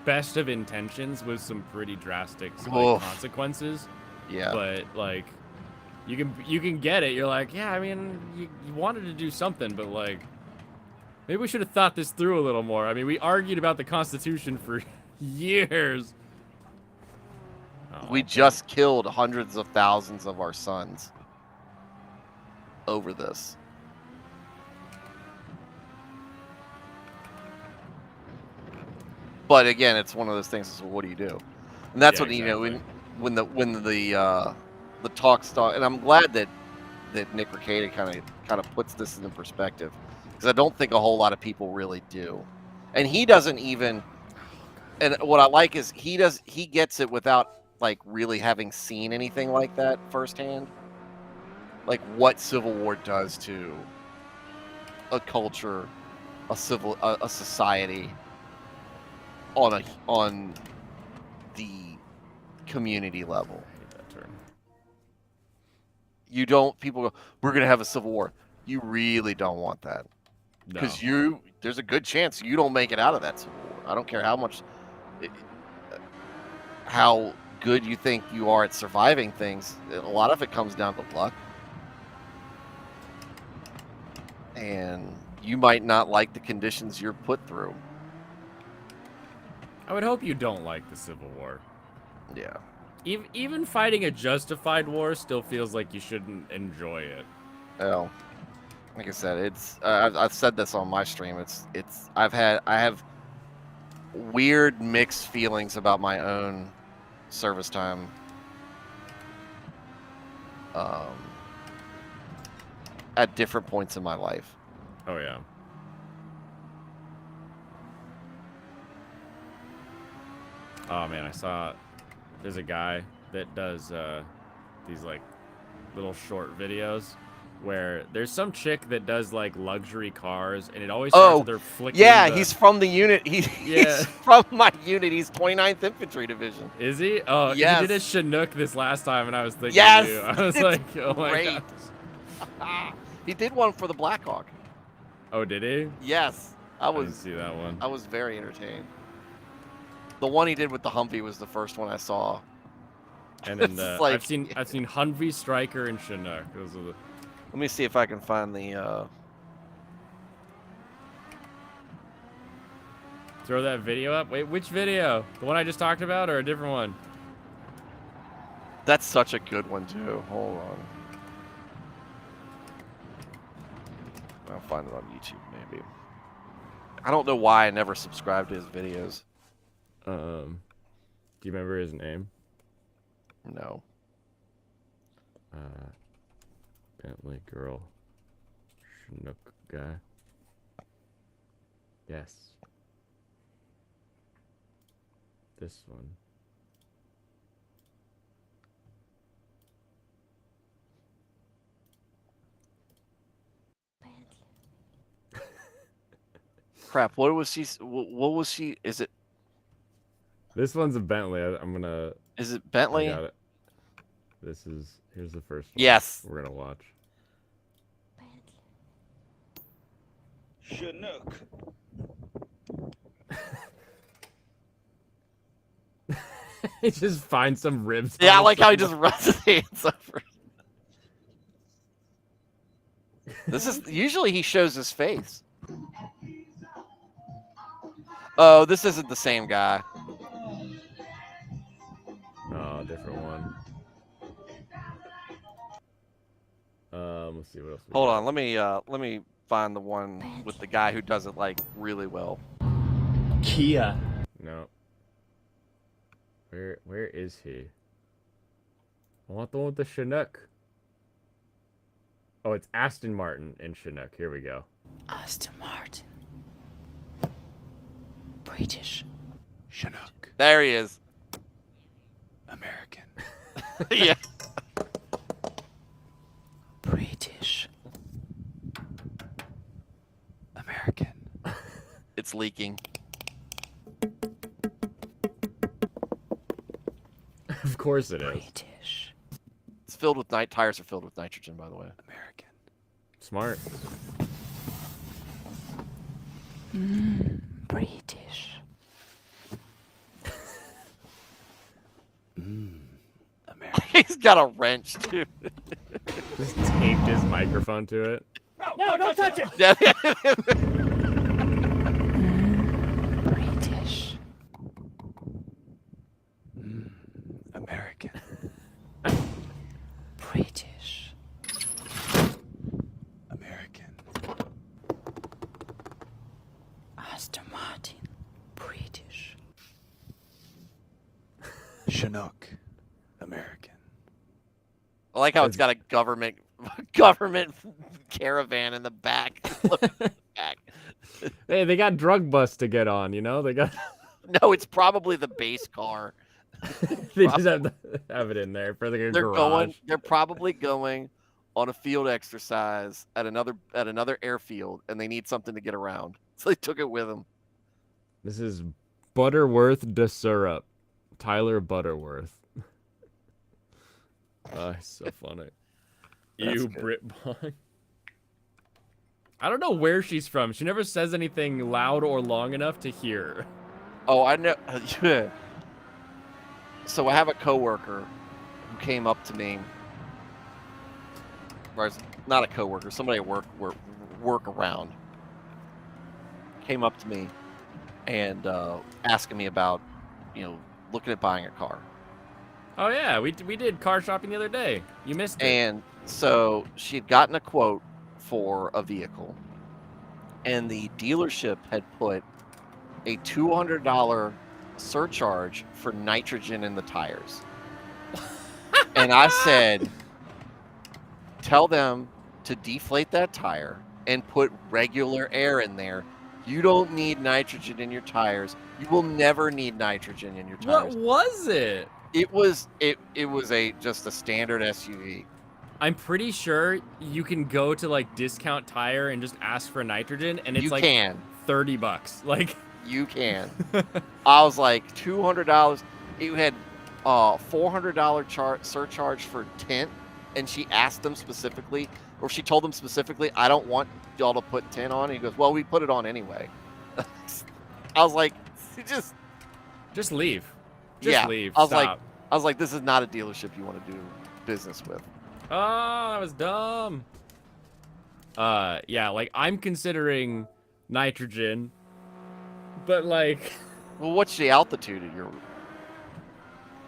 best of intentions with some pretty drastic like, Oof. consequences. Yeah. But like, you can get it. You're like, yeah, I mean, you wanted to do something, but like, maybe we should have thought this through a little more. I mean, we argued about the Constitution for years. Oh, We just killed hundreds of thousands of our sons over this. But again, it's one of those things. What do you do? And that's Yeah, what you know exactly. when the talk start. And I'm glad that Nick Rekieta kind of puts this into perspective, because I don't think a whole lot of people really do. And he doesn't even. And what I like is he gets it without like really having seen anything like that firsthand. Like what Civil War does to a culture, a society, on the community level. I hate that term. You don't. People go, we're gonna have a civil war. You really don't want that, No. because there's a good chance you don't make it out of that civil war. I don't care how good you think you are at surviving things. A lot of it comes down to luck, and you might not like the conditions you're put through. I would hope you don't like the Civil War. Yeah. Even fighting a justified war still feels like you shouldn't enjoy it. Well, like I said, it's I've said this on my stream. I have weird mixed feelings about my own service time. At different points in my life. Oh yeah. Oh man, I saw there's a guy that does these like little short videos where there's some chick that does like luxury cars, and it always starts with her flicking. Yeah, the... he's from the unit. He's from my unit. He's 29th Infantry Division. Is he? Oh, yes. He did a Chinook this last time, and I was thinking, yes, of you. I was like, oh my great. god. He did one for the Blackhawk. Oh, did he? Yes, I didn't was. see that one. I was very entertained. The one he did with the Humvee was the first one I saw. And then It's like- I've seen Humvee, Striker, and Chinook. Those are the. Let me see if I can find the. Throw that video up. Wait, which video? The one I just talked about, or a different one? That's such a good one too. Hold on. I'll find it on YouTube maybe. I don't know why I never subscribed to his videos. Do you remember his name? No. Bentley girl. Chinook guy. Yes. This one. Crap. What was she? What was she? Is it This one's a Bentley. I'm gonna. Bentley? I got it. Here's the first one. Yes. We're gonna watch. Chinook. He just finds some ribs. Yeah, I on like how he the- just runs his hands over. This is usually he shows his face. Oh, this isn't the same guy. Oh, different one. Let's see what else. Hold on, let me find the one with the guy who does it like really well. Kia. No. Where is he? I want the one with the Chinook. Oh, it's Aston Martin and Chinook. Here we go. Aston Martin. British. Chinook. There he is. American. Yeah. British. American. It's leaking. Of course it is. British. It's filled with tires are filled with nitrogen, by the way. American. Smart. British. American. He's got a wrench too. Just taped his microphone to it. No, don't touch it! British. American. British. American. Aston Martin. British. Chinook. American. I like how it's got a government caravan in the back. Look at the back. Hey, they got drug bust to get on, you know? They got No, it's probably the base car. they just have it in there for the garage. They're probably going on a field exercise at another airfield, and they need something to get around, so they took it with them. This is Butterworth de Syrup. Tyler Butterworth. So funny. You Brit Bong. I don't know where she's from. She never says anything loud or long enough to hear. Oh, I know. So I have a coworker who came up to me. Or it's not a coworker, somebody at work around. Came up to me and asking me about, looking at buying a car. Oh yeah, we did car shopping the other day. You missed it. And so she had gotten a quote for a vehicle, and the dealership had put a $200 surcharge for nitrogen in the tires. And I said, tell them to deflate that tire and put regular air in there. You don't need nitrogen in your tires. You will never need nitrogen in your tires. What was it? It was just a standard SUV. I'm pretty sure you can go to like Discount Tire and just ask for nitrogen, and it's You like can. $30. Like You can. I was like $200. You had $400 surcharge for tint, and she asked them specifically, or she told them specifically, I don't want y'all to put tint on. And he goes, well, we put it on anyway. I was like, just leave. Just leave. I Stop. was like, this is not a dealership you want to do business with. Oh, that was dumb. Yeah, like I'm considering nitrogen, but like, well, what's the altitude of your?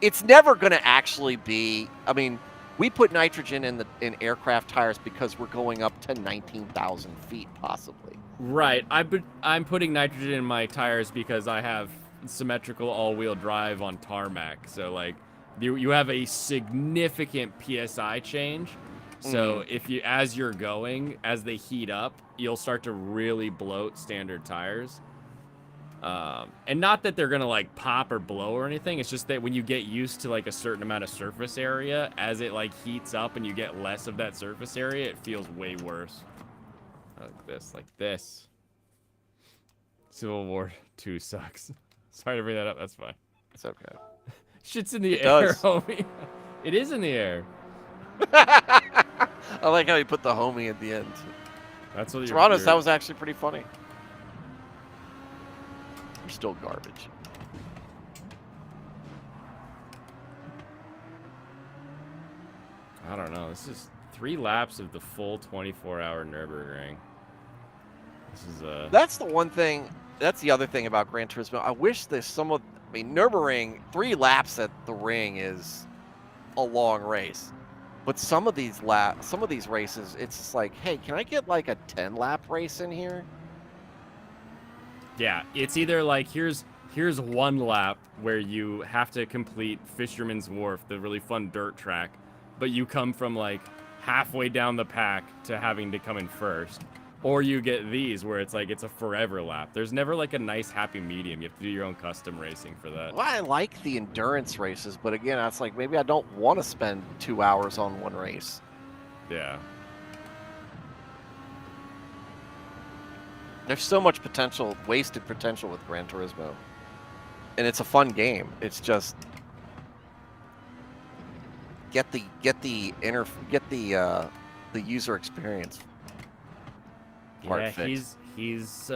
It's never gonna actually be. I mean, we put nitrogen in aircraft tires because we're going up to 19,000 feet, possibly. right. I'm putting nitrogen in my tires because I have symmetrical all-wheel drive on tarmac. So like, you have a significant PSI change. So if you, as they heat up, you'll start to really bloat standard tires. And not that they're gonna like pop or blow or anything. It's just that when you get used to like a certain amount of surface area, as it like heats up and you get less of that surface area, it feels way worse. Like this. Civil War 2 sucks. Sorry to bring that up. That's fine. It's okay. Shit's in the It air, does. homie. It is in the air. I like how you put the homie at the end. That's what To be you're. honest, that was actually pretty funny. You're still garbage. I don't know. This is 3 laps of the full 24-hour Nürburgring. This is That's the one thing. That's the other thing about Gran Turismo. I wish there's Nürburgring, 3 laps at the ring is a long race. But some of these races, it's just like, hey, can I get like a 10-lap race in here? Yeah, it's either like here's 1 lap where you have to complete Fisherman's Wharf, the really fun dirt track, but you come from like halfway down the pack to having to come in first. Or you get these where it's like it's a forever lap. There's never like a nice happy medium. You have to do your own custom racing for that. Well, I like the endurance races, but again, it's like maybe I don't want to spend 2 hours on one race. Yeah. There's so much potential, wasted potential with Gran Turismo, and it's a fun game. It's just get the user experience part Yeah, fixed. he's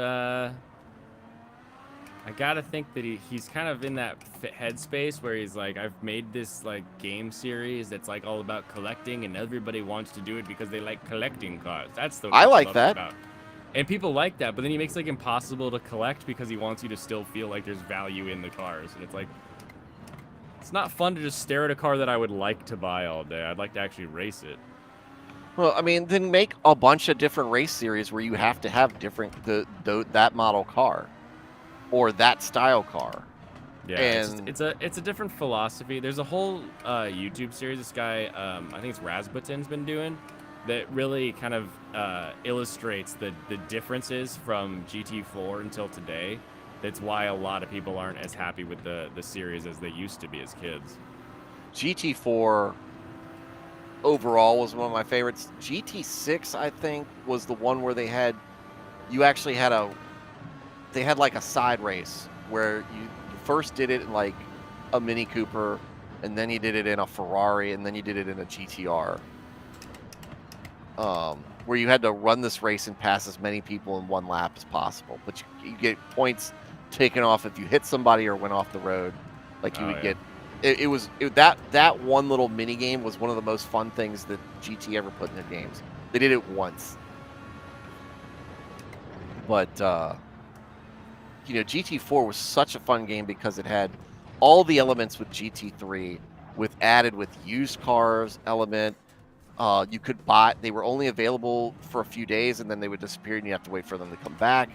I gotta think that he's kind of in that headspace where he's like, I've made this like game series that's like all about collecting, and everybody wants to do it because they like collecting cars. That's the I like love that. about. And people like that, but then he makes like impossible to collect because he wants you to still feel like there's value in the cars, and it's like, it's not fun to just stare at a car that I would like to buy all day. I'd like to actually race it. Well, I mean, then make a bunch of different race series where you have to have different that model car, or that style car. Yeah, And- it's a different philosophy. There's a whole YouTube series this guy, I think it's Rasputin's been doing, that really kind of illustrates the differences from GT4 until today. That's why a lot of people aren't as happy with the series as they used to be as kids. GT4 overall was one of my favorites. GT6, I think, was the one where they had like a side race where you first did it in like a Mini Cooper, and then you did it in a Ferrari, and then you did it in a GTR. Where you had to run this race and pass as many people in one lap as possible, but you get points taken off if you hit somebody or went off the road. Like you would get. That one little mini game was one of the most fun things that GT ever put in their games. They did it once, but GT4 was such a fun game because it had all the elements with GT3, added with used cars element. You could buy. They were only available for a few days, and then they would disappear, and you have to wait for them to come back.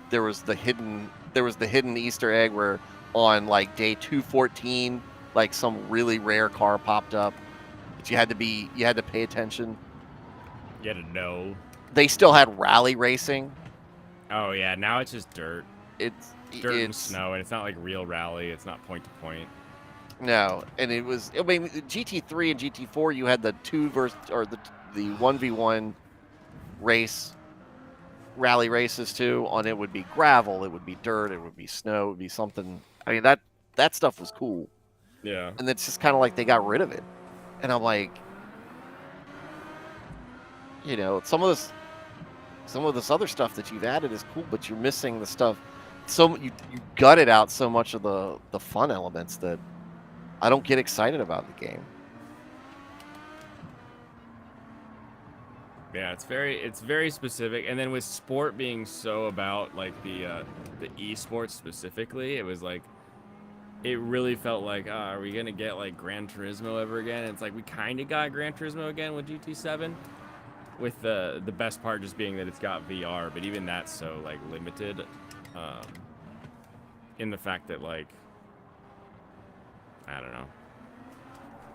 There was the hidden Easter egg where on like day 214, like some really rare car popped up, but you had to pay attention. You had to know. They still had rally racing. Oh yeah, now it's just dirt. It's dirt and snow, and it's not like real rally. It's not point to point. No, and it was. I mean, GT3 and GT4, you had the the 1v1 race, rally races too. On it would be gravel, it would be dirt, it would be snow, it would be something. I mean, that stuff was cool. Yeah. And it's just kind of like they got rid of it, and I'm like, some of this other stuff that you've added is cool, but you're missing the stuff. So you gutted out so much of the fun elements that I don't get excited about the game. Yeah, it's very specific, and then with sport being so about like the esports specifically, it was like, it really felt like, are we gonna get like Gran Turismo ever again? And it's like we kind of got Gran Turismo again with GT7, with the best part just being that it's got VR, but even that's so like limited, in the fact that like, I don't know.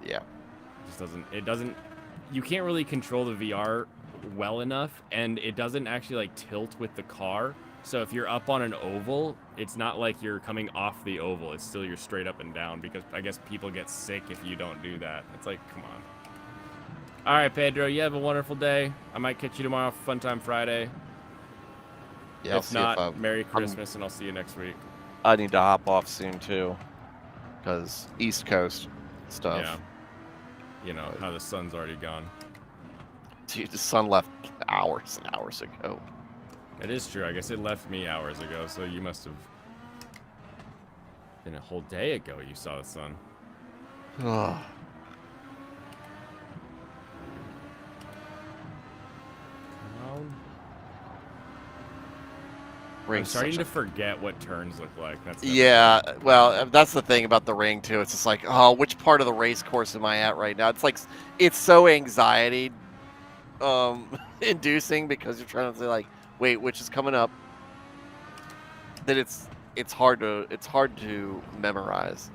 Yeah. It doesn't, you can't really control the VR well enough, and it doesn't actually like tilt with the car. So if you're up on an oval, it's not like you're coming off the oval. It's still you're straight up and down, because I guess people get sick if you don't do that. It's like, come on. All right, Pedro, you have a wonderful day. I might catch you tomorrow for Funtime Friday. Yeah, if not, Merry Christmas, and I'll see you next week. I need to hop off soon too, because East Coast stuff. Yeah. You know how the sun's already gone. Dude, the sun left hours and hours ago. It is true. I guess it left me hours ago, so you must have been a whole day ago you saw the sun. Ugh. I'm starting to forget what turns look like. Yeah, well, that's the thing about the ring too. It's just like, oh, which part of the race course am I at right now? It's like, it's so anxiety inducing, because you're trying to say like, wait, which is coming up, that it's hard to memorize.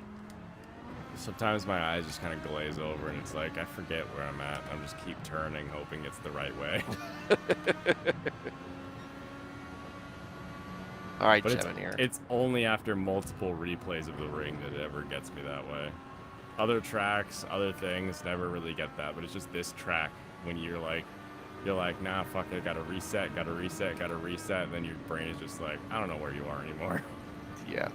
Sometimes my eyes just kind of glaze over, and it's like I forget where I'm at. I'm just keep turning, hoping it's the right way. All right, but Jevon, it's only after multiple replays of the ring that it ever gets me that way. Other tracks, other things never really get that, but it's just this track when you're like, nah, fuck it, gotta reset, and then your brain is just like, I don't know where you are anymore. Yeah.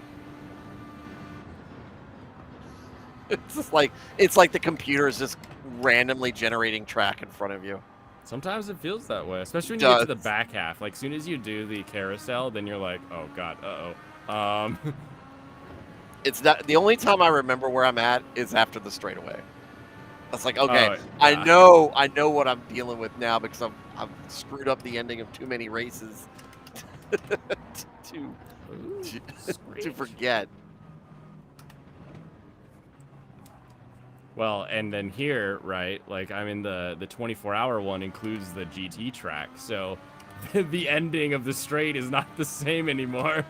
It's like the computer is just randomly generating track in front of you. Sometimes it feels that way, especially when you get to the Does. back half. Like, soon as you do the carousel, then you're like, oh god, uh-oh. It's not the only time I remember where I'm at is after the straightaway. It's like, okay, Oh, I yeah. know what I'm dealing with now because I've screwed up the ending of too many races to forget. Well, and then here, right, like I'm in the 24-hour one includes the GT track, so the ending of the straight is not the same anymore.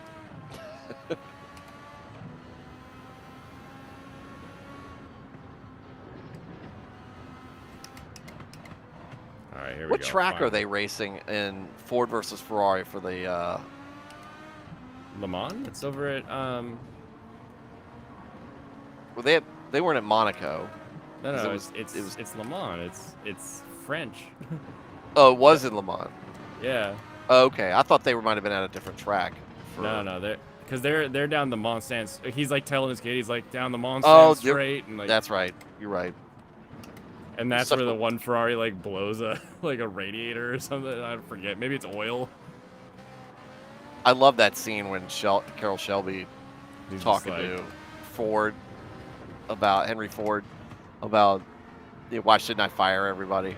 All right, here we What go. track are Fine. they racing in Ford versus Ferrari for the? Le Mans? It's over at Well, they weren't at Monaco. No, 'Cause no, it was- it's Le Mans. It's French. Oh, it was in Le Mans. Yeah. Oh, okay, I thought they might have been at a different track. No, they're down the Mont Saint. He's like telling his kid, he's like down the Mont Oh, Saint straight, and like That's right. You're right. and that's so- where the one Ferrari like blows a like a radiator or something. I forget. Maybe it's oil. I love that scene when Carroll Shelby He's just talking like, to Ford about Henry Ford about why shouldn't I fire everybody?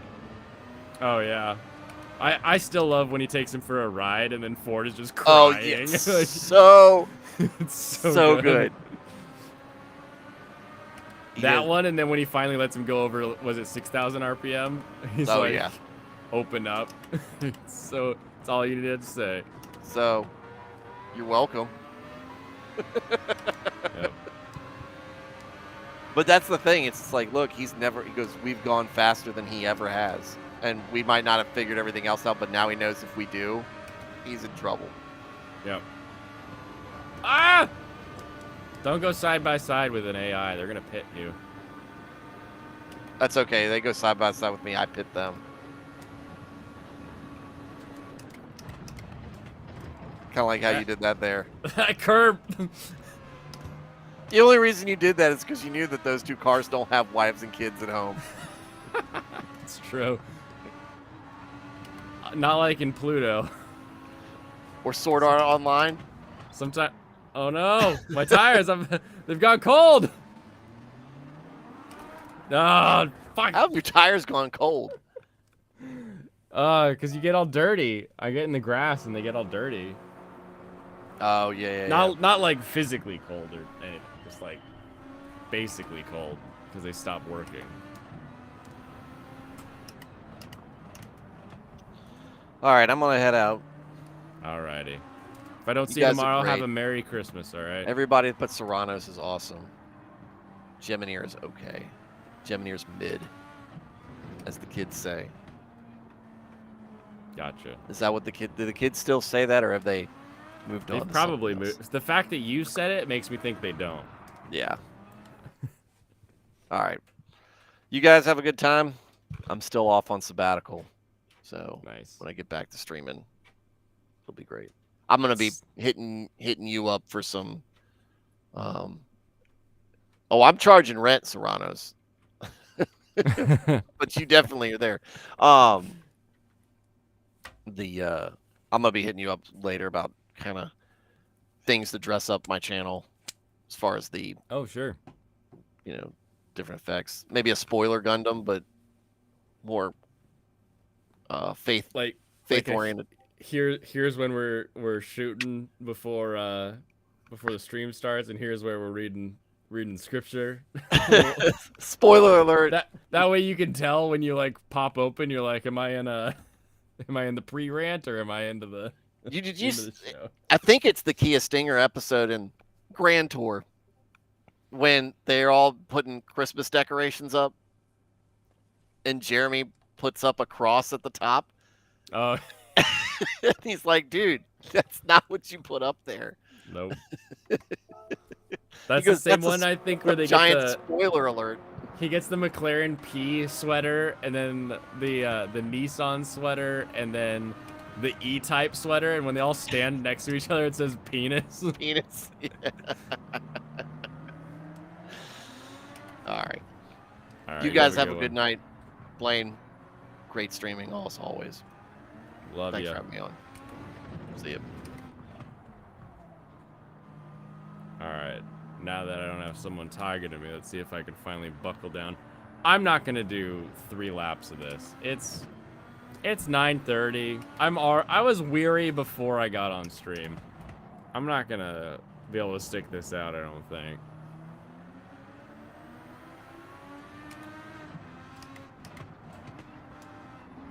oh yeah. I still love when he takes him for a ride and then Ford is just Oh crying. yes, Like, so it's so good. That one, and then when he finally lets him go over, was it 6,000 RPM? He's Oh, like, yeah. open up. So it's all you needed to say. So you're welcome. Yep. But that's the thing. It's like, look, he goes, we've gone faster than he ever has. And we might not have figured everything else out, but now he knows if we do, he's in trouble. Yep. Ah! Don't go side by side with an AI. They're gonna pit you. That's okay. They go side by side with me. I pit them. Kind of like how you did that there. That curb. The only reason you did that is because you knew that those two cars don't have wives and kids at home. It's true. Not like in Pluto. Or Sword Art Online. Sometimes. Oh no, my tires! They've gone cold. No, fuck. How have your tires gone cold? Cause you get all dirty. I get in the grass and they get all dirty. Oh yeah. Not like physically cold or anything, just like basically cold because they stopped working. All right, I'm gonna head out. Alrighty. If I don't You see you guys are tomorrow, have great. a Merry Christmas. All right. Everybody that put Serranos is awesome. Geminier is okay. Geminier's mid, as the kids say. Gotcha. Is that what do the kids still say that, or have they moved on? They've to probably something else? moved. The fact that you said it makes me think they don't. Yeah. All right. You guys have a good time. I'm still off on sabbatical, so Nice. when I get back to streaming, it'll be great. I'm gonna be hitting you up for some. Oh, I'm charging rent, Serranos. But you definitely are there. I'm gonna be hitting you up later about kind of things to dress up my channel, as far as the Oh sure. different effects. Maybe a spoiler Gundam, but more faith Like oriented. Here's when we're shooting before the stream starts, and here's where we're reading scripture. Spoiler alert. That way you can tell when you like pop open. You're like, am I in the pre-rant or am I into the Did you into the show? I think it's the Kia Stinger episode in Grand Tour when they're all putting Christmas decorations up, and Jeremy puts up a cross at the top. Oh He's like, dude, that's not what you put up there. nope. That's goes, the same "That's a one I think where they Giant get the spoiler alert. he gets the McLaren P sweater and then the Nissan sweater and then the E-type sweater, and when they all stand next to each other, it says penis. Penis. Yeah. All right. All right, You guys have a one. good night. Blaine, Great streaming, as always. Love Thanks you. for having me on. See you. All right. Now that I don't have someone targeting me, let's see if I can finally buckle down. I'm not gonna do 3 laps of this. It's 9:30. I was weary before I got on stream. I'm not gonna be able to stick this out, I don't think.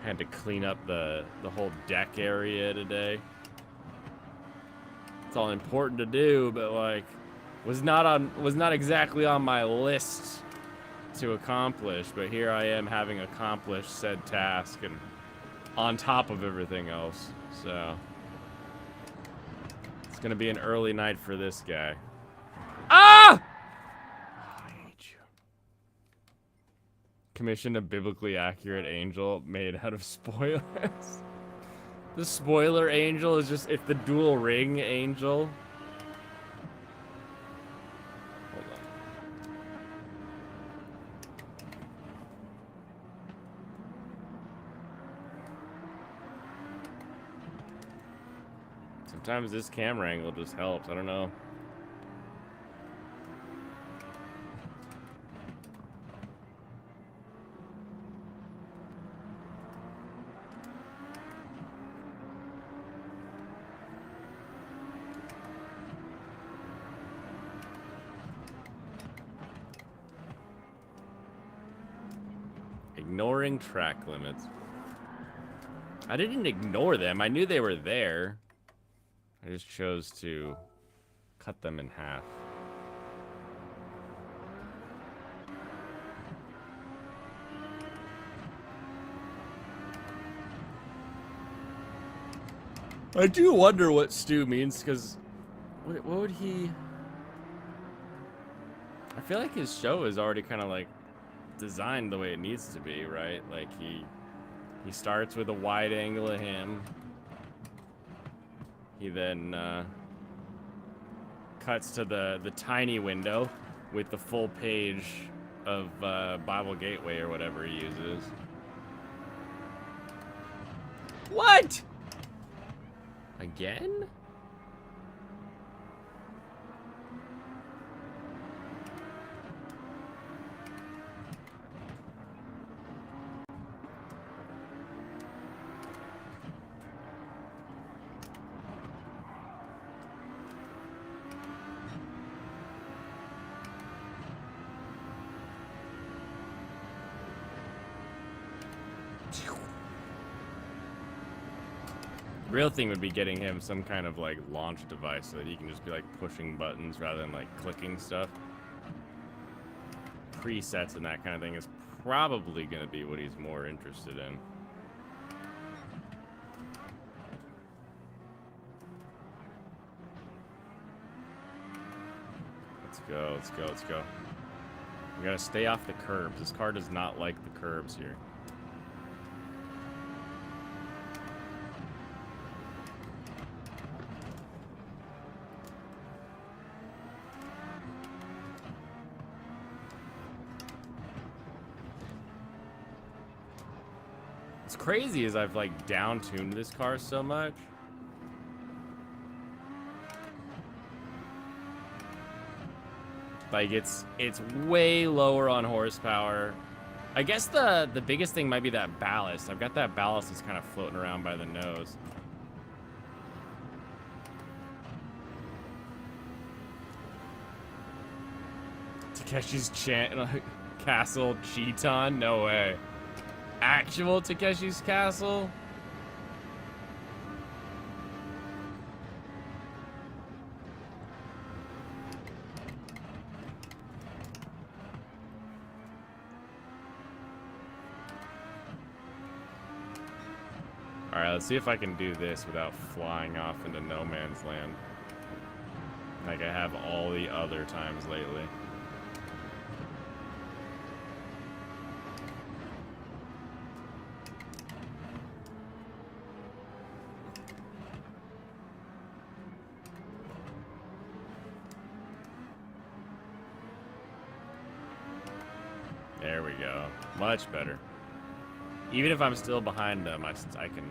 Had to clean up the whole deck area today. It's all important to do, but like was not exactly on my list to accomplish, but here I am having accomplished said task and on top of everything else. So it's gonna be an early night for this guy. Ah! I hate you. Commissioned a biblically accurate angel made out of spoilers. The spoiler angel is just, it's the dual ring angel. Hold on. Sometimes this camera angle just helps, I don't know. Ignoring track limits. I didn't ignore them. I knew they were there. I just chose to cut them in half. I do wonder what Stu means, because what would he... I feel like his show is already kind of like designed the way it needs to be, right? Like he starts with a wide angle of him. He then cuts to the tiny window with the full page of Bible Gateway or whatever he uses. What? Again? Real thing would be getting him some kind of like launch device so that he can just be like pushing buttons rather than like clicking stuff. Presets and that kind of thing is probably going to be what he's more interested in. Let's go, let's go, let's go. We gotta stay off the curbs. This car does not like the curbs here. What's crazy is I've like down-tuned this car so much. Like it's way lower on horsepower. I guess the biggest thing might be that ballast. I've got that ballast that's kind of floating around by the nose. Takeshi's Castle Cheaton? No way. Actual Takeshi's Castle? Alright, let's see if I can do this without flying off into no man's land. Like I have all the other times lately. There we go. Much better. Even if I'm still behind them, I can...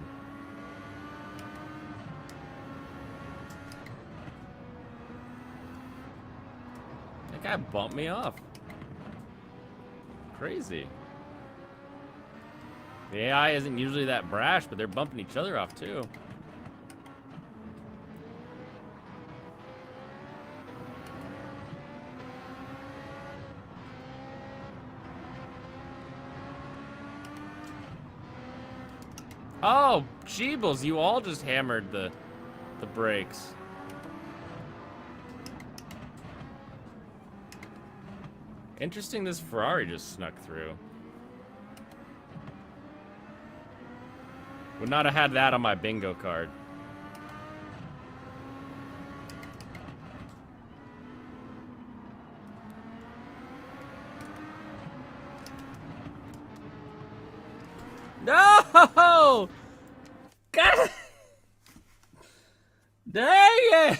That guy bumped me off. Crazy. The AI isn't usually that brash, but they're bumping each other off too. Oh, Jeebles, you all just hammered the brakes. Interesting this Ferrari just snuck through. Would not have had that on my bingo card. No! God! Dang it!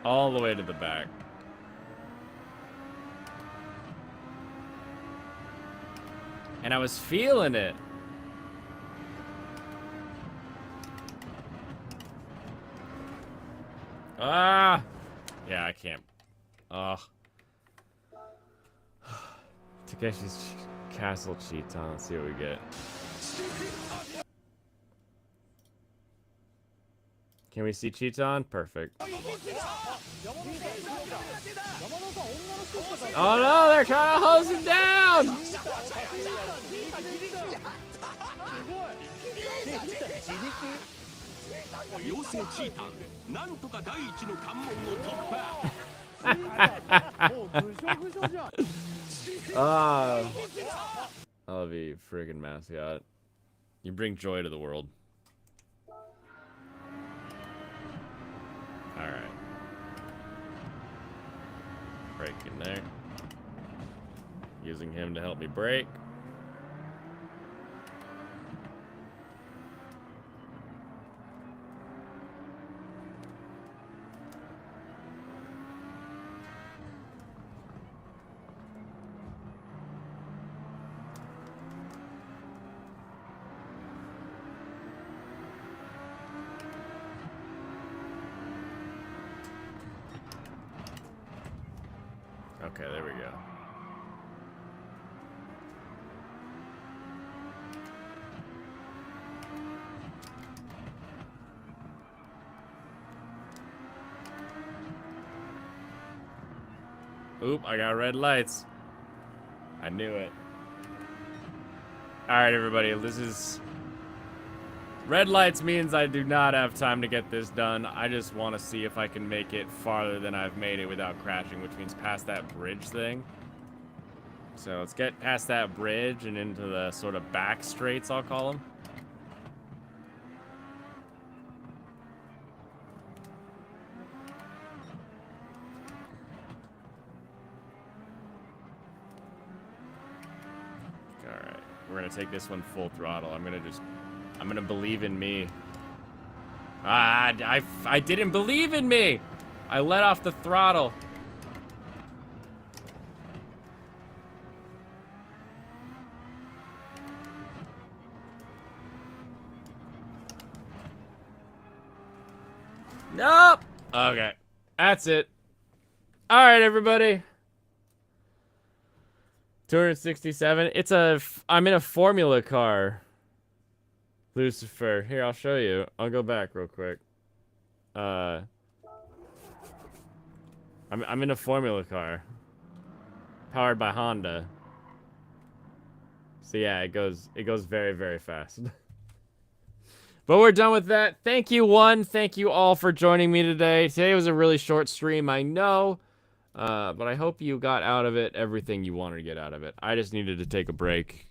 All the way to the back. And I was feeling it. Ah! Yeah, I can't. Ugh. Takeshi's Castle cheats on. Let's see what we get. Can we see Cheaton? Perfect. Oh no, they're trying to hose him down! I love you, friggin' mascot. You bring joy to the world. Alright. Brake in there. Using him to help me brake. Okay, there we go. Oop, I got red lights. I knew it. Alright, everybody, this is... Red lights means I do not have time to get this done. I just want to see if I can make it farther than I've made it without crashing, which means past that bridge thing. So let's get past that bridge and into the sort of back straights, I'll call them. Alright, we're going to take this one full throttle. I'm gonna believe in me. I didn't believe in me! I let off the throttle. Nope! Okay. That's it. Alright, everybody. 267. I'm in a Formula car. Lucifer. Here, I'll show you. I'll go back real quick. I'm in a Formula car. Powered by Honda. So yeah, it goes very, very fast. But we're done with that. Thank you, one. Thank you all for joining me today. Today was a really short stream, I know. But I hope you got out of it everything you wanted to get out of it. I just needed to take a break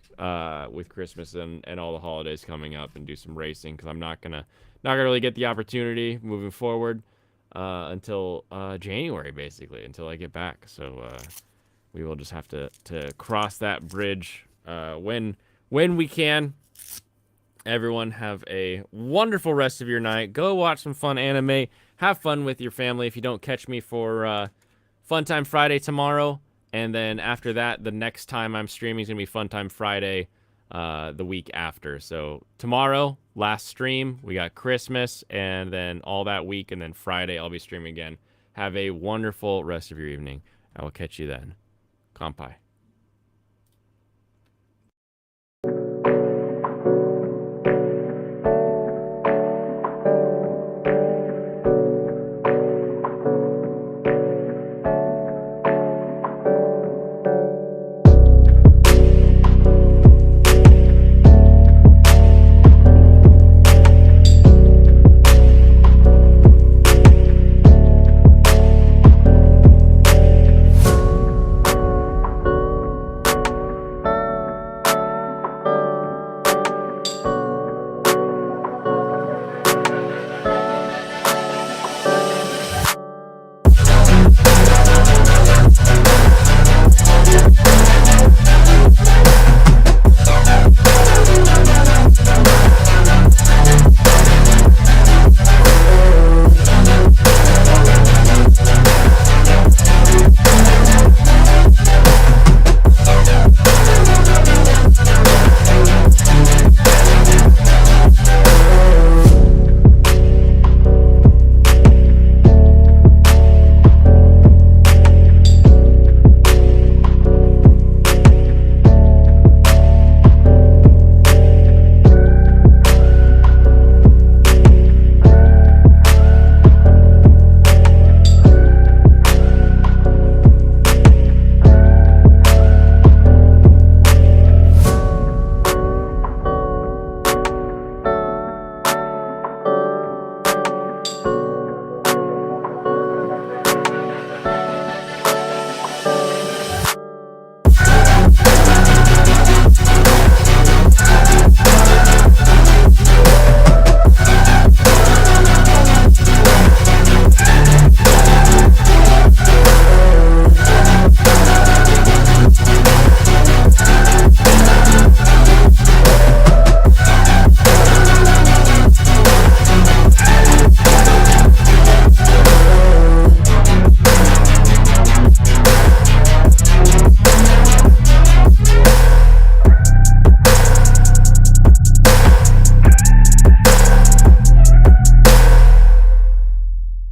with Christmas and all the holidays coming up and do some racing because I'm not gonna really get the opportunity moving forward until January, basically, until I get back. So we will just have to cross that bridge when we can. Everyone have a wonderful rest of your night. Go watch some fun anime. Have fun with your family. If you don't catch me for Fun Time Friday tomorrow, and then after that, the next time I'm streaming is going to be Fun Time Friday the week after. So tomorrow, last stream, we got Christmas, and then all that week, and then Friday I'll be streaming again. Have a wonderful rest of your evening. I will catch you then. Kanpai.